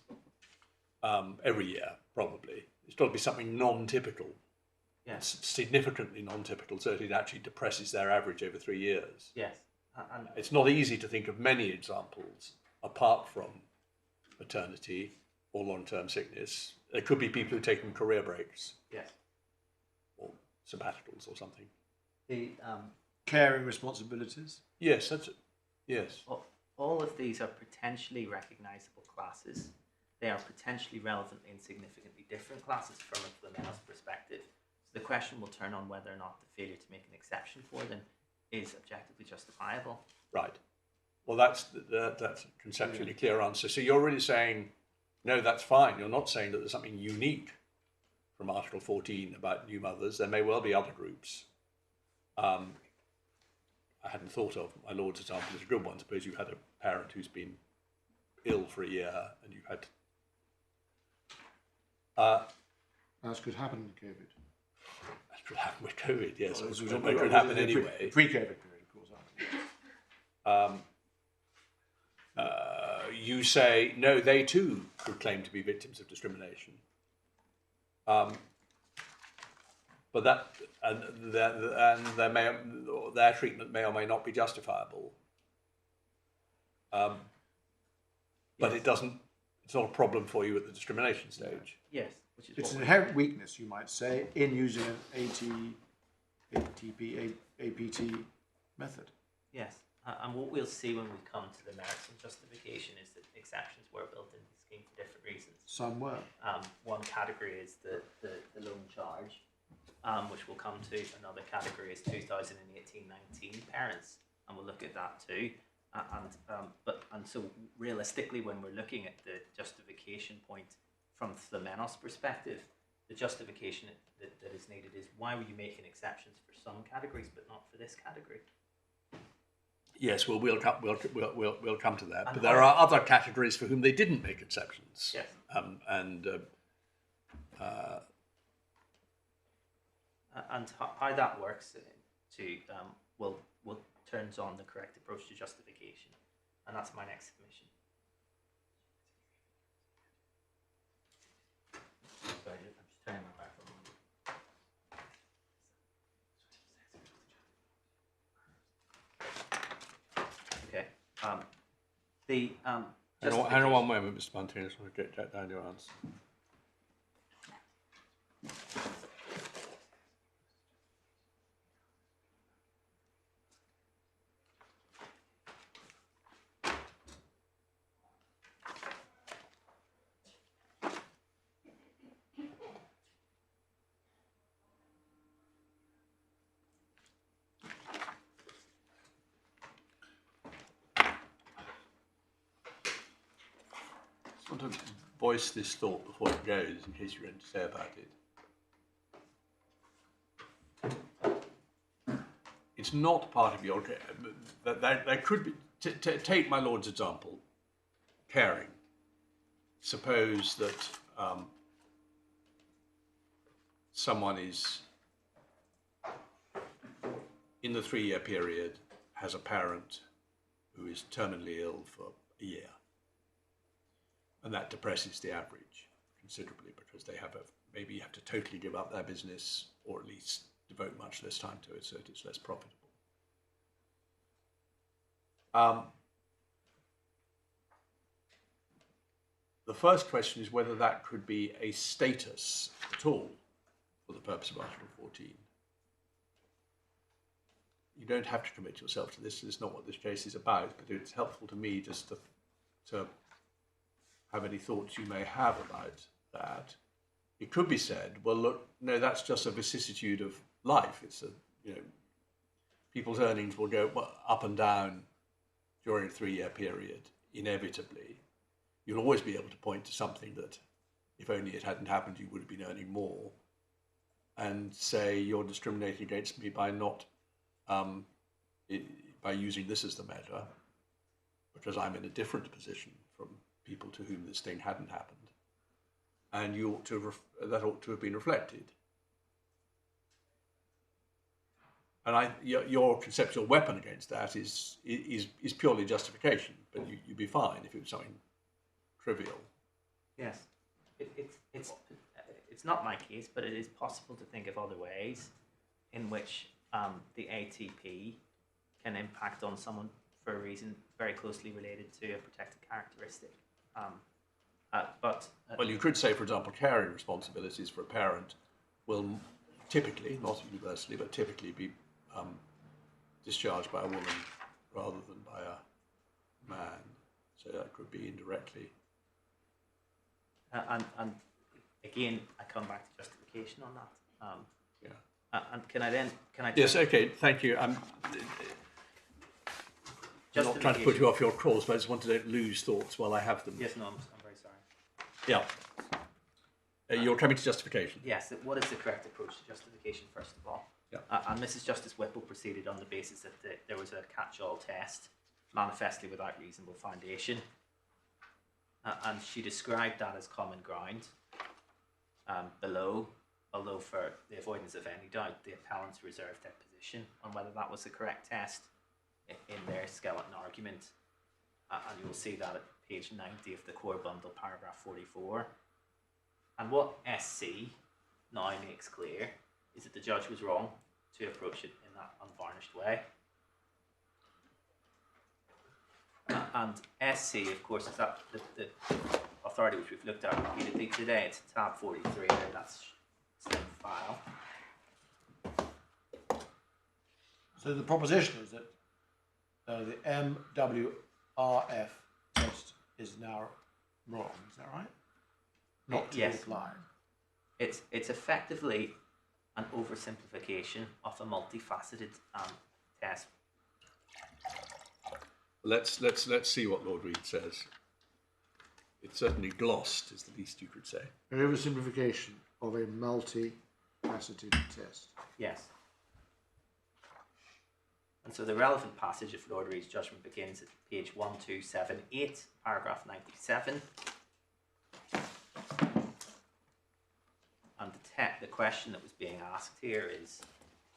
every year, probably. It's got to be something non-typical. Yes. Significantly non-typical, so that it actually depresses their average over 3 years. Yes. And it's not easy to think of many examples apart from maternity or long-term sickness. There could be people who take career breaks. Yes. Or sabbaticals or something. The Caring responsibilities. Yes, that's it. Yes. all of these are potentially recognisable classes. They are potentially relevantly and significantly different classes from a male's perspective. So the question will turn on whether or not the failure to make an exception for them is objectively justifiable. Right. Well, that's a conceptually clear answer. So you're really saying no, that's fine. You're not saying that there's something unique from Article 14 about new mothers. There may well be other groups. I hadn't thought of my Lord's example as a good one. Suppose you had a parent who's been ill for a year and you had... As could happen in COVID. That could happen with COVID, yes. Well, It could happen anyway. Pre-COVID period, of course. You say, no, they too could claim to be victims of discrimination. But that, and their treatment may or may not be justifiable. But it doesn't, it's not a problem for you at the discrimination stage. Yes, which is It's what an inherent weakness, you might say, in using an APT method. Yes, and what we'll see when we come to the merits and justification is that exceptions were built into the scheme for different reasons. Some were. One category is the loan charge, which we'll come to. Another category is 2018-19 parents, and we'll look at that too. And so realistically, when we're looking at the justification point from Flemenos' perspective, the justification that is needed is why were you making exceptions for some categories but not for this category? Yes, well, we'll come to that. And but there are other categories for whom they didn't make exceptions. Yes. And how that works will turns on the correct approach to justification, and that's my next submission. Sorry, I'm just turning my back on. Okay. Hang on one moment, Mr. Bunting. I just want to get down your answer. I want to voice this thought before it goes, in case you're going to say about it. It's not part of your... There could be... Take my Lord's example, caring. Suppose that someone is, in the 3-year period, has a parent who is terminally ill for a year. And that depresses the average considerably because they maybe have to totally give up their business or at least devote much less time to it so that it's less profitable. The first question is whether that could be a status at all for the purpose of Article 14. You don't have to commit yourself to this. It's not what this case is about, but it's helpful to me just to have any thoughts you may have about that. It could be said, well, look, no, that's just a vicissitude of life. It's people's earnings will go up and down during a 3-year period, inevitably. You'll always be able to point to something that, if only it hadn't happened, you would have been earning more, and say you're discriminating against me by not, by using this as the measure, because I'm in a different position from people to whom this thing hadn't happened, and you ought to that ought to have been reflected. And your conceptual weapon against that is purely justification, but you'd be fine if it was something trivial. Yes, it's not my case, but it is possible to think of other ways in which the ATP can impact on someone for a reason very closely related to a protected characteristic. Well, you could say, for example, caring responsibilities for a parent will typically, not universally, but typically be discharged by a woman rather than by a man. So that could be indirectly. And again, I come back to justification on that. Yeah. And can I? Yes. Okay. Thank you. I'm not trying to put you off your course, but I just want to don't lose thoughts while I have them. Yes. No. I'm very sorry. Yeah. You're coming to justification. Yes, what is the correct approach to justification, first of all? Yeah. And Mrs. Justice Whipple proceeded on the basis that there was a catch-all test, manifestly without reasonable foundation. And she described that as common ground below, although for the avoidance of any doubt, the appellants reserved their position on whether that was the correct test in their skeleton argument. And you will see that at page 90 of the core bundle, paragraph 44. And what SC now makes clear is that the judge was wrong to approach it in that unvarnished way. And SC, of course, is that the authority which we've looked at repeatedly today. It's tab 43 there, that's same file. So the proposition is that the MWRF test is now wrong. Is that right? Not to Yes. apply. It's effectively an oversimplification of a multifaceted test. Let's see what Lord Reed says. It's certainly glossed, is the least you could say. An oversimplification of a multifaceted test. Yes. And so the relevant passage of Lord Reed's judgment begins at page 1278, paragraph 97. And the question that was being asked here is,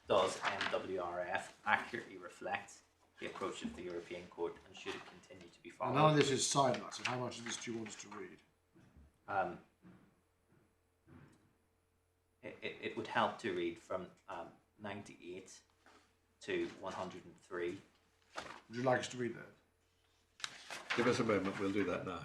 does MWRF accurately reflect the approach of the European Court, and should it continue to be And followed? none of this is sidelight, so how much of this do you want us to read? It would help to read from 98 to 103. Would you like us to read that? Give us a moment, we'll do that now.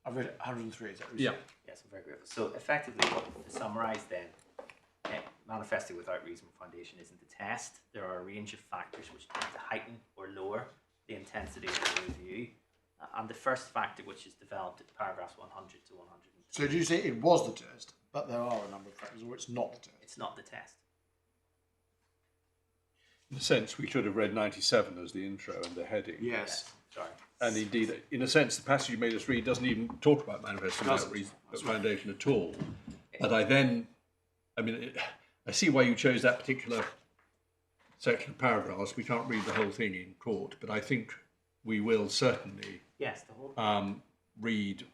I've read 103, is that what you Yeah. said? Yes, I'm very grateful. So effectively, to summarise then, manifesting without reasonable foundation isn't the test. There are a range of factors which tend to heighten or lower the intensity of the review. And the first factor, which is developed at paragraphs 100 to 103. So do you say it was the test, but there are a number of factors, or it's not the test? It's not the test. In a sense, we should have read 97 as the intro and the heading. Yes. Sorry. And indeed, in a sense, the passage you made us read doesn't even talk about manifesting without Doesn't. reasonable That's right. foundation at all. But I then, I see why you chose that particular section of paragraphs. We can't read the whole thing in court, but I think we will certainly Yes, the whole. read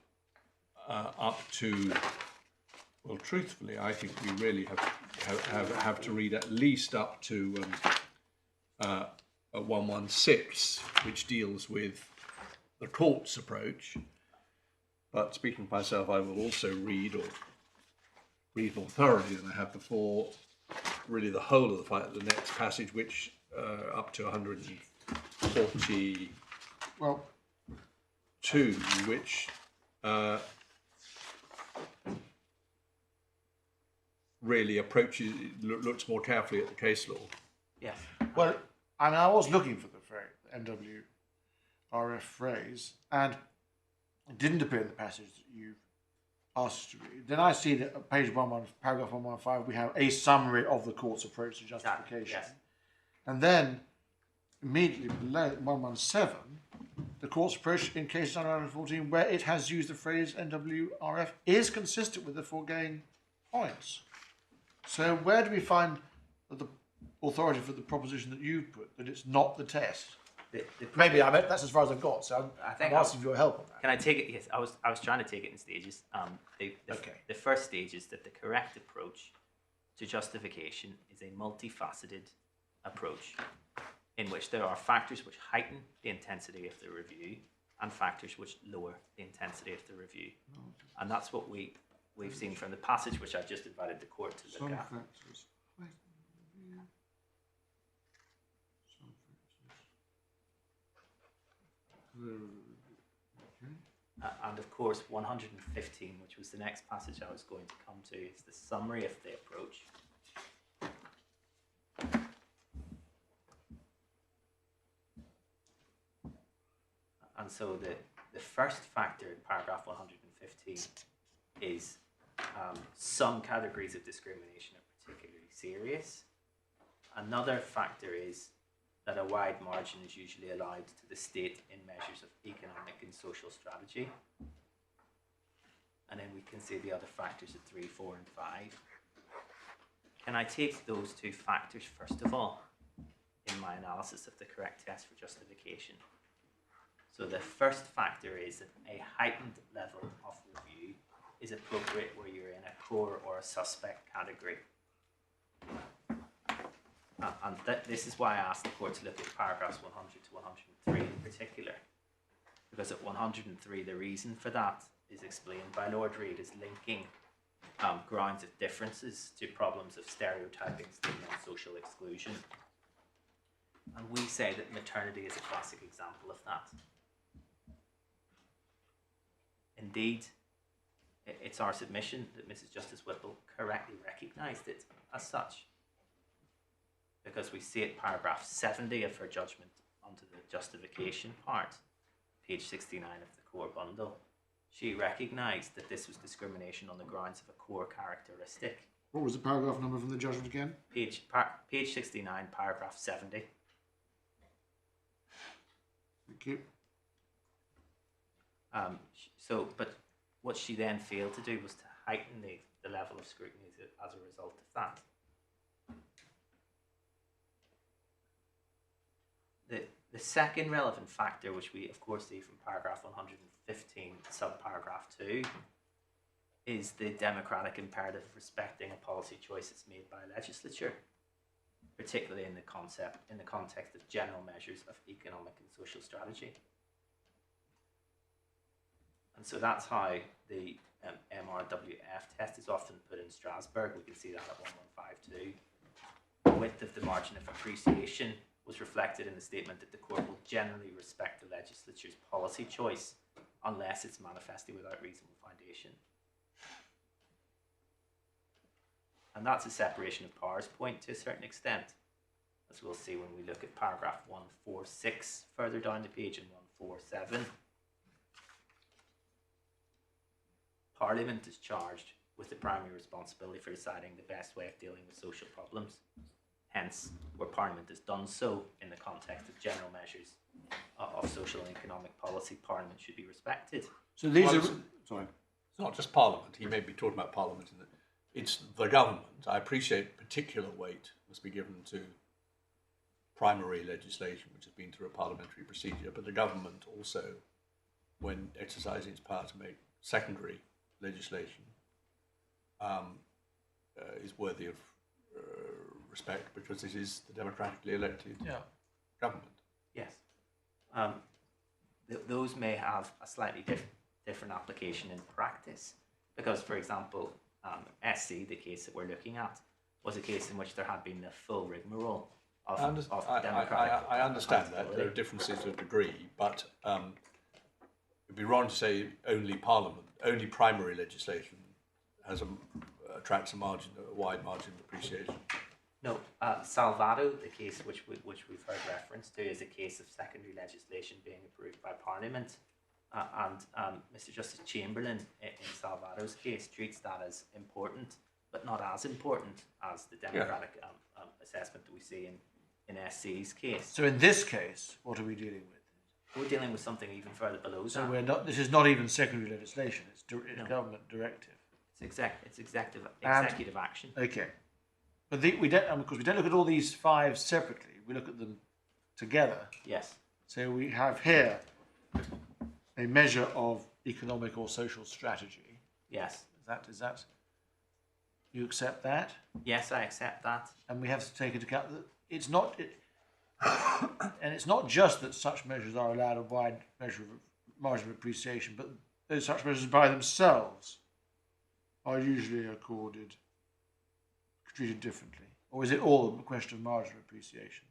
up to. Well, truthfully, I think we really have to read at least up to 116, which deals with the court's approach. But speaking for myself, I will also read more thoroughly than I have before, really the whole of the next passage, which up to 142, Well, which really looks more carefully at the case law. Yes. well, I mean, I was looking for the phrase, NWRF phrase, and it didn't appear in the passage that you asked us to read. Then I see that at page paragraph 115, we have a summary of the court's approach to justification. Yes. And then, immediately below 117, the court's approach in cases under Article 14, where it has used the phrase NWRF, is consistent with the foregoing points. So where do we find the authority for the proposition that you put, that it's not the test? Maybe that's as far as I've got, so I'm asking for your help on that. Can I take it? Yes, I was trying to take it in stages. The first stage is that the correct approach to justification is a multifaceted approach in which there are factors which heighten the intensity of the review and factors which lower the intensity of the review. And that's what we've seen from the passage which I've just invited the court to look at. Factors. And of course, 115, which was the next passage I was going to come to, is the summary of the approach. And so the first factor in paragraph 115 is some categories of discrimination are particularly serious. Another factor is that a wide margin is usually allowed to the state in measures of economic and social strategy. And then we can see the other factors at 3, 4, and 5. Can I take those two factors first of all in my analysis of the correct test for justification? So the first factor is that a heightened level of review is appropriate where you're in a core or a suspect category. And this is why I asked the court to look at paragraphs 100 to 103 in particular. Because at 103, the reason for that is explained by Lord Reid as linking grounds of differences to problems of stereotyping, stigma, and social exclusion. And we say that maternity is a classic example of that. Indeed, it's our submission that Mrs. Justice Whipple correctly recognised it as such. Because we see it paragraph 70 of her judgment onto the justification part, page 69 of the core bundle. She recognised that this was discrimination on the grounds of a core characteristic. What was the paragraph number from the judgment again? Page 69, paragraph 70. Thank you. But what she then failed to do was to heighten the level of scrutiny as a result of that. The second relevant factor, which we of course see from paragraph 115, subparagraph 2, is the democratic imperative of respecting a policy choices made by a legislature, particularly in the context of general measures of economic and social strategy. And so that's how the MRWF test is often put in Strasbourg. We can see that at 1152. The width of the margin of appreciation was reflected in the statement that the court will generally respect the legislature's policy choice unless it's manifestly without reasonable foundation. And that's a separation of powers point to a certain extent, as we'll see when we look at paragraph 146 further down the page and 147. Parliament is charged with the primary responsibility for deciding the best way of dealing with social problems. Hence, where Parliament has done so in the context of general measures of social and economic policy, Parliament should be respected. So these Well, are... Sorry. It's not just Parliament. He may be talking about Parliament it's the government. I appreciate particular weight must be given to primary legislation, which has been through a parliamentary procedure, but the government also, when exercising its power to make secondary legislation, is worthy of respect because it is the democratically elected government. Yes. Those may have a slightly different application in practice because, for example, SC, the case that we're looking at, was a case in which there had been the full rigmarole of democratic I understand that there are differences of degree, but it'd be wrong to say only primary legislation attracts a wide margin of appreciation. No, Salvado, the case which we've heard reference to, is a case of secondary legislation being approved by Parliament, and Mr. Justice Chamberlain in Salvado's case treats that as important, but not as important as the democratic assessment that we see in SC's case. So in this case, what are we dealing with? We're dealing with something even further below So that. we're not. This is not even secondary legislation. It's No. government directive. It's executive action. Okay, but we don't, because we don't look at all these five separately. We look at them together. Yes. So we have here a measure of economic or social strategy. Yes. Is that you accept that? Yes, I accept that. And we have to take into account that it's not, and it's not just that such measures are allowed a wide measure of margin of appreciation, but those such measures by themselves are usually treated differently. Or is it all a question of margin of appreciation?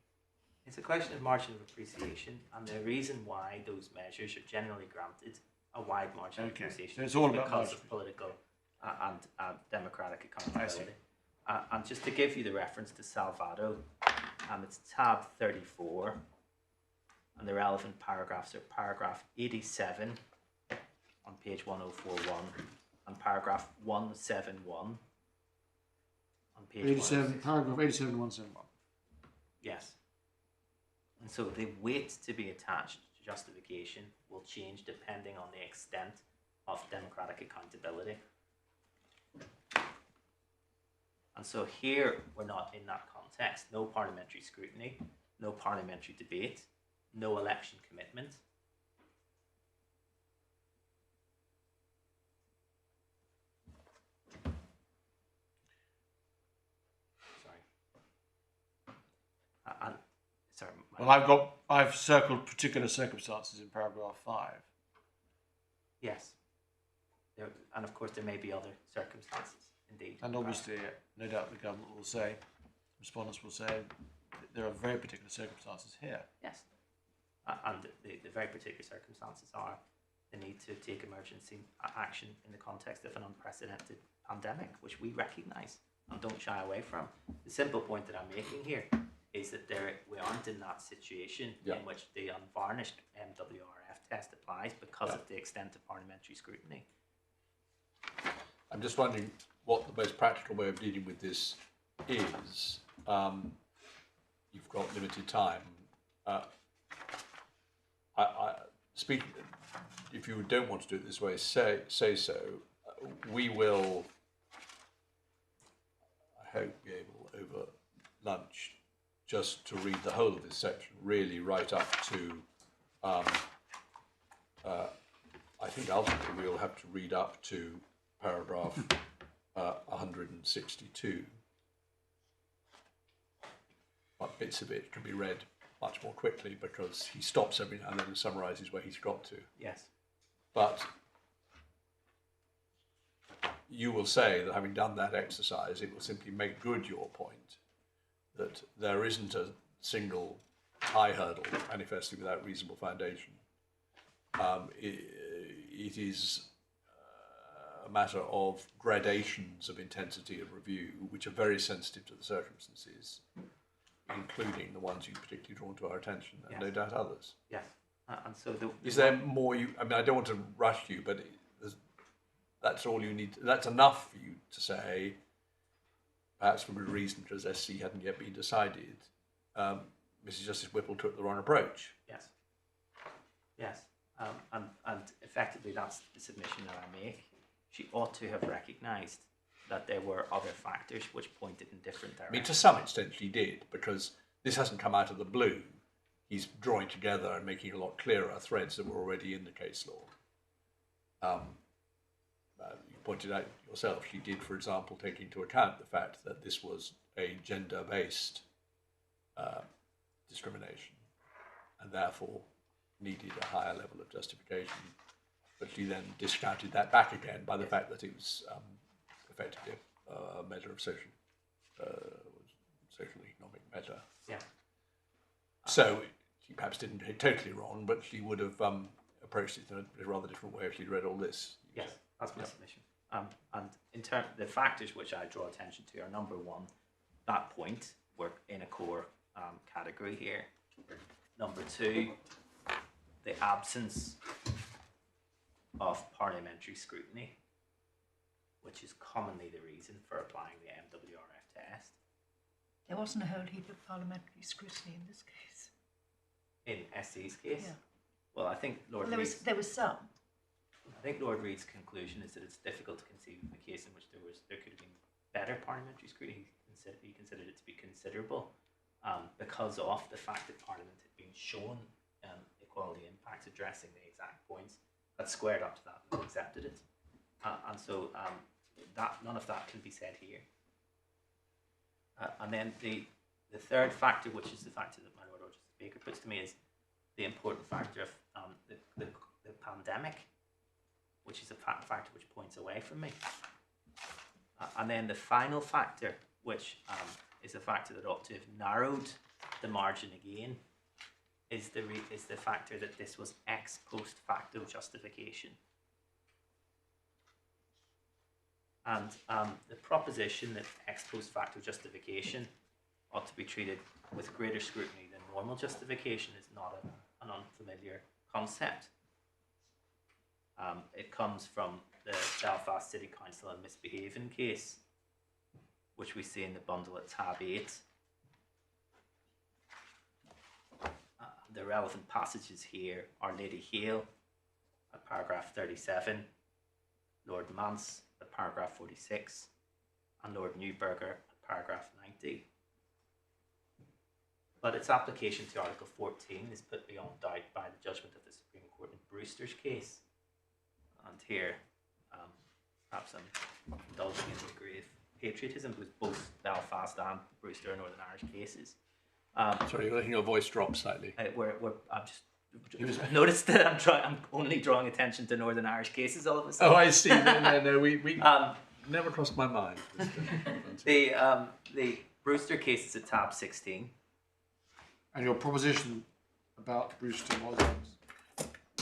It's a question of margin of appreciation, and the reason why those measures are generally granted a wide margin of appreciation so it's all about because margin. of political and democratic accountability. And just to give you the reference to Salvado, it's tab 34, and the relevant paragraphs are paragraph 87 on page 1041 and paragraph 171 on page 87, paragraph 87 171. Yes. And so the weight to be attached to justification will change depending on the extent of democratic accountability. And so here we're not in that context. No parliamentary scrutiny, no parliamentary debate, no election commitment. Well, I've circled particular circumstances in paragraph 5. Yes. And of course there may be other circumstances, indeed. And obviously, no doubt the government will say, respondents will say, there are very particular circumstances here. Yes. And the very particular circumstances are the need to take emergency action in the context of an unprecedented pandemic, which we recognise and don't shy away from. The simple point that I'm making here is that we aren't in that situation in which the unvarnished MWRF test applies because of the extent of parliamentary scrutiny. I'm just wondering what the most practical way of dealing with this is. You've got limited time. If you don't want to do it this way, say so. We will, I hope, be able over lunch just to read the whole of this section, really right up to, I think ultimately we'll have to read up to paragraph 162. But bits of it can be read much more quickly because he stops every now and then and summarises where he's got to. Yes. But you will say that having done that exercise, it will simply make good your point that there isn't a single high hurdle manifestly without reasonable foundation. It is a matter of gradations of intensity of review, which are very sensitive to the circumstances, including the ones you particularly drawn to our attention, and no doubt others. Yes. And so is there more I mean, I don't want to rush you, but that's all you need. That's enough for you to say, perhaps for a reason, because SC hadn't yet been decided, Mrs. Justice Whipple took the wrong approach. Yes. Yes. And effectively that's the submission that I make. She ought to have recognised that there were other factors which pointed in different I mean, directions. to some extent she did, because this hasn't come out of the blue. He's drawing together and making a lot clearer threads that were already in the case law. You pointed out yourself, she did, for example, take into account the fact that this was a gender-based discrimination and therefore needed a higher level of justification. But she then discounted that back again by the fact that it was effectively a measure of social economic measure. Yeah. So she perhaps didn't get it totally wrong, but she would have approached it in a rather different way if she'd read all this. Yes, that's my submission. And in terms, the factors which I draw attention to are, number one, that point, we're in a core category here. Number two, the absence of parliamentary scrutiny, which is commonly the reason for applying the MWRF test. There wasn't a whole heap of parliamentary scrutiny in this case. In SC's case? Yeah. Well, I think Lord Well, Reed's, there was some. I think Lord Reed's conclusion is that it's difficult to conceive of a case in which there could have been better parliamentary scrutiny. He considered it to be considerable because of the fact that Parliament had been shown equality impacts addressing the exact points, had squared up to that and accepted it. And so that none of that can be said here. And then the third factor, which is the factor that my Lord Justice Baker puts to me, is the important factor of the pandemic, which is a factor which points away from me. And then the final factor, which is a factor that ought to have narrowed the margin again, is the factor that this was ex post facto justification. And the proposition that ex post facto justification ought to be treated with greater scrutiny than normal justification is not an unfamiliar concept. It comes from the Belfast City Council and Misbehaving case, which we see in the bundle at tab 8. The relevant passages here are Lady Hale at paragraph 37, Lord Mance at paragraph 46, and Lord Newburger at paragraph 90. But its application to Article 14 is put beyond doubt by the judgment of the Supreme Court in Brewster's case. And here, perhaps I'm indulging in a degree of patriotism, because both Belfast and Brewster are Northern Irish cases. Sorry, you're letting your voice drop slightly. I'm just noticed that I'm only drawing attention to Northern Irish cases all of a sudden. Oh, I see. No, we never crossed my mind. The Brewster case is at tab 16. And your proposition about Brewster was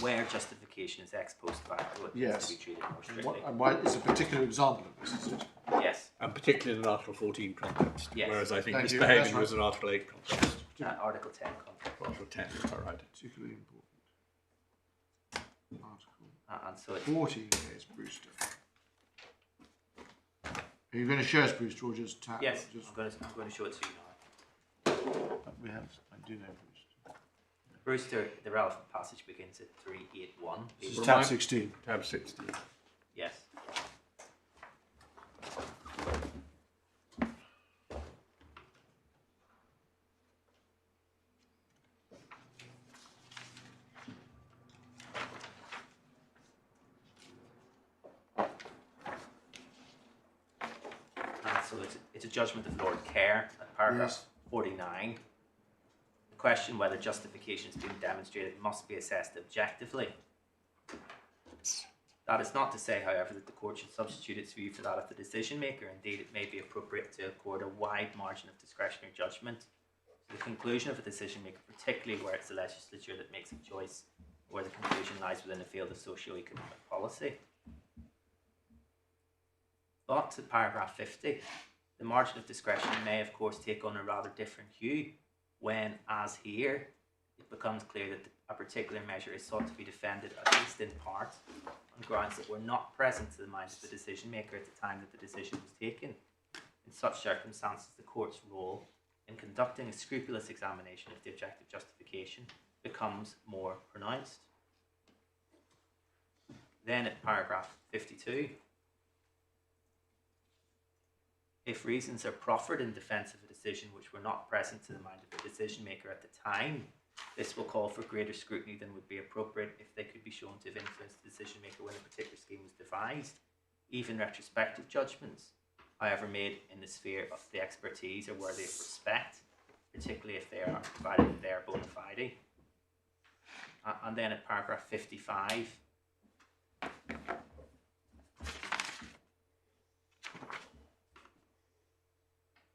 Where justification is ex post facto, it needs to be treated more strictly. and why is a particular example of this, is it? Yes. And particularly in an Article 14 context, Yes. whereas I think Thank you, misbehaving that's was an Article 8 context. Article 10 context. Article 10, all right. Particularly important. Article And so it's 14 is Brewster. Are you going to show us Brewster or just tap? yes. Just, I'm going to show it to you now. we have. I do know Brewster. Brewster, the relevant passage begins at 381. This is tab 16. Tab 16. Yes. And so it's a judgment of Lord Kerr at paragraph Yes. 49. The question whether justification has been demonstrated must be assessed objectively. That is not to say, however, that the court should substitute its view for that of the decision maker. Indeed, it may be appropriate to accord a wide margin of discretionary judgment to the conclusion of a decision maker, particularly where it's the legislature that makes a choice, where the conclusion lies within the field of socio-economic policy. But to paragraph 50, the margin of discretion may, of course, take on a rather different hue when, as here, it becomes clear that a particular measure is sought to be defended, at least in part, on grounds that were not present to the mind of the decision maker at the time that the decision was taken. In such circumstances, the court's role in conducting a scrupulous examination of the objective justification becomes more pronounced. Then at paragraph 52, if reasons are proffered in defence of a decision which were not present to the mind of the decision maker at the time, this will call for greater scrutiny than would be appropriate if they could be shown to have influenced the decision maker when a particular scheme was devised. Even retrospective judgments, however made in the sphere of the expertise, are worthy of respect, particularly if they are provided that they are bona fide. And then at paragraph 55,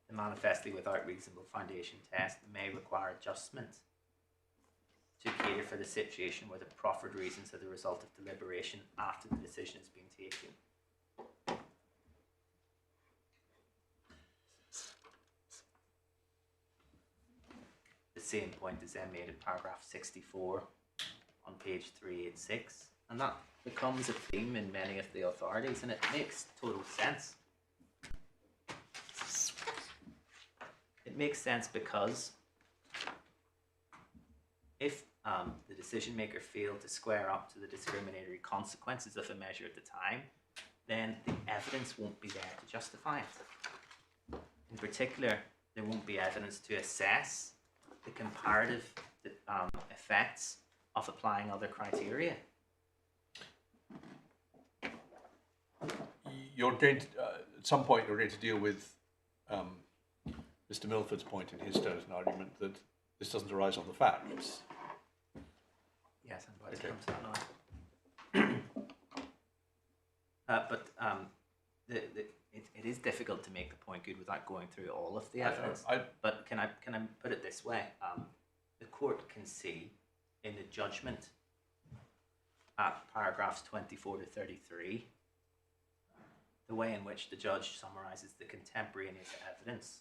the manifestly without reasonable foundation test may require adjustment to cater for the situation where the proffered reasons are the result of deliberation after the decision has been taken. The same point is then made in paragraph 64 on page 386, and that becomes a theme in many of the authorities, and it makes total sense. It makes sense because if the decision maker failed to square up to the discriminatory consequences of a measure at the time, then the evidence won't be there to justify it. In particular, there won't be evidence to assess the comparative effects of applying other criteria. You're going to, at some point, you're going to deal with Mr. Milford's point in his chosen argument that this doesn't arise on the facts. Yes, I'm about to Okay. come to that now. It is difficult to make the point good without going through all of the evidence. But can I put it this way? The court can see in the judgment at paragraphs 24 to 33 the way in which the judge summarises the contemporaneous evidence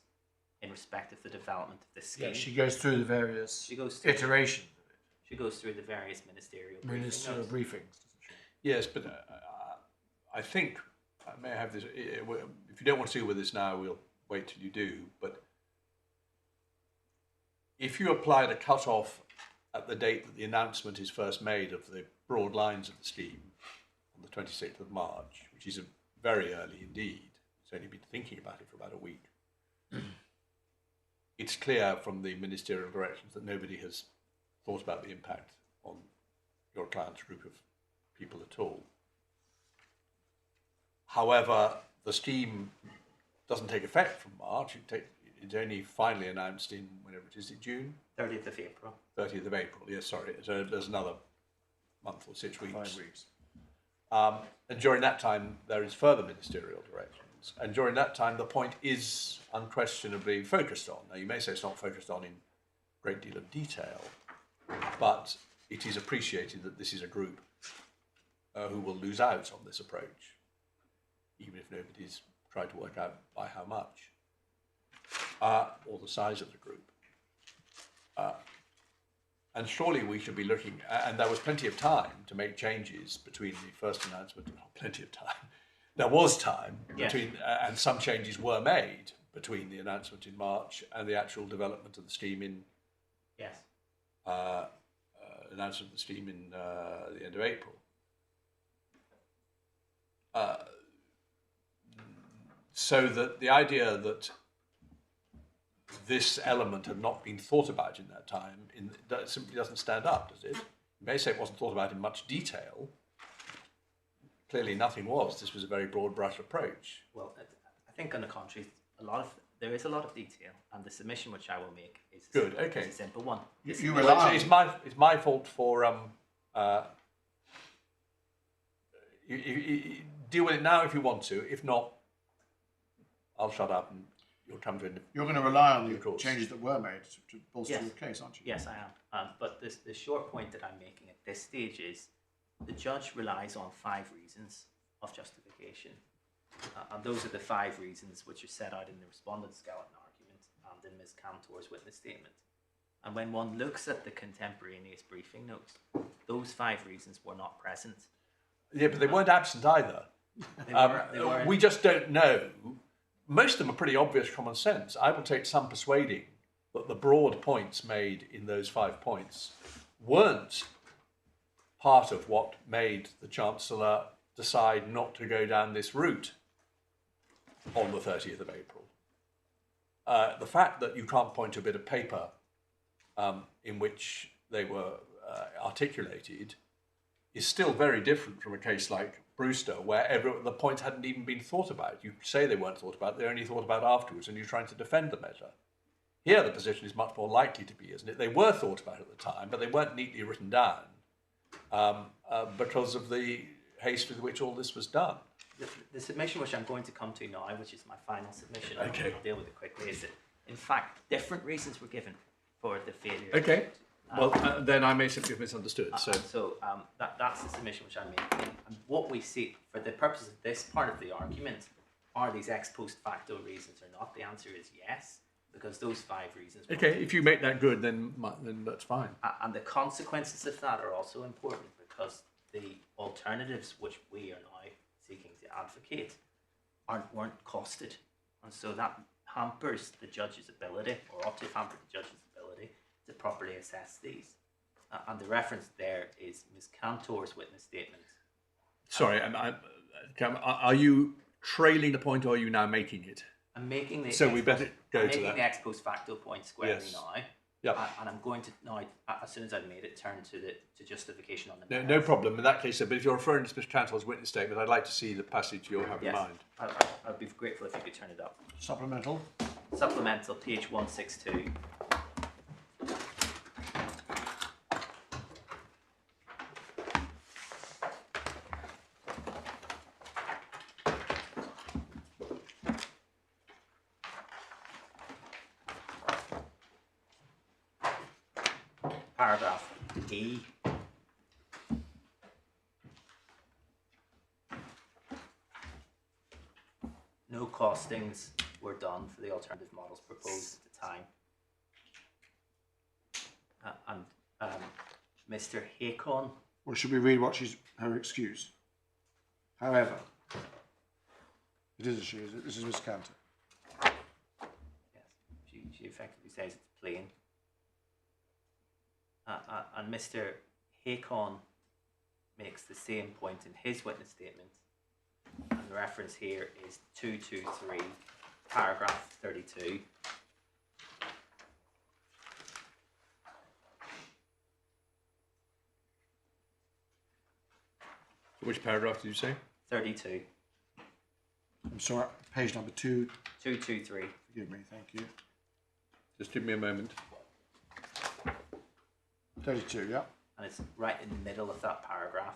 in respect of the development of the scheme. Yeah, she goes through the various She goes through- iterations of it. She goes through the various ministerial Ministerial briefing notes. briefings, doesn't she? Yes, but I think I may have this. If you don't want to deal with this now, we'll wait till you do. But if you applied a cut-off at the date that the announcement is first made of the broad lines of the scheme on the 26th of March, which is very early indeed, it's only been thinking about it for about a week, it's clear from the ministerial directions that nobody has thought about the impact on your client's group of people at all. However, the scheme doesn't take effect from March. It's only finally announced in, whenever it is, June? 30th of April. 30th of April, yes, sorry. So there's another month or 6 weeks. 5 weeks. And during that time, there is further ministerial directions. And during that time, the point is unquestionably focused on. Now, you may say it's not focused on in a great deal of detail, but it is appreciated that this is a group who will lose out on this approach, even if nobody's tried to work out by how much, or the size of the group. And surely we should be looking, and there was plenty of time to make changes between the first announcement, not plenty of time, there was time between, and some changes were made between the announcement in March and the actual development of the scheme in, Yes. announcement of the scheme in the end of April. So that the idea that this element had not been thought about in that time that simply doesn't stand up, does it? You may say it wasn't thought about in much detail. Clearly nothing was. This was a very broad brush approach. Well, I think on the contrary, there is a lot of detail, and the submission which I will make is Good, okay. is a simple one. You rely on... It's my fault for you deal with it now if you want to. If not, I'll shut up and you'll come to it. You're going to rely on Of the course. changes that were made to bolster Yes. your case, aren't you? Yes, I am. But the short point that I'm making at this stage is the judge relies on 5 reasons of justification. And those are the 5 reasons which are set out in the respondent's skeleton argument and in Ms. Cantor's witness statement. And when one looks at the contemporaneous briefing notes, those 5 reasons were not present. Yeah, but they weren't absent either. They were We just don't know. Most of them are pretty obvious common sense. I will take some persuading that the broad points made in those 5 points weren't part of what made the Chancellor decide not to go down this route. on the 30th of April. The fact that you can't point to a bit of paper in which they were articulated is still very different from a case like Brewster, where the points hadn't even been thought about. You say they weren't thought about, they're only thought about afterwards, and you're trying to defend the measure. Here, the position is much more likely to be, isn't it? They were thought about at the time, but they weren't neatly written down because of the haste with which all this was done. The submission which I'm going to come to now, which is my final submission, Okay. I'll deal with it quickly, is that, in fact, different reasons were given for the failure. Okay. Well, then I may simply have misunderstood. That's the submission which I'm making. And what we see, for the purpose of this part of the argument, are these ex post facto reasons or not? The answer is yes, because those 5 reasons. Okay, if you make that good, then that's fine. And the consequences of that are also important, because the alternatives which we are now seeking to advocate weren't costed, and so that hampers the judge's ability, or ought to hamper the judge's ability, to properly assess these. And the reference there is Ms. Cantor's witness statement. Sorry, are you trailing the point, or are you now making it? I'm making the So we better go I'm to making that. the ex post facto point squarely Yes. now. Yep. And I'm going to now, as soon as I've made it, turn to justification on the No merits. problem in that case. But if you're referring to Ms. Cantor's witness statement, I'd like to see the passage you have in Yes, mind. I'd be grateful if you could turn it up. Supplemental. Supplemental, page 162. Paragraph E. No costings were done for the alternative models proposed at the time. Mr. Hakon, Or should we read what her excuse? However, it is a she, is it? This is Miss Cantor. yes, she effectively says it's plain. And Mr. Hakon makes the same point in his witness statement, and the reference here is 223, paragraph 32. Which paragraph did you say? 32. I'm sorry, page number 2. 223. Forgive me, thank you. Just give me a moment. 32, yeah. And it's right in the middle of that paragraph.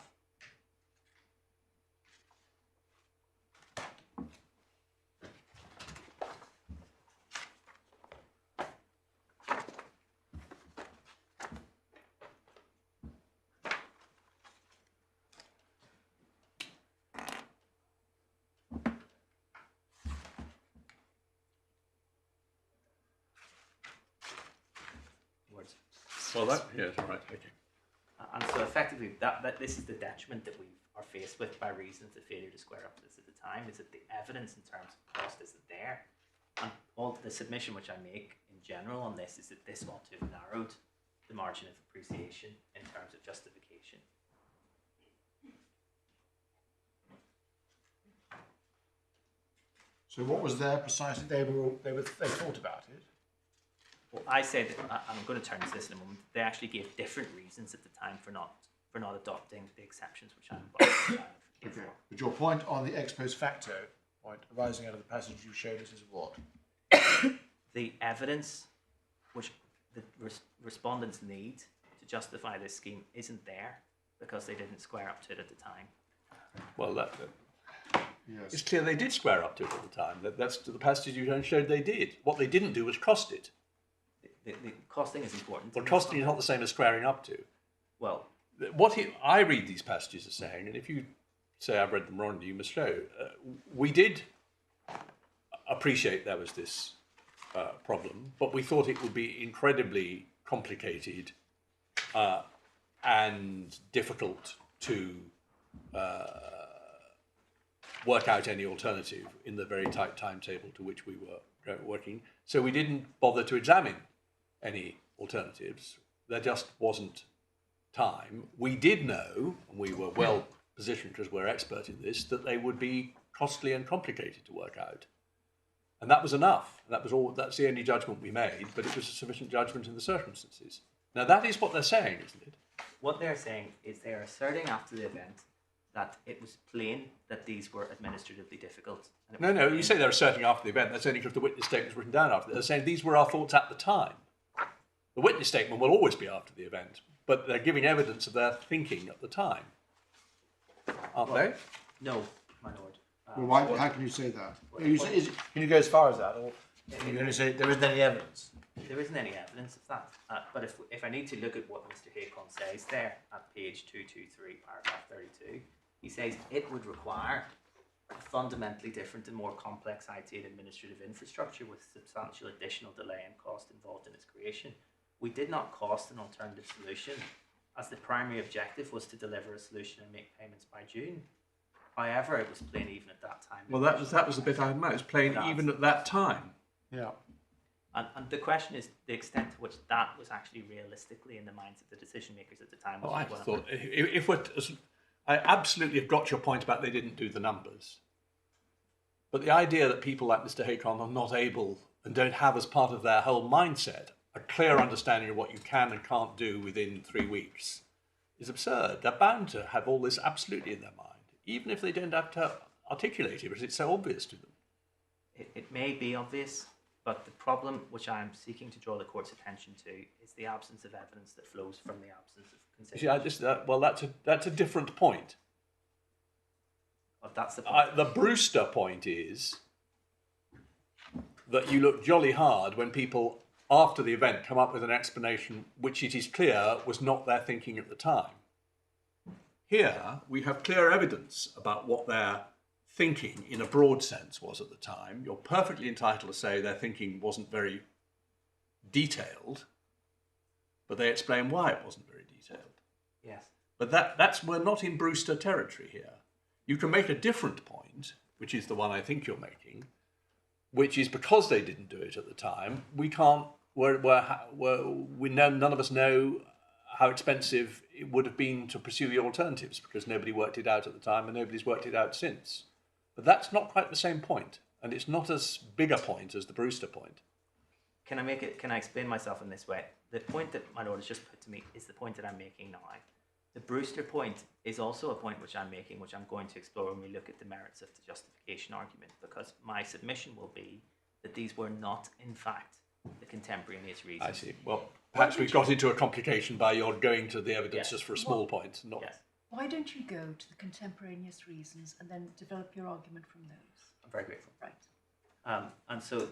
Words. Well, yes, all right, okay. And so effectively, that this is the detriment that we are faced with by reason of the failure to square up to this at the time, is that the evidence in terms of cost isn't there. And all the submission which I make in general on this is that this ought to have narrowed the margin of appreciation in terms of justification. So what was there precisely? They thought about it. Well, I said, and I'm going to turn to this in a moment, they actually gave different reasons at the time for not adopting the exceptions which I'm about to give Okay. for. But your point on the ex post facto point arising out of the passage you showed us is what? The evidence which the respondents need to justify this scheme isn't there because they didn't square up to it at the time. Well, Yes. it's clear they did square up to it at the time. That's the passage you showed they did. What they didn't do was cost it. The costing is important. Well, costing is not the same as squaring up to. Well, I read these passages as saying, and if you say I've read them wrong, you must show. We did appreciate there was this problem, but we thought it would be incredibly complicated and difficult to work out any alternative in the very tight timetable to which we were working. So we didn't bother to examine any alternatives. There just wasn't time. We did know, and we were well positioned because we're expert in this, that they would be costly and complicated to work out. And that was enough. That was all. That's the only judgment we made, but it was a sufficient judgment in the circumstances. Now that is what they're saying, isn't it? What they're saying is they're asserting after the event that it was plain that these were administratively difficult. And it was No, you plain- say they're asserting after the event. That's only because the witness statement was written down after. They're saying these were our thoughts at the time. The witness statement will always be after the event, but they're giving evidence of their thinking at the time, aren't they? No, my lord. Well, why, how can you say that? Can you go as far as that, or can you only say there isn't any evidence? There isn't any evidence of that. But if I need to look at what Mr. Haycon says there at page 223, paragraph 32, he says it would require a fundamentally different and more complex IT and administrative infrastructure with substantial additional delay and cost involved in its creation. We did not cost an alternative solution, as the primary objective was to deliver a solution and make payments by June. However, it was plain even at that time. Well, that was the bit I had. It was plain even at that time. Yeah. And the question is the extent to which that was actually realistically in the minds of the decision makers at the time. Oh, I thought if we're, I absolutely have got your point about they didn't do the numbers, but the idea that people like Mr. Haycon are not able and don't have as part of their whole mindset a clear understanding of what you can and can't do within 3 weeks is absurd. They're bound to have all this absolutely in their mind, even if they don't have to articulate it, because it's so obvious to them. It may be obvious, but the problem which I'm seeking to draw the court's attention to is the absence of evidence that flows from the absence of consideration. Well, that's a different point. Well, that's the point. The Brewster point is that you look jolly hard when people, after the event, come up with an explanation which it is clear was not their thinking at the time. Here, we have clear evidence about what their thinking, in a broad sense, was at the time. You're perfectly entitled to say their thinking wasn't very detailed, but they explain why it wasn't very detailed. Yes. But we're not in Brewster territory here. You can make a different point, which is the one I think you're making, which is because they didn't do it at the time, we can't. None of us know how expensive it would have been to pursue the alternatives because nobody worked it out at the time and nobody's worked it out since. But that's not quite the same point, and it's not as big a point as the Brewster point. Can I explain myself in this way? The point that my lord has just put to me is the point that I'm making now. The Brewster point is also a point which I'm making, which I'm going to explore when we look at the merits of the justification argument, because my submission will be that these were not, in fact, the contemporaneous reasons. I see. Well, perhaps we've got into a complication by your going to the evidence Yes. just for a small point. Not. Yes, Why don't you go to the contemporaneous reasons and then develop your argument from those? I'm very grateful. Right. And so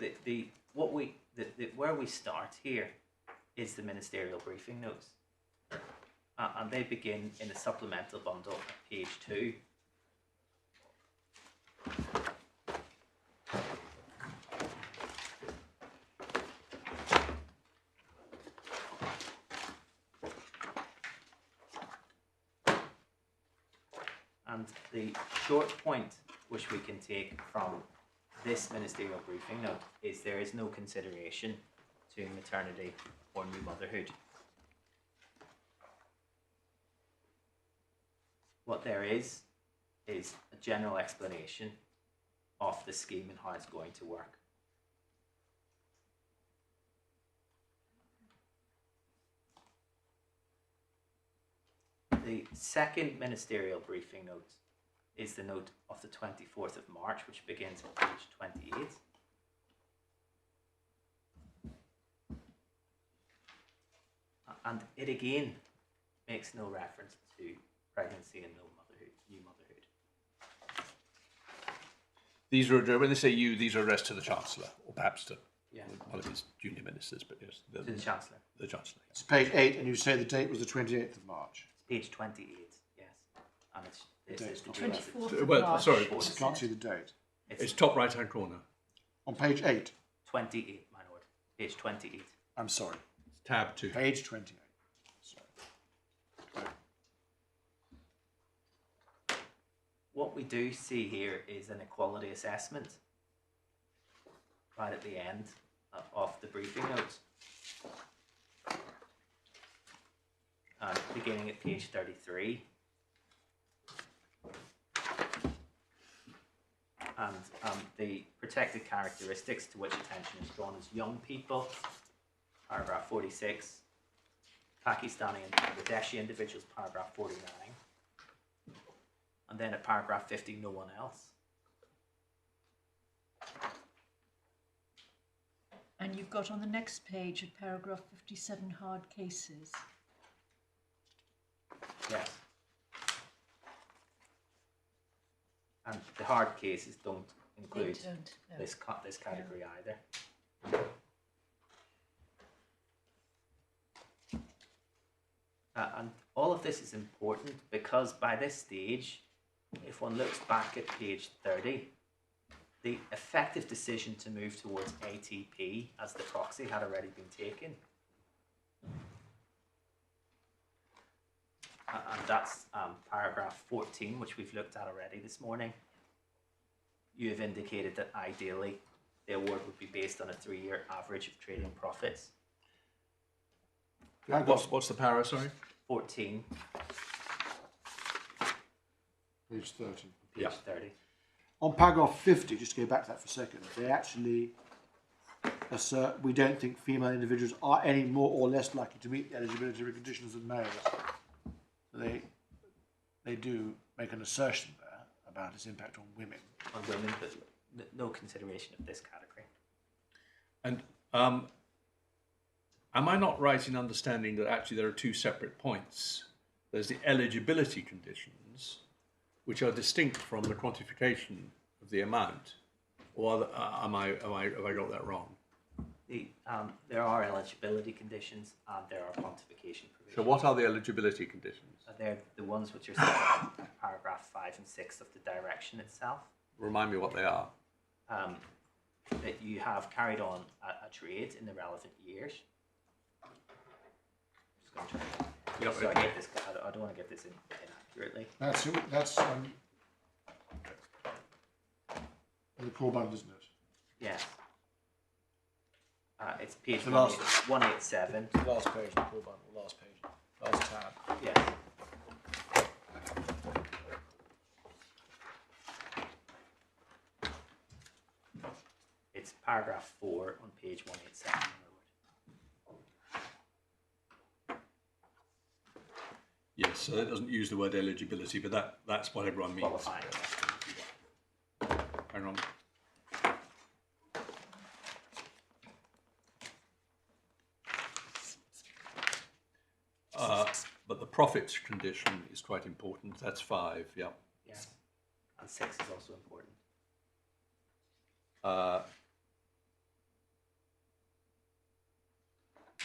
where we start here is the ministerial briefing notes. And they begin in the supplemental bundle at page 2. And the short point which we can take from this ministerial briefing note is there is no consideration to maternity or new motherhood. What there is a general explanation of the scheme and how it's going to work. The second ministerial briefing note is the note of the 24th of March, which begins on page 28. And it again makes no reference to pregnancy and new motherhood. These are, when they say you, these are addressed to the Chancellor, or perhaps to Yeah, one of his junior ministers, but yes, to the Chancellor. the Chancellor. It's page 8, and you say the date was the 28th of March. It's page 28, yes. And it's date's the not 24th of Well, March. sorry, I can't see the date. it's top right-hand corner. On page 8. 28, my lord. Page 28. I'm sorry. Tab 2. Page 28. Sorry. What we do see here is an equality assessment right at the end of the briefing notes. Beginning at page 33. And the protected characteristics to which attention is drawn is young people, paragraph 46, Pakistani and Majesty individuals, paragraph 49, and then at paragraph 50, no one else. And you've got on the next page at paragraph 57 hard cases. Yes. And the hard cases don't include They don't, no. this category either. And all of this is important because by this stage, if one looks back at page 30, the effective decision to move towards ATP as the proxy had already been taken. And that's paragraph 14, which we've looked at already this morning. You have indicated that ideally the award would be based on a 3-year average of trading profits. What's the para, sorry? 14, Page 30. page Yeah. 30. On paragraph 50, just to go back to that for a second, they actually assert we don't think female individuals are any more or less likely to meet the eligibility conditions than males. So they do make an assertion there about its impact on women. On women, but no consideration of this category. And am I not right in understanding that actually there are two separate points? There's the eligibility conditions, which are distinct from the quantification of the amount, or have I got that wrong? There are eligibility conditions and there are quantification provisions. So what are the eligibility conditions? They're the ones which are set out in paragraph 5 and 6 of the direction itself. Remind me what they are. That you have carried on a trade in the relevant years. I'm just going to try Yep, so okay. I get this. I don't want to get this in inaccurately. That's the core bundle, isn't it? Yes. It's page The last- 187. The last page of the core bundle, last page, last tab. Yes. It's paragraph 4 on page 187. Yes, so that doesn't use the word eligibility, but that's what everyone means. Qualifying. Hang on. But the profits condition is quite important. That's 5, yeah. Yes. And 6 is also important.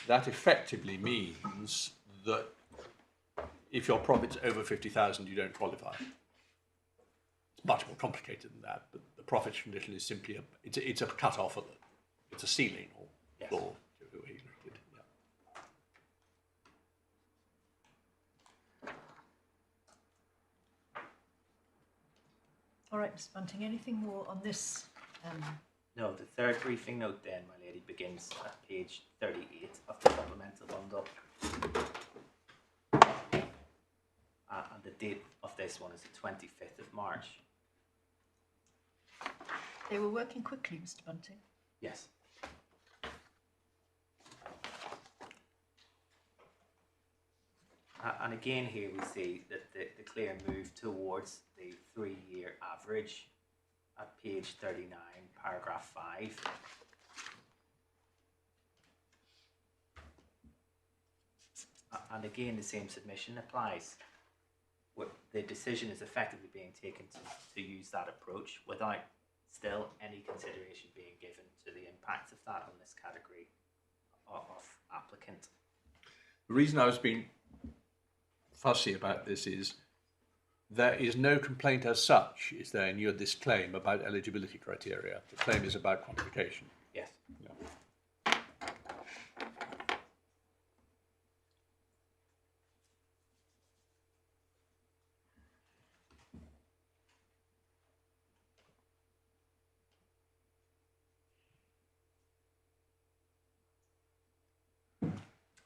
That effectively means that if your profit's over 50,000, you don't qualify. It's much more complicated than that, but the profits condition is simply it's a cut-off, it's a ceiling or Yes. floor. Yeah. All right, Ms. Bunting, anything more on this? No, the third briefing note then, my lady, begins at page 38 of the supplemental bundle. And the date of this one is the 25th of March. They were working quickly, Mr. Bunting. Yes. And again here we see that the clear move towards the 3-year average at page 39, paragraph 5. And again the same submission applies. The decision is effectively being taken to use that approach without still any consideration being given to the impact of that on this category of applicant. The reason I was being fussy about this is there is no complaint as such, is there, in your this claim about eligibility criteria? The claim is about quantification. Yes. Yeah.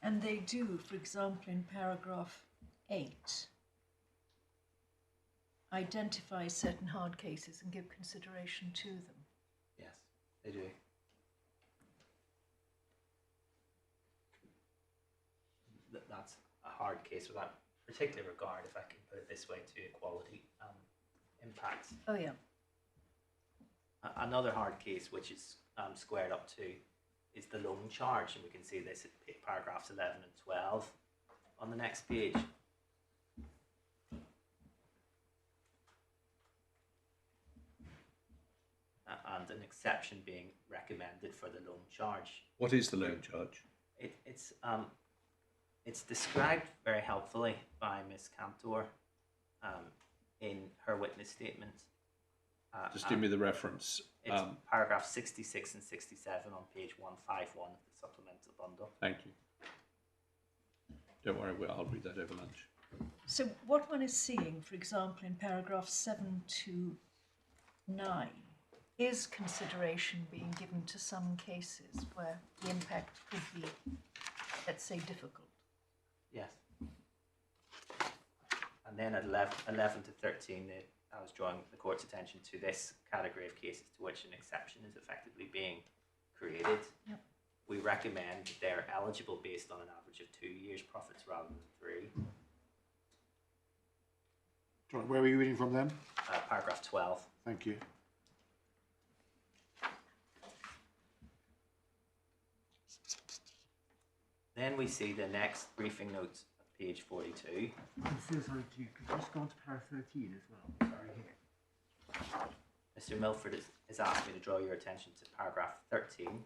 And they do, for example, in paragraph 8, identify certain hard cases and give consideration to them. Yes, they do. That's a hard case without particular regard, if I can put it this way, to equality impacts. Oh yeah. Another hard case which is squared up to is the loan charge, and we can see this at paragraphs 11 and 12 on the next page. And an exception being recommended for the loan charge. What is the loan charge? It's described very helpfully by Ms. Cantor in her witness statement. Just give me the reference. It's paragraph 66 and 67 on page 151 of the supplemental bundle. Thank you. Don't worry, I'll read that over lunch. So what one is seeing, for example, in paragraphs 7 to 9, is consideration being given to some cases where the impact could be, let's say, difficult. Yes. And then at 11 to 13, I was drawing the court's attention to this category of cases to which an exception is effectively being created. Yep. We recommend that they're eligible based on an average of 2 years' profits rather than 3. John, where were you reading from then? Paragraph 12. Thank you. Then we see the next briefing notes at page 42. I'm so sorry, could you just go on to paragraph 13 as well? Sorry, here. Mr. Milford has asked me to draw your attention to paragraph 13.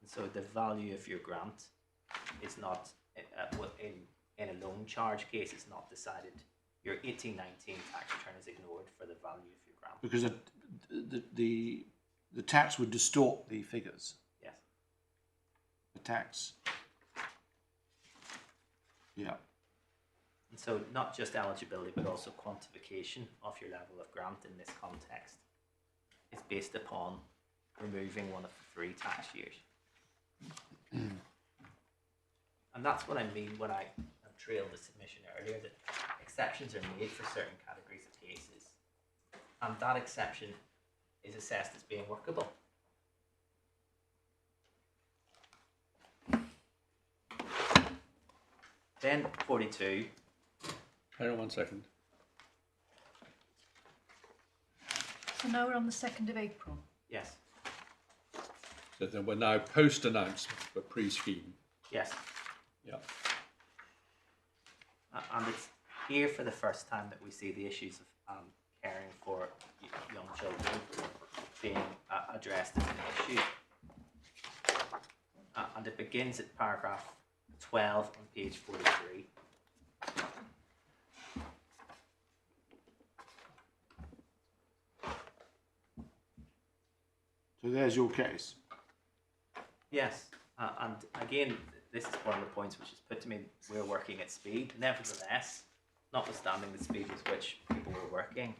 And so the value of your grant is not, in a loan charge case, it's not decided. Your 1819 tax return is ignored for the value of your grant. Because the tax would distort the figures. Yes. The tax. Yeah. And so not just eligibility, but also quantification of your level of grant in this context is based upon removing one of the 3 tax years. And that's what I mean when I trailed the submission earlier, that exceptions are made for certain categories of cases, and that exception is assessed as being workable. Then 42. Hang on 1 second. So now we're on the 2nd of April. Yes. So then we're now post-announcement, but pre-scheme. Yes. Yeah. And it's here for the first time that we see the issues of caring for young children being addressed as an issue. And it begins at paragraph 12 on page 43. So there's your case. Yes, and again, this is one of the points which is put to me, we're working at speed. Nevertheless, notwithstanding the speed with which people were working,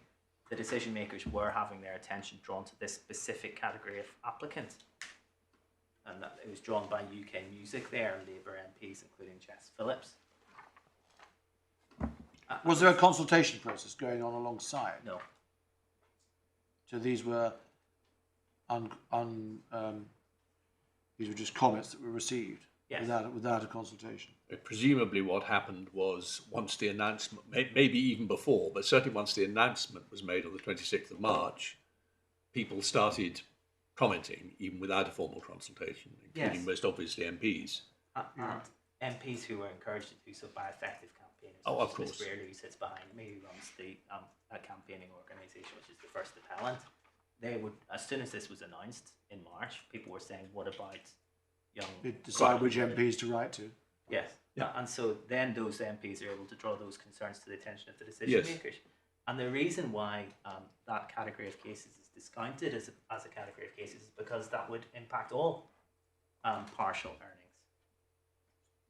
the decision makers were having their attention drawn to this specific category of applicant. And that it was drawn by UK Music there, Labour MPs, including Jess Phillips. Was there a consultation process going on alongside? No. So these were these were just comments that were received. Yes. Without a consultation. Presumably what happened was once the announcement, maybe even before, but certainly once the announcement was made on the 26th of March, people started commenting, even without a formal consultation, including Yes. most obviously MPs. And MPs who were encouraged to do so by effective campaigners. Oh, of such as course. Ms. Brearley, who sits behind me, who runs the campaigning organisation, which is the First Appellant. They would, as soon as this was announced in March, people were saying, what about young... They decide which MPs to write to. Yes. Yeah. And so then those MPs are able to draw those concerns to the attention of the decision Yes. makers. And the reason why that category of cases is discounted as a category of cases is because that would impact all partial earnings.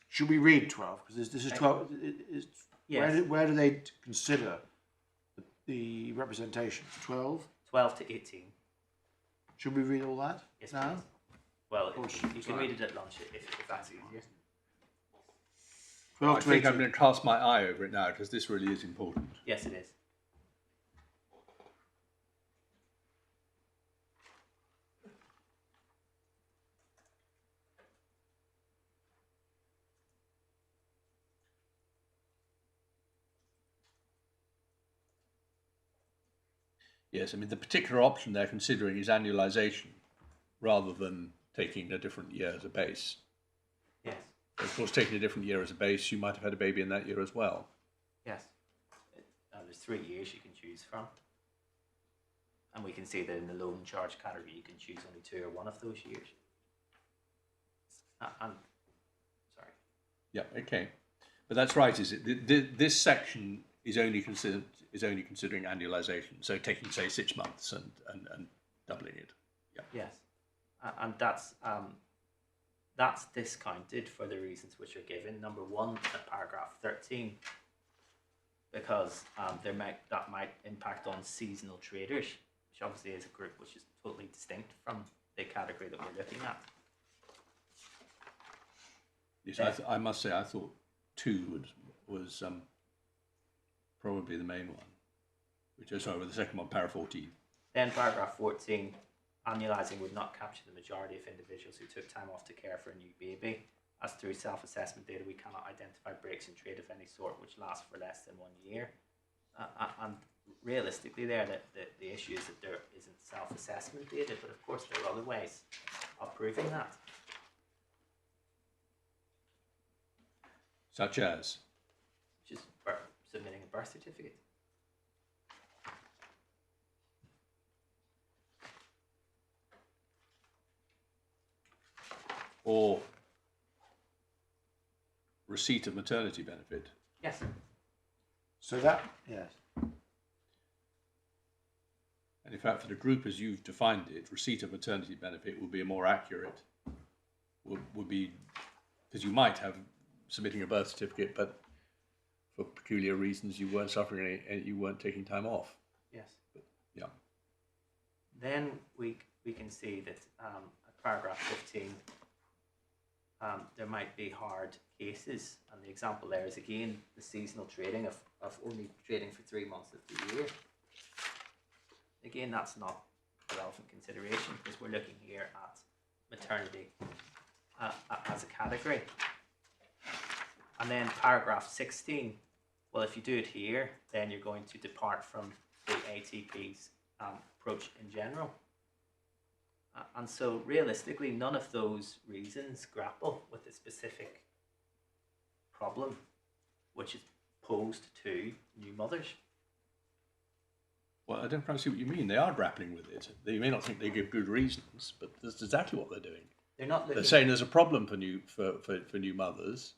Should we read 12? Because this is 12. Yes. Where do they consider the representations? 12? 12 to 18. Should we read all that Yes, now? please. Well, you can read it at lunch if that's easier. 12 I to think I'm 18. going to cast my eye over it now because this really is important. Yes, it is. Yes, I mean, the particular option they're considering is annualisation rather than taking a different year as a base. Yes. Of course, taking a different year as a base, you might have had a baby in that year as well. Yes. There's 3 years you can choose from. And we can see that in the loan charge category, you can choose only 2 or 1 of those years. Sorry. Yeah, okay. But that's right, is it? This section is only considering annualisation, so taking, say, 6 months and doubling it. Yeah. Yes. And that's discounted for the reasons which are given. Number 1 at paragraph 13, because that might impact on seasonal traders, which obviously is a group which is totally distinct from the category that we're looking at. Yes, I must say I thought 2 was probably the main one, which is sorry, the second one, para 14. Then paragraph 14, annualising would not capture the majority of individuals who took time off to care for a new baby, as through self-assessment data we cannot identify breaks in trade of any sort which last for less than 1 year. And realistically there, the issue is that there isn't self-assessment data, but of course there are other ways of proving that. Such as? Which is submitting a birth certificate. Or receipt of maternity benefit. Yes. So that, yes. And in fact, for the group as you've defined it, receipt of maternity benefit would be a more accurate, would be, because you might have submitting a birth certificate, but for peculiar reasons you weren't suffering any, you weren't taking time off. Yes. But, yeah. Then we can see that at paragraph 15, there might be hard cases, and the example there is again the seasonal trading of only trading for 3 months of the year. Again, that's not a relevant consideration because we're looking here at maternity as a category. And then paragraph 16, well, if you do it here, then you're going to depart from the ATP's approach in general. And so realistically, none of those reasons grapple with the specific problem which is posed to new mothers. Well, I don't quite see what you mean. They are grappling with it. You may not think they give good reasons, but that's exactly what they're doing. They're not looking. They're saying there's a problem for new mothers,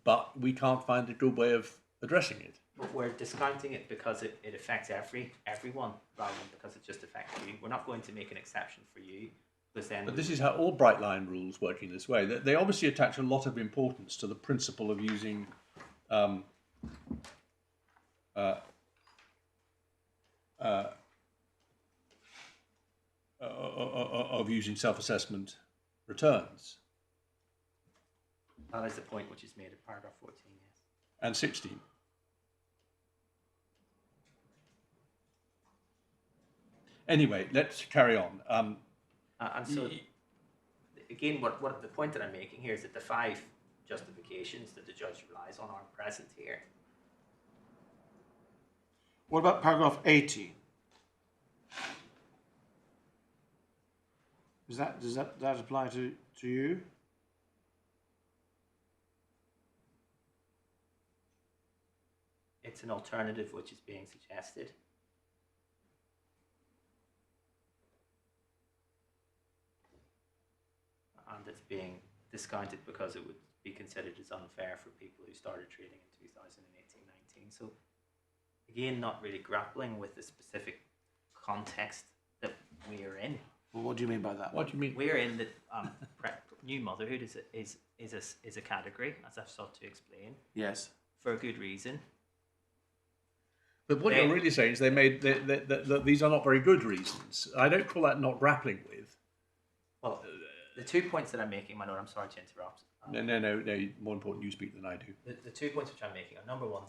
but we can't find a good way of addressing it. But we're discounting it because it affects everyone rather than because it just affects you. We're not going to make an exception for you because then. But this is how all bright line rules work in this way. They obviously attach a lot of importance to the principle of using self-assessment returns. That is the point which is made in paragraph 14, yes. And 16. Anyway, let's carry on. And so, again, what the point that I'm making here is that the 5 justifications that the judge relies on aren't present here. What about paragraph 18? Does that apply to you? It's an alternative which is being suggested. And it's being discounted because it would be considered as unfair for people who started trading in 2018-19. So again, not really grappling with the specific context that we are in. Well, what do you mean by that? What do you mean? We're in the new motherhood is a category, as I've sought to explain, Yes. for a good reason. But what you're really saying is that these are not very good reasons. I don't call that not grappling with. Well, The 2 points that I'm making in my note, I'm sorry to interrupt. No. More important, you speak than I do. The 2 points which I'm making are, number one,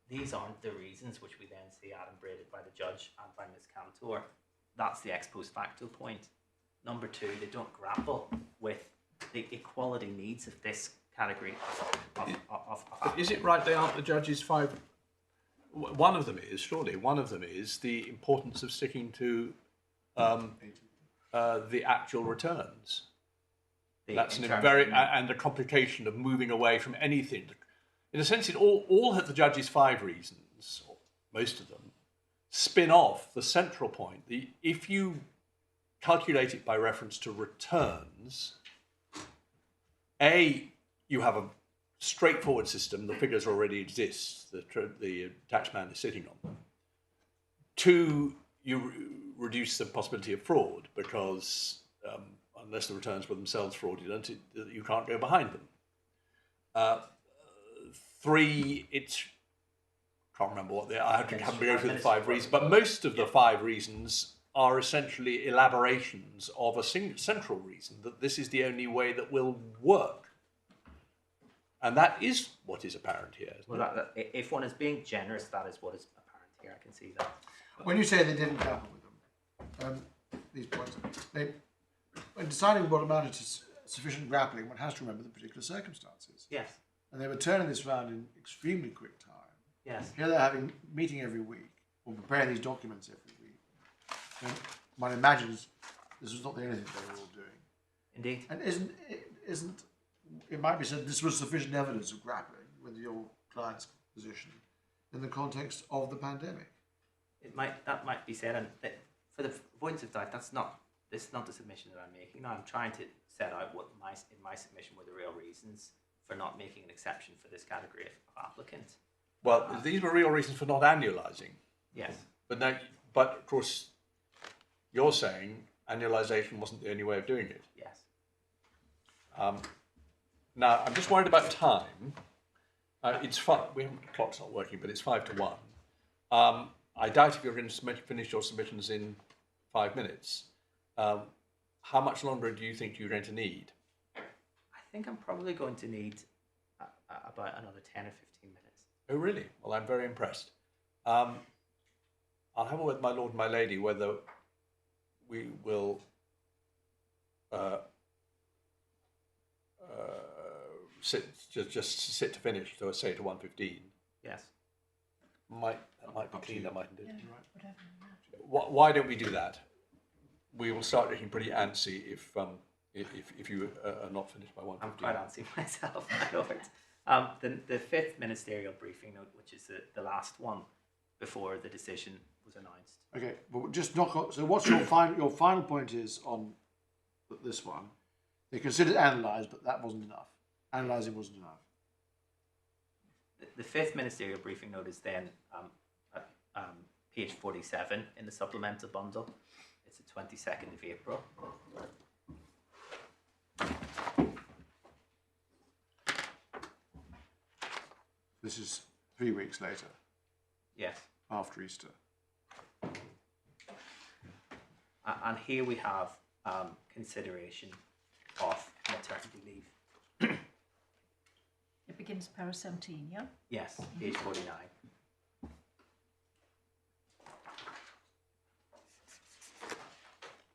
these aren't the reasons which we then see adumbrated by the judge and by Ms. Cantor. That's the ex post facto point. Number two, they don't grapple with the equality needs of this category of Is it right they aren't the judge's 5? One of them is, surely, one of them is the importance of sticking to the actual returns. That's and the complication of moving away from anything. In a sense, all of the judge's 5 reasons, or most of them, spin off the central point. If you calculate it by reference to returns, you have a straightforward system. The figures already exist. The taxman is sitting on them. 2, you reduce the possibility of fraud because unless the returns were themselves fraudulent, you can't go behind them. 3, can't remember what they are. I have to go through the 5 reasons, but most of the 5 reasons are essentially elaborations of a central reason, that this is the only way that will work. And that is what is apparent here. If one is being generous, that is what is apparent here. I can see that. When you say they didn't grapple with them, these points, when deciding what amounted to sufficient grappling, one has to remember the particular circumstances. Yes. And they were turning this round in extremely quick time. Yes. Here they're having meeting every week, or preparing these documents every week. And one imagines this was not the only thing they were all doing. Indeed. And it might be said this was sufficient evidence of grappling with your client's position in the context of the pandemic. That might be said, and for the avoidance of doubt, this is not the submission that I'm making. No, I'm trying to set out what in my submission were the real reasons for not making an exception for this category of applicant. Well, these were real reasons for not annualising. Yes. But of course, you're saying annualisation wasn't the only way of doing it. Yes. Now, I'm just worried about time. It's the clock's not working, but it's 5 to 1. I doubt if you're going to finish your submissions in 5 minutes. How much longer do you think you're going to need? I think I'm probably going to need about another 10 or 15 minutes. Oh, really? Well, I'm very impressed. I'll have a word with my lord and my lady whether we will just sit to finish, so say to 1:15. Yes. That might be cleaner, mightn't it? Yeah, Why don't we do that? We will start getting pretty antsy if you are not finished by 1:15. I'm quite antsy myself, my lord. The 5th ministerial briefing note, which is the last one before the decision was announced. Okay, well, just knock off. So, what's your final point is on this one? They considered analyse, but that wasn't enough. Analysing wasn't enough. The 5th ministerial briefing note is then page 47 in the supplemental bundle. It's the 22nd of April. This is 3 weeks later. Yes. After Easter. And here we have consideration of maternity leave. It begins para 17, yeah? Yes, page 49.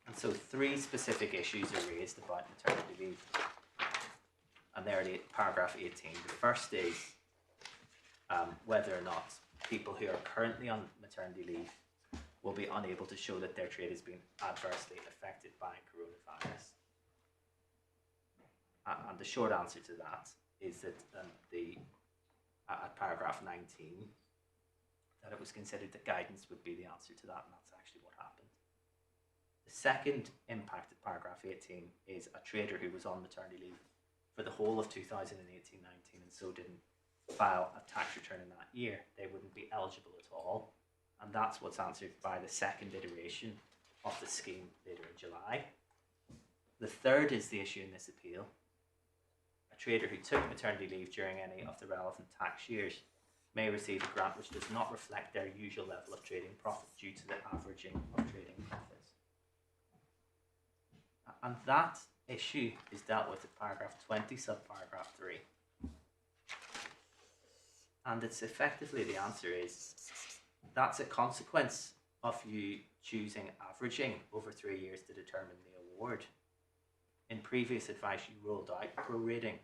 And so 3 specific issues are raised about maternity leave. And they're paragraph 18. The first is whether or not people who are currently on maternity leave will be unable to show that their trade has been adversely affected by coronavirus. And the short answer to that is that at paragraph 19, that it was considered that guidance would be the answer to that, and that's actually what happened. The second impact of paragraph 18 is a trader who was on maternity leave for the whole of 2018-19 and so didn't file a tax return in that year. They wouldn't be eligible at all, and that's what's answered by the second iteration of the scheme later in July. The third is the issue in this appeal. A trader who took maternity leave during any of the relevant tax years may receive a grant which does not reflect their usual level of trading profit due to the averaging of trading profits. And that issue is dealt with in paragraph 20, subparagraph 3. And it's effectively, the answer is, that's a consequence of you choosing averaging over 3 years to determine the award. In previous advice, you ruled out prorating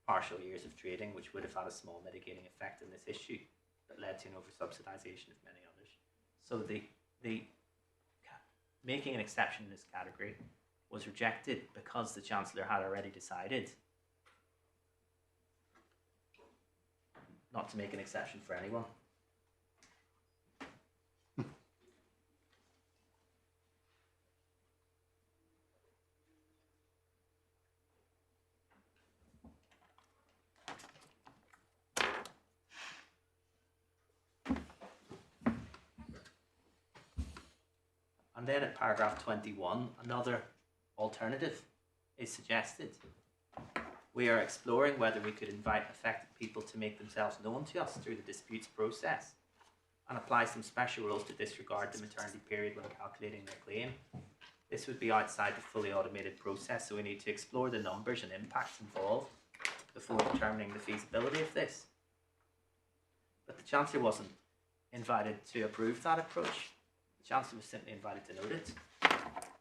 partial years of trading, which would have had a small mitigating effect in this issue, but led to an over-subsidisation of many others. So the making an exception in this category was rejected because the Chancellor had already decided not to make an exception for anyone. And then at paragraph 21, another alternative is suggested. We are exploring whether we could invite affected people to make themselves known to us through the disputes process and apply some special rules to disregard the maternity period when calculating their claim. This would be outside the fully automated process, so we need to explore the numbers and impacts involved before determining the feasibility of this. But the Chancellor wasn't invited to approve that approach. The Chancellor was simply invited to note it,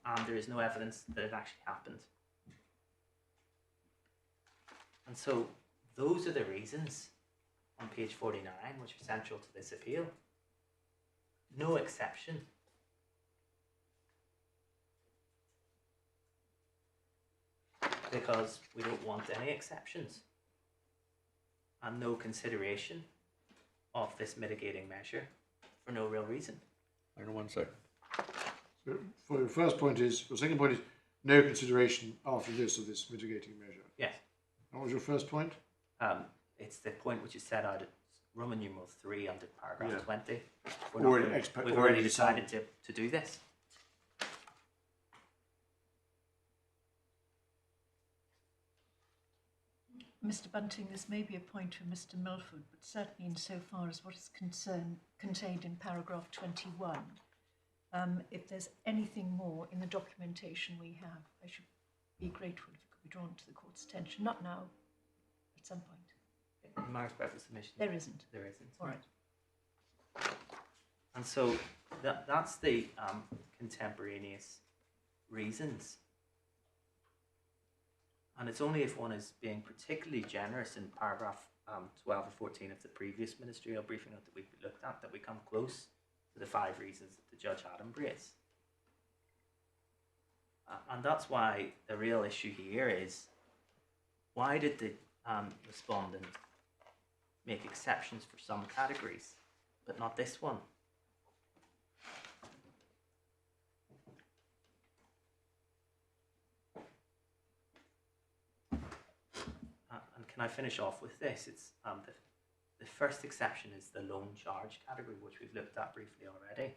and there is no evidence that it actually happened. And so those are the reasons on page 49 which are central to this appeal. No exception. Because we don't want any exceptions. And no consideration of this mitigating measure for no real reason. Hang on 1 second. So for your first point is, your second point is no consideration after this of this mitigating measure. Yes. What was your first point? It's the point which is set out at Roman numeral 3 under paragraph 20. We've Already already decided to do this. Mr. Bunting, this may be a point for Mr. Milford, but certainly insofar as what is contained in paragraph 21, if there's anything more in the documentation we have, I should be grateful if it could be drawn to the court's attention. Not now, at some point. In my respectful submission, There isn't. there isn't. All right. And so that's the contemporaneous reasons. And it's only if one is being particularly generous in paragraph 12 or 14 of the previous ministerial briefing note that we looked at that we come close to the 5 reasons that the judge had embraced. And that's why the real issue here is, why did the respondent make exceptions for some categories, but not this one? And can I finish off with this? It's the first exception is the loan charge category, which we've looked at briefly already.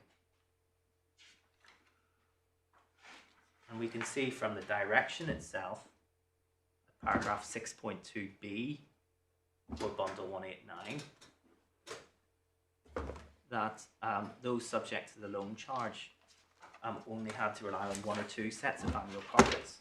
And we can see from the direction itself, paragraph 6.2b, for bundle 189, that those subject to the loan charge only had to rely on 1 or 2 sets of annual profits.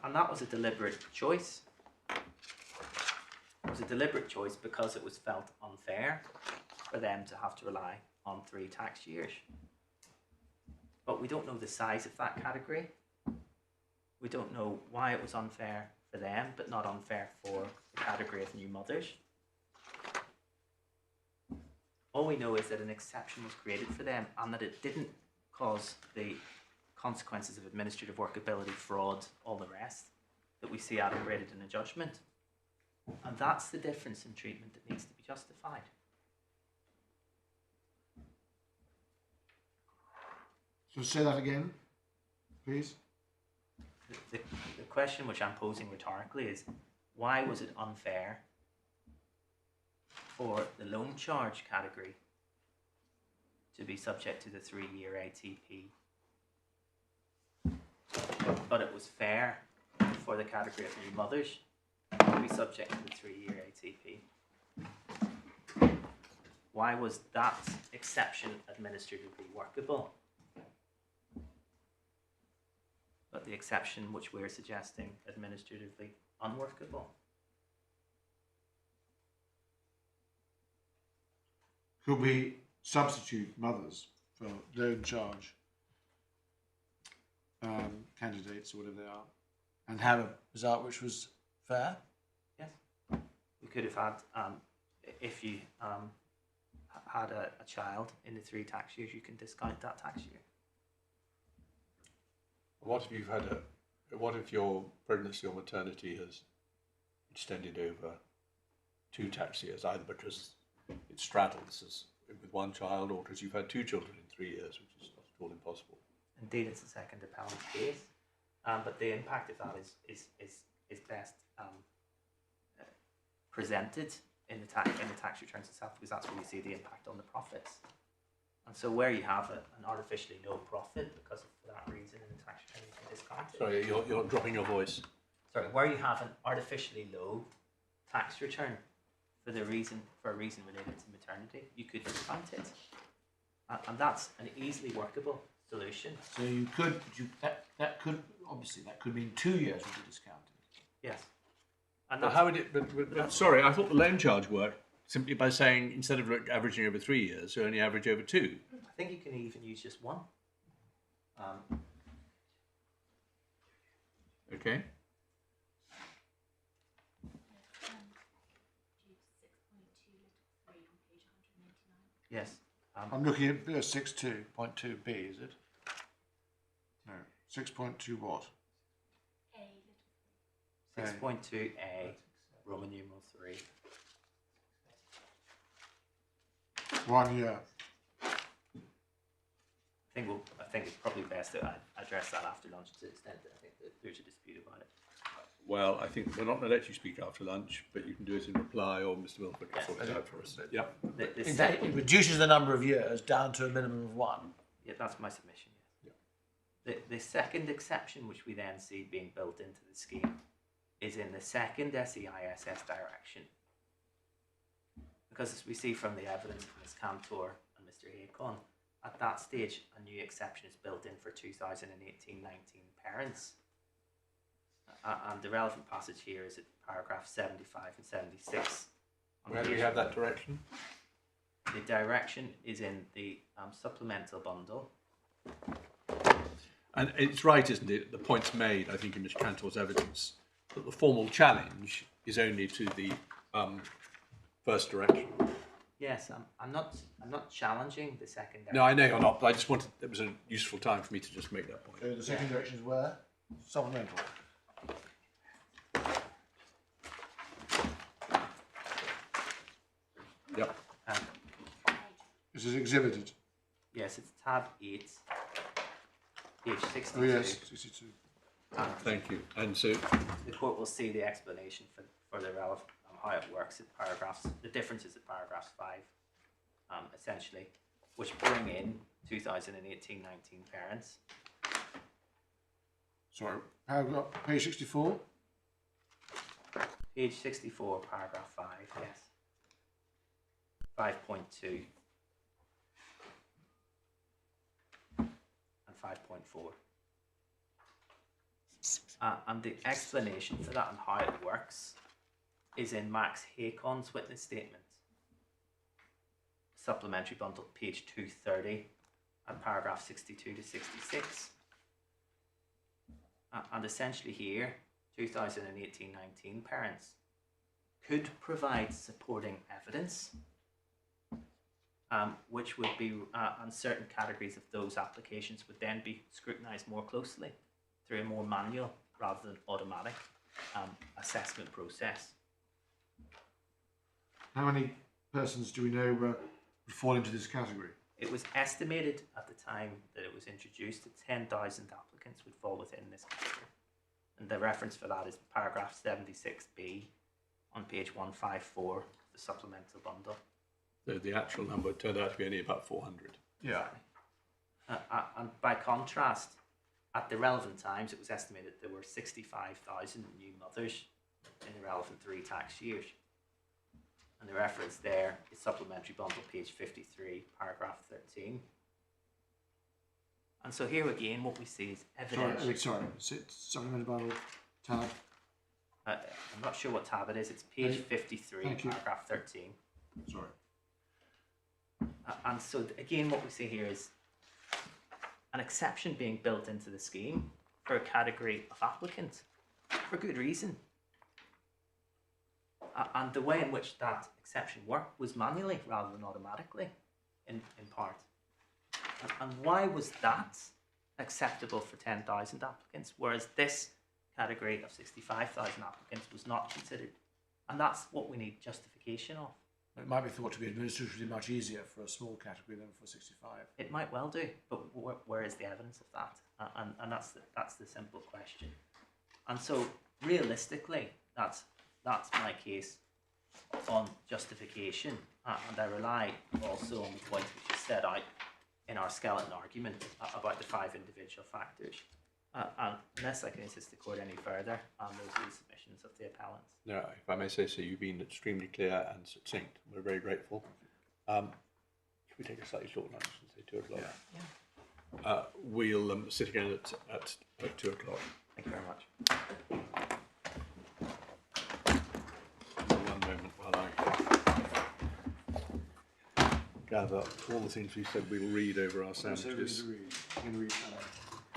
And that was a deliberate choice. It was a deliberate choice because it was felt unfair for them to have to rely on 3 tax years. But we don't know the size of that category. We don't know why it was unfair for them, but not unfair for the category of new mothers. All we know is that an exception was created for them and that it didn't cause the consequences of administrative workability, fraud, all the rest that we see adumbrated in a judgment. And that's the difference in treatment that needs to be justified. So say that again, please. The question which I'm posing rhetorically is, why was it unfair for the loan charge category to be subject to the 3-year ATP. But it was fair for the category of new mothers to be subject to the 3-year ATP. Why was that exception administratively workable, but the exception which we're suggesting administratively unworkable? Could we substitute mothers for loan charge candidates or whatever they are, and have a result which was fair? Yes. We could have had, if you had a child in the 3 tax years, you can discount that tax year. What if you've had what if your pregnancy or maternity has extended over 2 tax years, either because it straddles as with 1 child or because you've had 2 children in 3 years, which is not at all impossible? Indeed, it's a second appellant case, but the impact of that is best presented in the tax returns itself, because that's where you see the impact on the profits. And so where you have an artificially low profit because of that reason in the tax return, you can discount it. Sorry, you're dropping your voice. Sorry, where you have an artificially low tax return for a reason related to maternity, you could discount it, and that's an easily workable solution. So you could, that could obviously that could mean 2 years would be discounted. Yes, and But that's, how would it? But sorry, I thought the loan charge worked simply by saying instead of averaging over 3 years, you only average over 2. I think you can even use just one. Okay. Yes. I'm looking at 6.2.2b, is it? No, 6.2 what? 6.2a, Roman numeral 3. 1 year. I think it's probably best to address that after lunch, to the extent that I think that there's a dispute about it. Well, I think we're not going to let you speak after lunch, but you can do it in reply, or Mr. Milford can sort it out for us. Yep. It reduces the number of years down to a minimum of 1. Yeah, that's my submission. Yes. The second exception, which we then see being built into the scheme, is in the second SEISS direction, because as we see from the evidence from Ms. Cantor and Mr. Akon, at that stage a new exception is built in for 2018-19 parents. And the relevant passage here is at paragraph 75 and 76. Where do we have that direction? The direction is in the supplemental bundle. And it's right, isn't it? The point's made, I think, in Ms. Cantor's evidence that the formal challenge is only to the first direction. Yes, I'm not challenging the second. No, I know you're not, but I just wanted, it was a useful time for me to just make that point. So the second direction is where? Supplemental. Yep. This is exhibited. Yes, it's tab 8, page 62. Oh yes, 62. Thank you. And so, The court will see the explanation for the relevant how it works in paragraphs. The differences in paragraphs 5, essentially, which bring in 2018-19 parents. Sorry, paragraph, page 64. Page 64, paragraph 5. Yes. 5.2 and 5.4. And the explanation for that and how it works is in Max Hakon's witness statement. Supplementary bundle, page 230 and paragraph 62 to 66. And essentially here, 2018-19 parents could provide supporting evidence, which would be, and certain categories of those applications would then be scrutinised more closely through a more manual rather than automatic assessment process. How many persons do we know would fall into this category? It was estimated at the time that it was introduced that 10,000 applicants would fall within this category. And the reference for that is paragraph 76b on page 154 the supplemental bundle. The actual number turned out to be only about 400. Yeah. And by contrast, at the relevant times, it was estimated there were 65,000 new mothers in the relevant 3 tax years. And the reference there is supplementary bundle, page 53, paragraph 13. And so here again, what we see is evidence. Sorry. Supplementary bundle tab. I'm not sure what tab it is. It's page 53, Thank you. paragraph 13. Sorry. And so again, what we see here is an exception being built into the scheme for a category of applicants for good reason. And the way in which that exception worked was manually rather than automatically, in part. And why was that acceptable for 10,000 applicants, whereas this category of 65,000 applicants was not considered? And that's what we need justification of. It might be thought to be administratively much easier for a small category than for 65. It might well do, but where is the evidence of that? And that's the simple question. And so realistically, that's my case on justification, and I rely also on the points which is set out in our skeleton argument about the 5 individual factors. And unless I can assist the court any further, those are the submissions of the appellants. No, if I may say so, you've been extremely clear and succinct. We're very grateful. Can we take a slightly short lunch and say 2 o'clock? Yeah. We'll sit again at 2 o'clock. Thank you very much. One moment while I gather all the things we said we'll read over our sandwiches.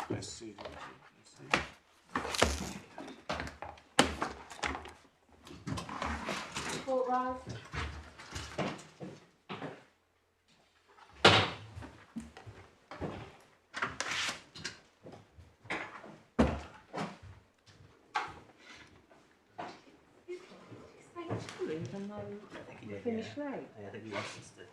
Let's see. Report, Ralph. Even though we finished late. I think he wants us to.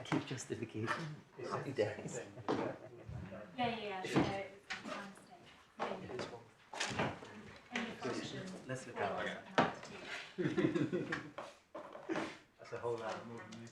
Keep justification. Davies. Let's look at it. That's a whole lot of movement.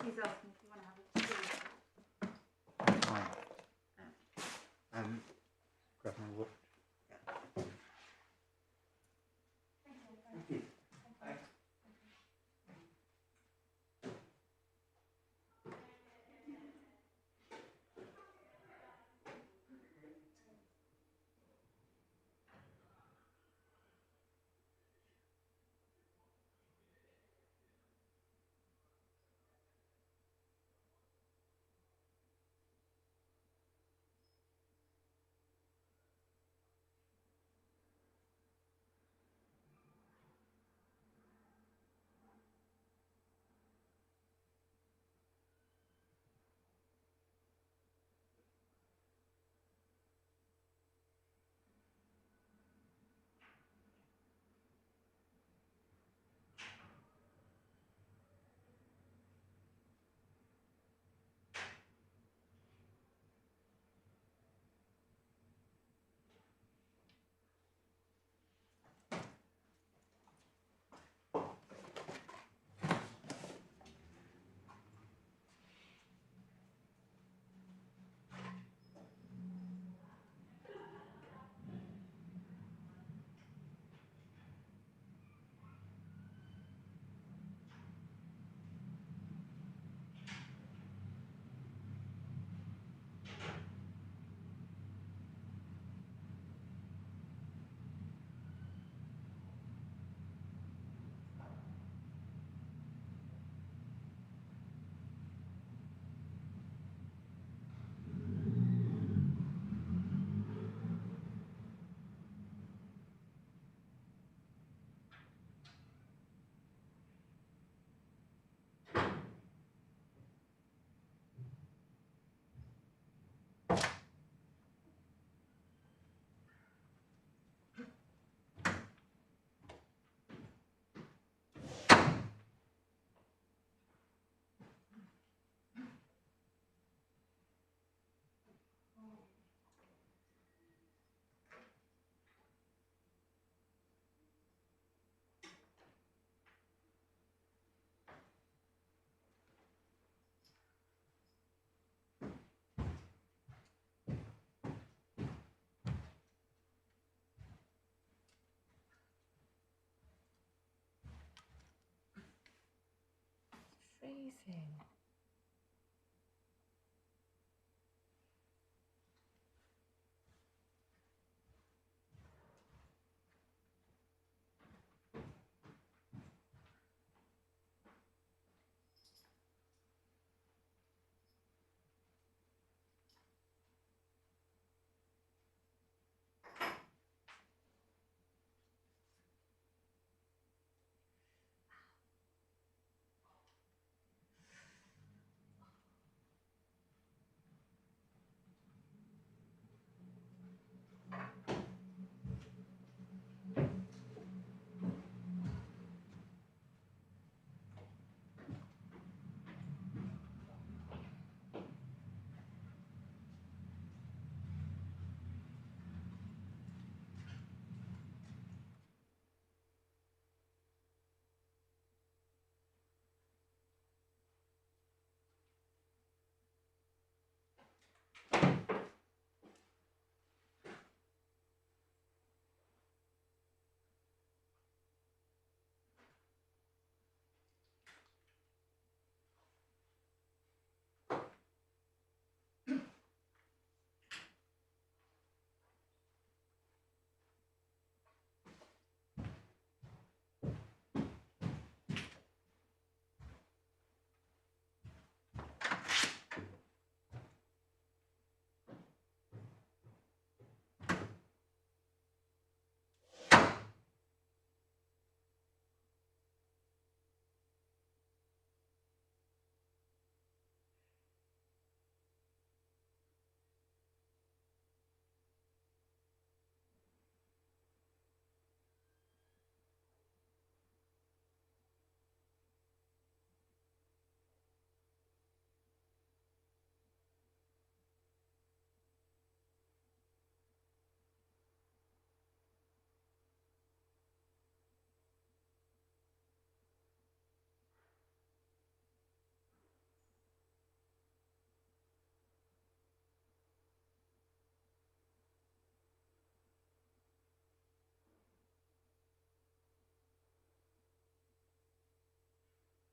He's asking if you want to have a tea. Grab my watch. Amazing.